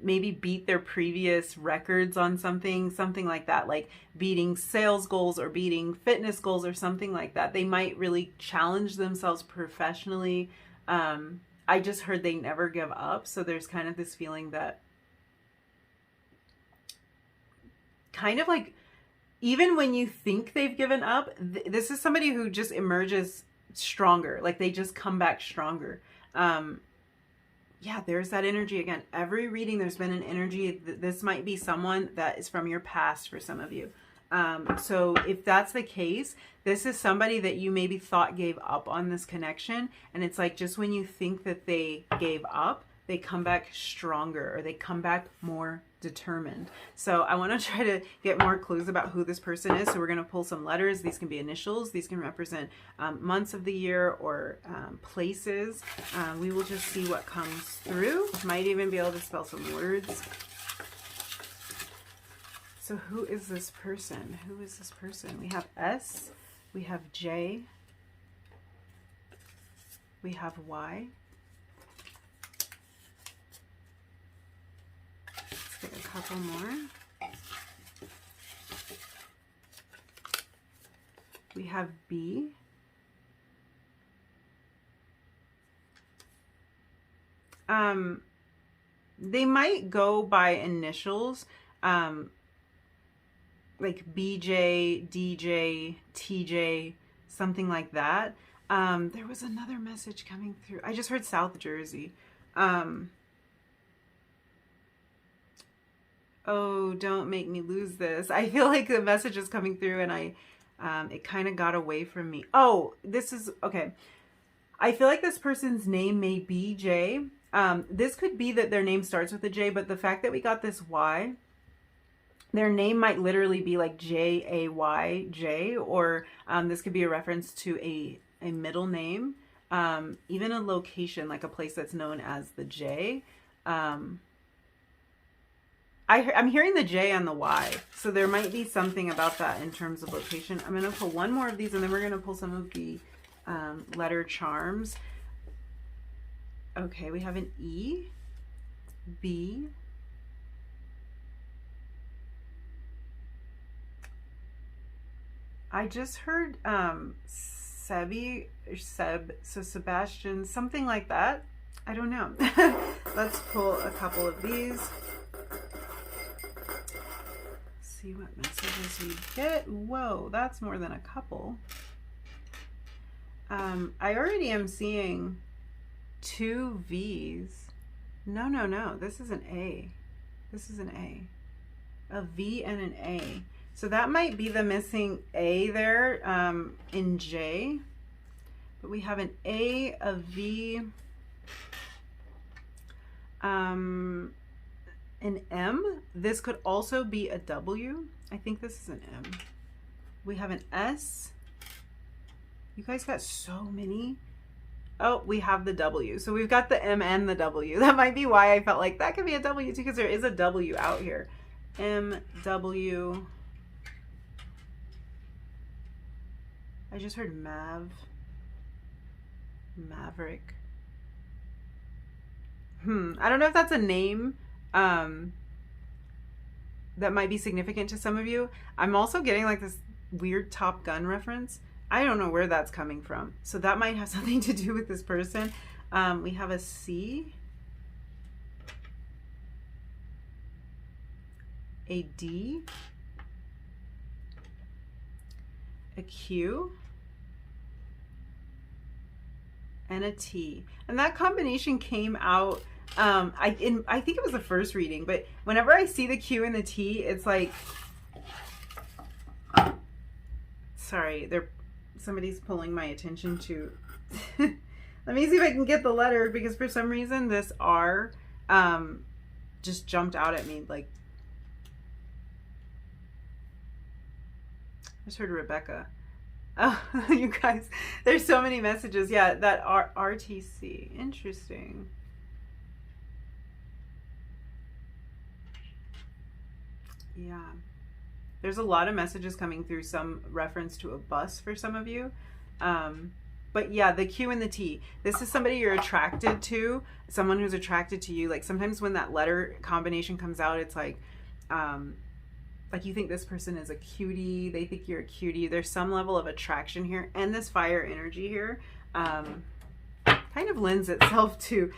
maybe beat their previous records on something like that, like beating sales goals or beating fitness goals or something like that. They might really challenge themselves professionally. I just heard they never give up. So there's kind of this feeling that kind of like, even when you think they've given up, this is somebody who just emerges stronger. Like they just come back stronger. Yeah, there's that energy again. Every reading, there's been an energy. This might be someone that is from your past for some of you. So if that's the case, this is somebody that you maybe thought gave up on this connection. And it's like, just when you think that they gave up, they come back stronger, or they come back more determined. So I want to try to get more clues about who this person is. So we're going to pull some letters. These can be initials. These can represent months of the year, or places. We will just see what comes through. Might even be able to spell some words. So who is this person? Who is this person? We have S. We have J. We have Y. Get a couple more. We have B. They might go by initials, like BJ, DJ, TJ, something like that. There was another message coming through. I just heard South Jersey. Oh, don't make me lose this. I feel like the message is coming through and it kind of got away from me. Oh, this is, okay. I feel like this person's name may be J. This could be that their name starts with a J, but the fact that we got this Y, their name might literally be like J-A-Y, J, or this could be a reference to a middle name, even a location, like a place that's known as the J. I'm hearing the J and the Y, so there might be something about that in terms of location. I'm going to pull one more of these, and then we're going to pull some of the letter charms. Okay, we have an E, B, I just heard Sebi, or Seb, so Sebastian, something like that. I don't know. Let's pull a couple of these. See what messages we get. Whoa, that's more than a couple. I already am seeing 2 V's. No. This is an A. This is an A. A V and an A. So that might be the missing A there in J. But we have an A, a V, an M. This could also be a W. I think this is an M. We have an S. You guys got so many. Oh, we have the W. So we've got the M and the W. That might be why I felt like that could be a W too, because there is a W out here. M, W. I just heard Maverick. I don't know if that's a name that might be significant to some of you. I'm also getting like this weird Top Gun reference. I don't know where that's coming from. So that might have something to do with this person. We have a C, a D, a Q, and a T. And that combination came out, I think it was the first reading, but whenever I see the Q and the T, it's like, sorry, somebody's pulling my attention to, let me see if I can get the letter, because for some reason this R just jumped out at me. Like, I just heard Rebecca. Oh, you guys, there's so many messages. Yeah, that RTC. Interesting. Yeah. There's a lot of messages coming through, some reference to a bus for some of you. But yeah, the Q and the T. This is somebody you're attracted to, someone who's attracted to you. Like sometimes when that letter combination comes out, it's like you think this person is a cutie, they think you're a cutie. There's some level of attraction here, and this fire energy here kind of lends itself to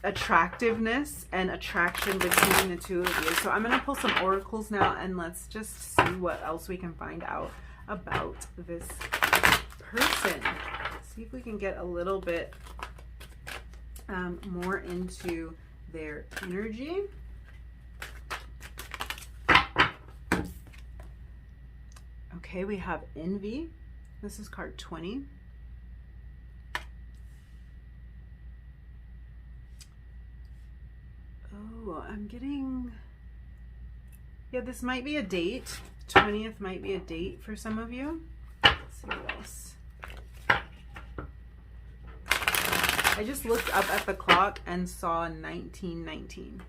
attractiveness and attraction between the two of you. So I'm going to pull some oracles now, and let's just see what else we can find out about this person. See if we can get a little bit more into their energy. Okay, we have envy. This is card 20. Oh, I'm getting, yeah, this might be a date. 20th might be a date for some of you. Let's see what else. I just looked up at the clock and saw 1919.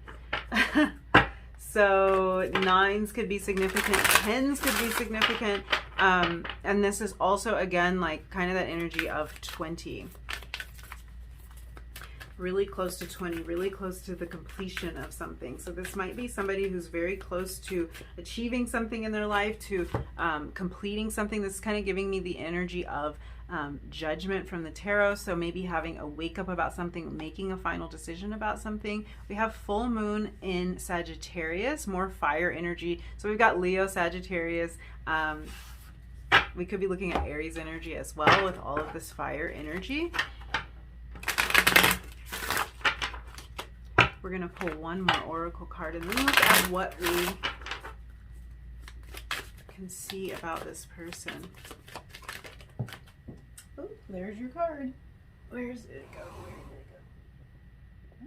So 9s could be significant, 10s could be significant, and this is also, again, like kind of that energy of 20. Really close to 20, really close to the completion of something. So this might be somebody who's very close to achieving something in their life, to completing something. This is kind of giving me the energy of judgment from the tarot. So maybe having a wake up about something, making a final decision about something. We have full moon in Sagittarius, more fire energy. So we've got Leo, Sagittarius. We could be looking at Aries energy as well with all of this fire energy. We're going to pull one more oracle card and then look at what we can see about this person. Oh, there's your card. Where's it go? Where did it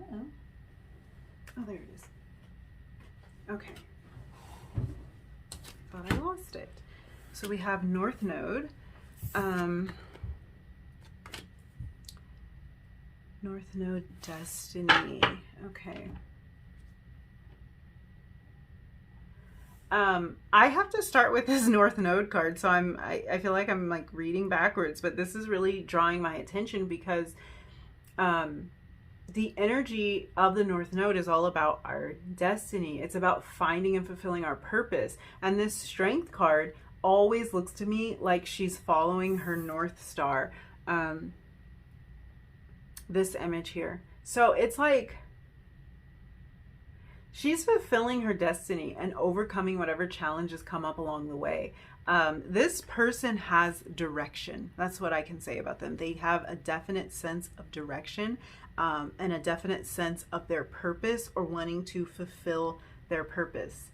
go? Oh, there it is. Okay. Thought I lost it. So we have North Node. North Node Destiny. Okay. I have to start with this North Node card, so I feel like I'm like reading backwards, but this is really drawing my attention because the energy of the North Node is all about our destiny. It's about finding and fulfilling our purpose. And this Strength card always looks to me like she's following her North Star. This image here. So it's like she's fulfilling her destiny and overcoming whatever challenges come up along the way. This person has direction. That's what I can say about them. They have a definite sense of direction and a definite sense of their purpose or wanting to fulfill their purpose.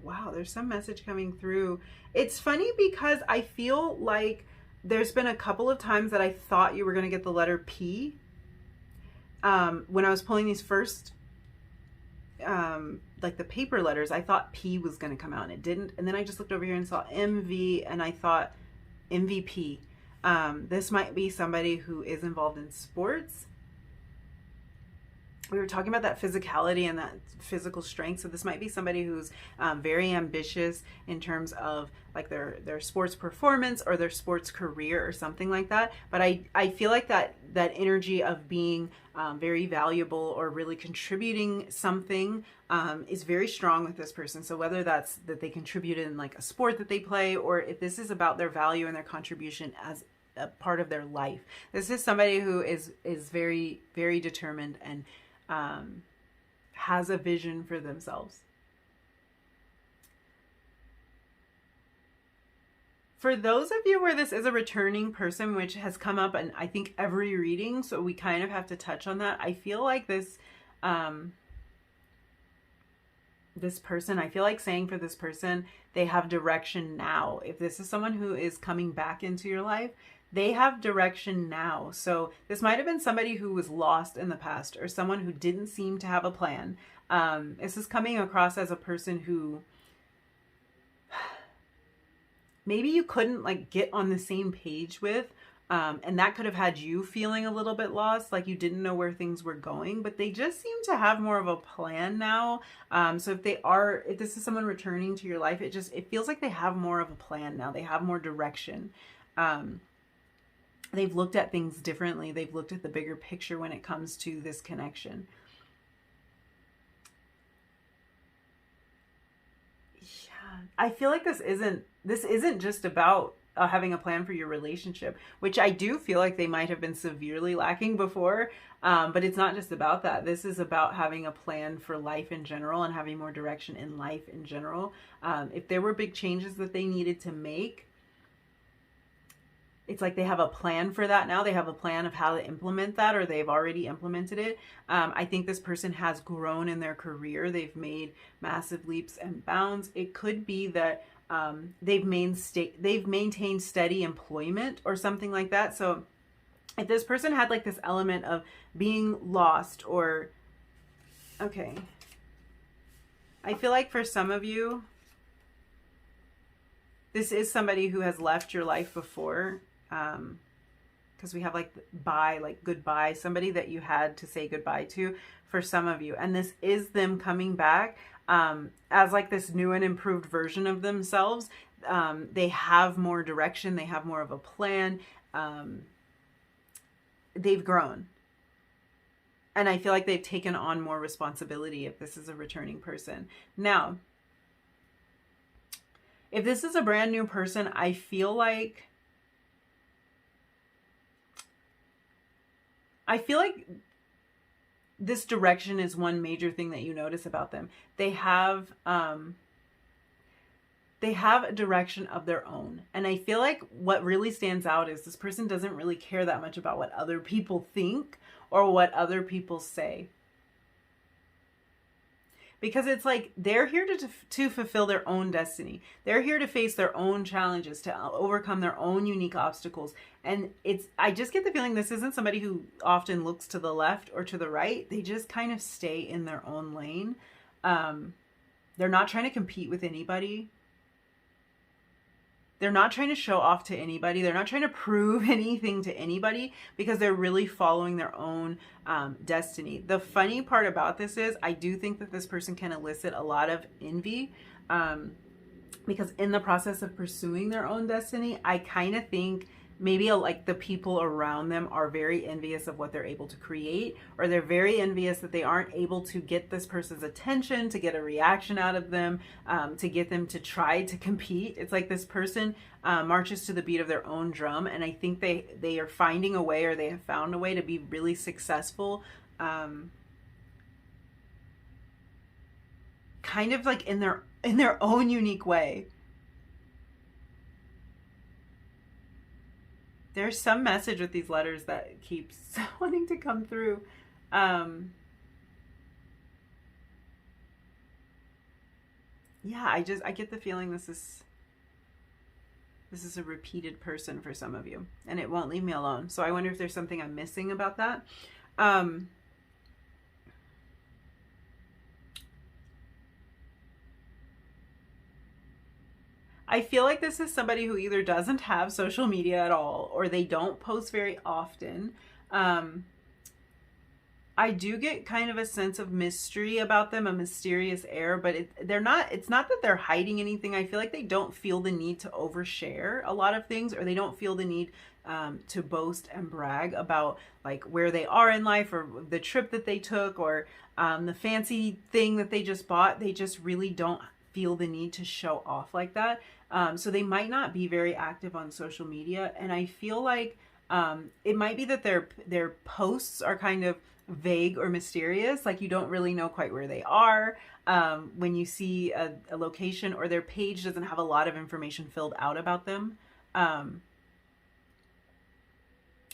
Wow, there's some message coming through. It's funny because I feel like there's been a couple of times that I thought you were going to get the letter P. When I was pulling these first, like the paper letters, I thought P was going to come out and it didn't. And then I just looked over here and saw MV and I thought MVP. This might be somebody who is involved in sports. we were talking about that physicality and that physical strength. So this might be somebody who's very ambitious in terms of like their sports performance or their sports career or something like that. But I feel like that energy of being very valuable or really contributing something is very strong with this person. So whether that's that they contribute in like a sport that they play, or if this is about their value and their contribution as a part of their life, this is somebody who is very, very determined and has a vision for themselves. For those of you where this is a returning person, which has come up in I think every reading, so we kind of have to touch on that. I feel like this this person, I feel like saying for this person, they have direction now. If this is someone who is coming back into your life, they have direction now. So this might have been somebody who was lost in the past, or someone who didn't seem to have a plan. This is coming across as a person who maybe you couldn't like get on the same page with, and that could have had you feeling a little bit lost, like you didn't know where things were going, but they just seem to have more of a plan now. So if this is someone returning to your life, it feels like they have more of a plan now. They have more direction. They've looked at things differently. They've looked at the bigger picture when it comes to this connection. Yeah, I feel like this isn't just about having a plan for your relationship, which I do feel like they might have been severely lacking before. But it's not just about that. This is about having a plan for life in general and having more direction in life in general. If there were big changes that they needed to make, it's like they have a plan for that now. They have a plan of how to implement that, or they've already implemented it. I think this person has grown in their career. They've made massive leaps and bounds. It could be that they've maintained steady employment or something like that. So if this person had like this element of being lost, or, okay, I feel like for some of you, this is somebody who has left your life before. Because we have like bye, like goodbye, somebody that you had to say goodbye to for some of you. And this is them coming back as like this new and improved version of themselves. They have more direction. They have more of a plan. They've grown. And I feel like they've taken on more responsibility if this is a returning person. Now, if this is a brand new person, I feel like this direction is one major thing that you notice about them. They have a direction of their own. And I feel like what really stands out is this person doesn't really care that much about what other people think or what other people say. Because it's like they're here to fulfill their own destiny. They're here to face their own challenges, to overcome their own unique obstacles. And I just get the feeling this isn't somebody who often looks to the left or to the right. They just kind of stay in their own lane. They're not trying to compete with anybody. They're not trying to show off to anybody. They're not trying to prove anything to anybody, because they're really following their own destiny. The funny part about this is I do think that this person can elicit a lot of envy, because in the process of pursuing their own destiny, I kind of think maybe like the people around them are very envious of what they're able to create, or they're very envious that they aren't able to get this person's attention, to get a reaction out of them, to get them to try to compete. It's like this person marches to the beat of their own drum, and I think they are finding a way, or they have found a way to be really successful, kind of like in their own unique way. There's some message with these letters that keeps wanting to come through. Yeah, I get the feeling this is a repeated person for some of you, and it won't leave me alone. So I wonder if there's something I'm missing about that. I feel like this is somebody who either doesn't have social media at all, or they don't post very often. I do get kind of a sense of mystery about them, a mysterious air, but it's not that they're hiding anything. I feel like they don't feel the need to overshare a lot of things, or they don't feel the need to boast and brag about like where they are in life, or the trip that they took, or the fancy thing that they just bought. They just really don't feel the need to show off like that. So they might not be very active on social media. And I feel like it might be that their posts are kind of vague or mysterious, like you don't really know quite where they are when you see a location, or their page doesn't have a lot of information filled out about them.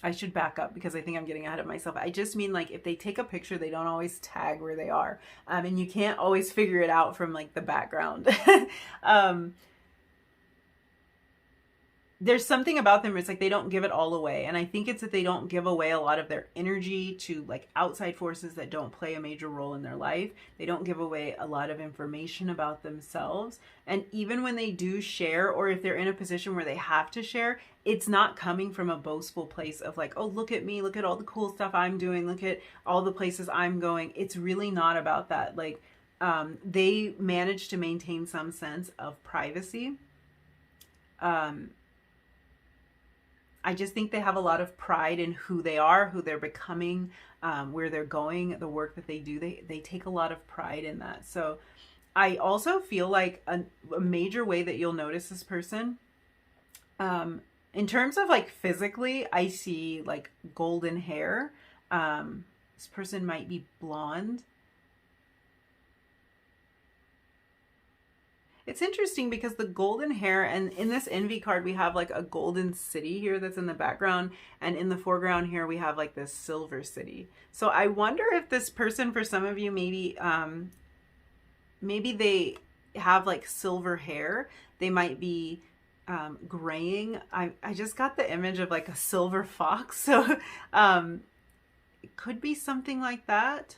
I should back up because I think I'm getting ahead of myself. I just mean like if they take a picture, they don't always tag where they are, and you can't always figure it out from like the background. There's something about them where it's like they don't give it all away. And I think it's that they don't give away a lot of their energy to like outside forces that don't play a major role in their life. They don't give away a lot of information about themselves. And even when they do share, or if they're in a position where they have to share, it's not coming from a boastful place of like, oh, look at me, look at all the cool stuff I'm doing, look at all the places I'm going. It's really not about that. Like they manage to maintain some sense of privacy. I just think they have a lot of pride in who they are, who they're becoming, where they're going, the work that they do. They take a lot of pride in that. So I also feel like a major way that you'll notice this person, in terms of like physically, I see like golden hair. This person might be blonde. It's interesting because the golden hair, and in this envy card, we have like a golden city here that's in the background. And in the foreground here, we have like this silver city. So I wonder if this person, for some of you, maybe they have like silver hair. They might be graying. I just got the image of like a silver fox. So it could be something like that.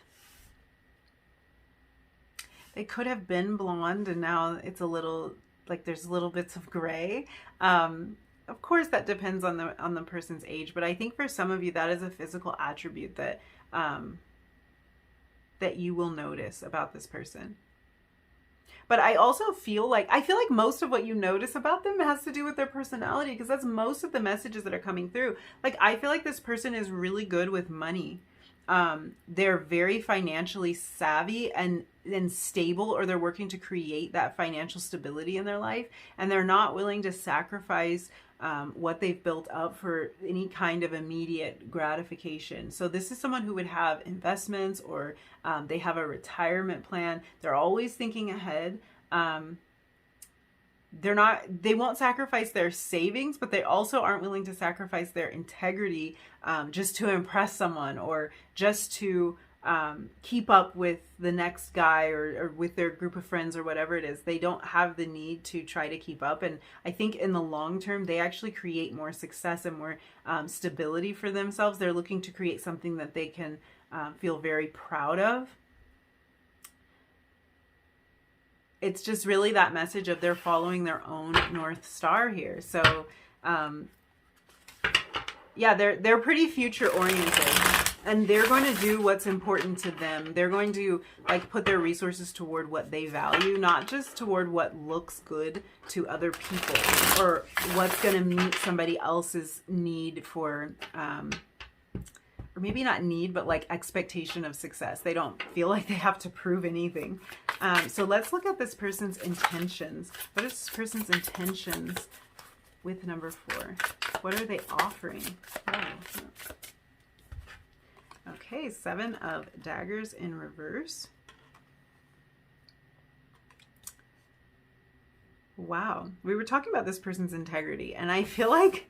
They could have been blonde and now it's a little like there's little bits of gray. Of course, that depends on the person's age, but I think for some of you that is a physical attribute that that you will notice about this person. But I also feel like most of what you notice about them has to do with their personality, because that's most of the messages that are coming through. Like I feel like this person is really good with money. They're very financially savvy and stable, or they're working to create that financial stability in their life, and they're not willing to sacrifice what they've built up for any kind of immediate gratification. So this is someone who would have investments, or they have a retirement plan. They're always thinking ahead. They won't sacrifice their savings, but they also aren't willing to sacrifice their integrity just to impress someone, or just to keep up with the next guy, or with their group of friends, or whatever it is. They don't have the need to try to keep up. And I think in the long term, they actually create more success and more stability for themselves. They're looking to create something that they can feel very proud of. It's just really that message of they're following their own North Star here. So, yeah, they're pretty future oriented, and they're going to do what's important to them. They're going to like put their resources toward what they value, not just toward what looks good to other people, or what's going to meet somebody else's need for, or maybe not need, but like expectation of success. They don't feel like they have to prove anything. So let's look at this person's intentions. What is this person's intentions with number 4? What are they offering? Oh. Okay, 7 of Daggers in reverse. Wow. We were talking about this person's integrity, and I feel like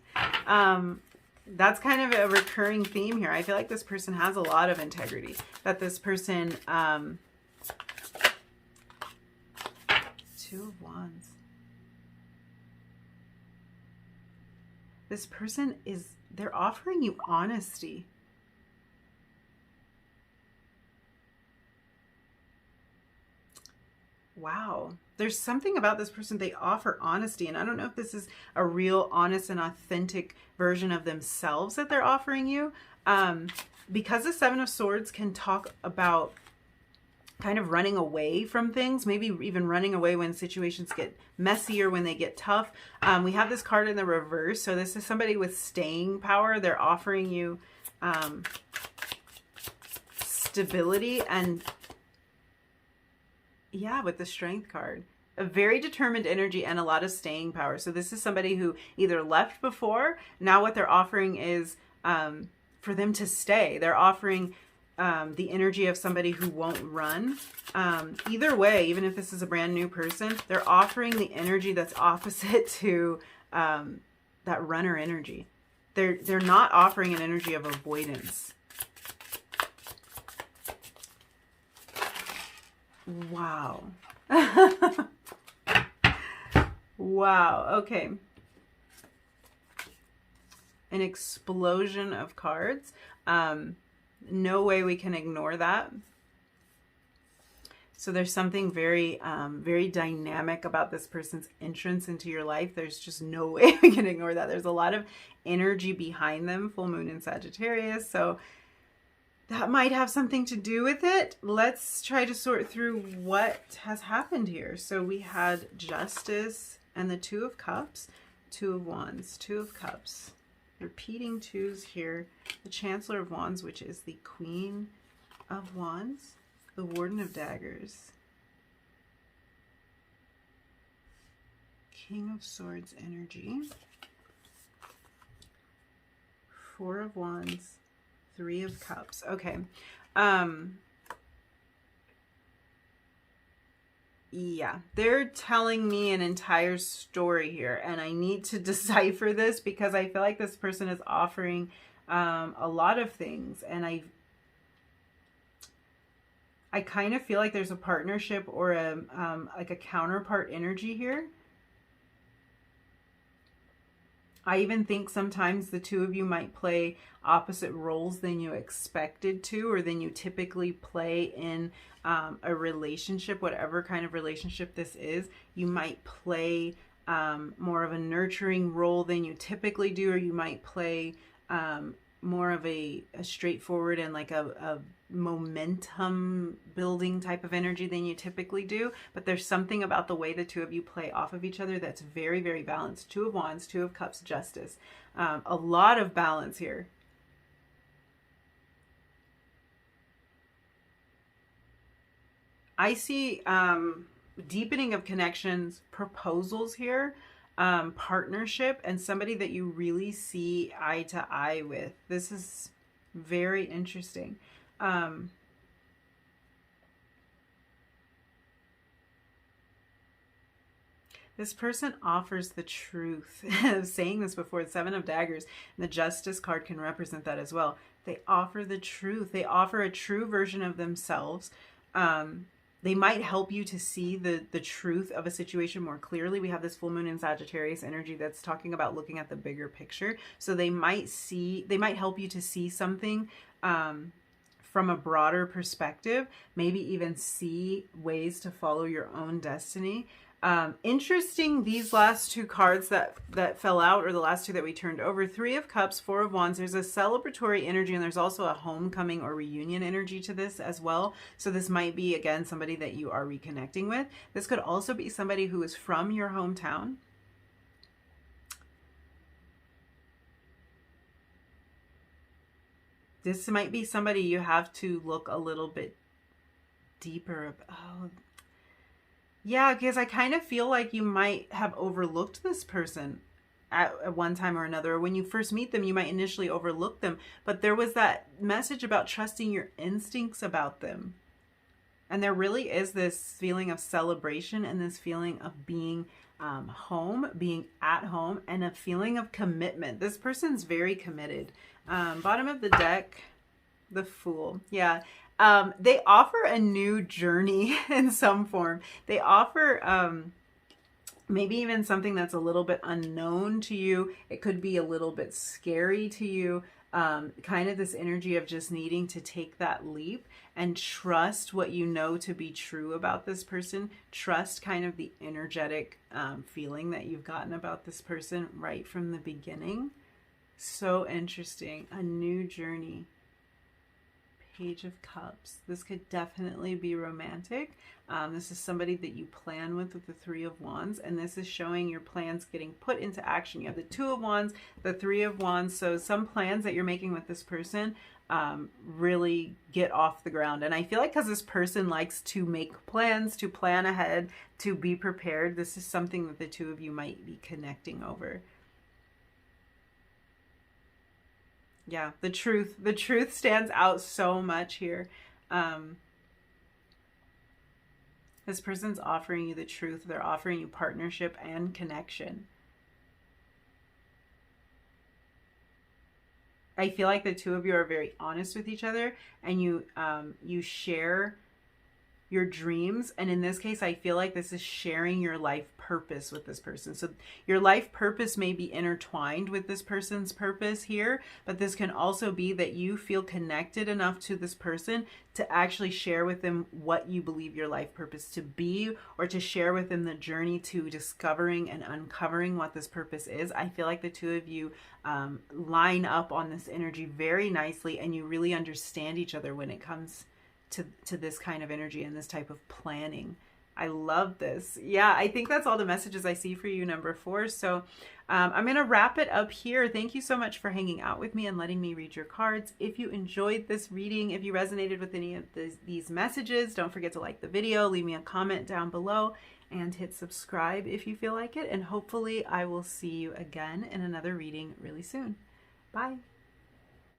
that's kind of a recurring theme here. I feel like this person has a lot of integrity. That this person, 2 of Wands. This person they're offering you honesty. Wow. There's something about this person, they offer honesty, and I don't know if this is a real honest and authentic version of themselves that they're offering you, Because the Seven of Swords can talk about kind of running away from things, maybe even running away when situations get messy or when they get tough. We have this card in the reverse. So this is somebody with staying power. They're offering you stability and, yeah, with the Strength card. A very determined energy and a lot of staying power. So this is somebody who either left before. Now what they're offering is for them to stay. They're offering the energy of somebody who won't run. Either way, even if this is a brand new person, they're offering the energy that's opposite to that runner energy. They're not offering an energy of avoidance. Wow. Wow. Okay. An explosion of cards. No way we can ignore that. So there's something very, very dynamic about this person's entrance into your life. There's just no way we can ignore that. There's a lot of energy behind them, full moon in Sagittarius. So that might have something to do with it. Let's try to sort through what has happened here. So we had Justice and the Two of Cups, Two of Wands, Two of Cups. Repeating twos here. The Chancellor of Wands, which is the Queen of Wands. The Warden of Daggers. King of Swords energy. Four of Wands. Three of Cups. Okay. Yeah, they're telling me an entire story here, and I need to decipher this because I feel like this person is offering a lot of things, and I kind of feel like there's a partnership or a like a counterpart energy here. I even think sometimes the two of you might play opposite roles than you expected to, or than you typically play in a relationship, whatever kind of relationship this is. You might play more of a nurturing role than you typically do, or you might play more of a straightforward and like a momentum building type of energy than you typically do. But there's something about the way the two of you play off of each other that's very, very balanced. Two of Wands, Two of Cups, Justice. A lot of balance here. I see deepening of connections, proposals here, partnership, and somebody that you really see eye to eye with. This is very interesting. This person offers the truth. I was saying this before, the Seven of Daggers, and the Justice card can represent that as well. They offer the truth. They offer a true version of themselves. They might help you to see the truth of a situation more clearly. We have this full moon in Sagittarius energy that's talking about looking at the bigger picture. So they might help you to see something from a broader perspective, maybe even see ways to follow your own destiny. Interesting, these last two cards that fell out, or the last two that we turned over, Three of Cups, Four of Wands. There's a celebratory energy, and there's also a homecoming or reunion energy to this as well. So this might be, again, somebody that you are reconnecting with. This could also be somebody who is from your hometown. This might be somebody you have to look a little bit deeper. Oh, yeah, because I kind of feel like you might have overlooked this person at one time or another. When you first meet them, you might initially overlook them, but there was that message about trusting your instincts about them. And there really is this feeling of celebration and this feeling of being home, being at home, and a feeling of commitment. This person's very committed. Bottom of the deck, the Fool. Yeah. They offer a new journey in some form. They offer maybe even something that's a little bit unknown to you. It could be a little bit scary to you. Kind of this energy of just needing to take that leap and trust what you know to be true about this person. Trust kind of the energetic feeling that you've gotten about this person right from the beginning. So interesting. A new journey. Page of Cups. This could definitely be romantic. This is somebody that you plan with the Three of Wands, and this is showing your plans getting put into action. You have the Two of Wands, the Three of Wands. So some plans that you're making with this person really get off the ground. And I feel like because this person likes to make plans, to plan ahead, to be prepared, this is something that the two of you might be connecting over. Yeah, the truth stands out so much here. This person's offering you the truth. They're offering you partnership and connection. I feel like the two of you are very honest with each other, and you share your dreams. And in this case, I feel like this is sharing your life purpose with this person. So your life purpose may be intertwined with this person's purpose here, but this can also be that you feel connected enough to this person to actually share with them what you believe your life purpose to be, or to share with them the journey to discovering and uncovering what this purpose is. I feel like the two of you line up on this energy very nicely, and you really understand each other when it comes to this kind of energy and this type of planning. I love this. Yeah, I think that's all the messages I see for you, number 4. So I'm going to wrap it up here. Thank you so much for hanging out with me and letting me read your cards. If you enjoyed this reading, if you resonated with any of these messages, don't forget to like the video, leave me a comment down below, and hit subscribe if you feel like it. And hopefully I will see you again in another reading really soon. Bye.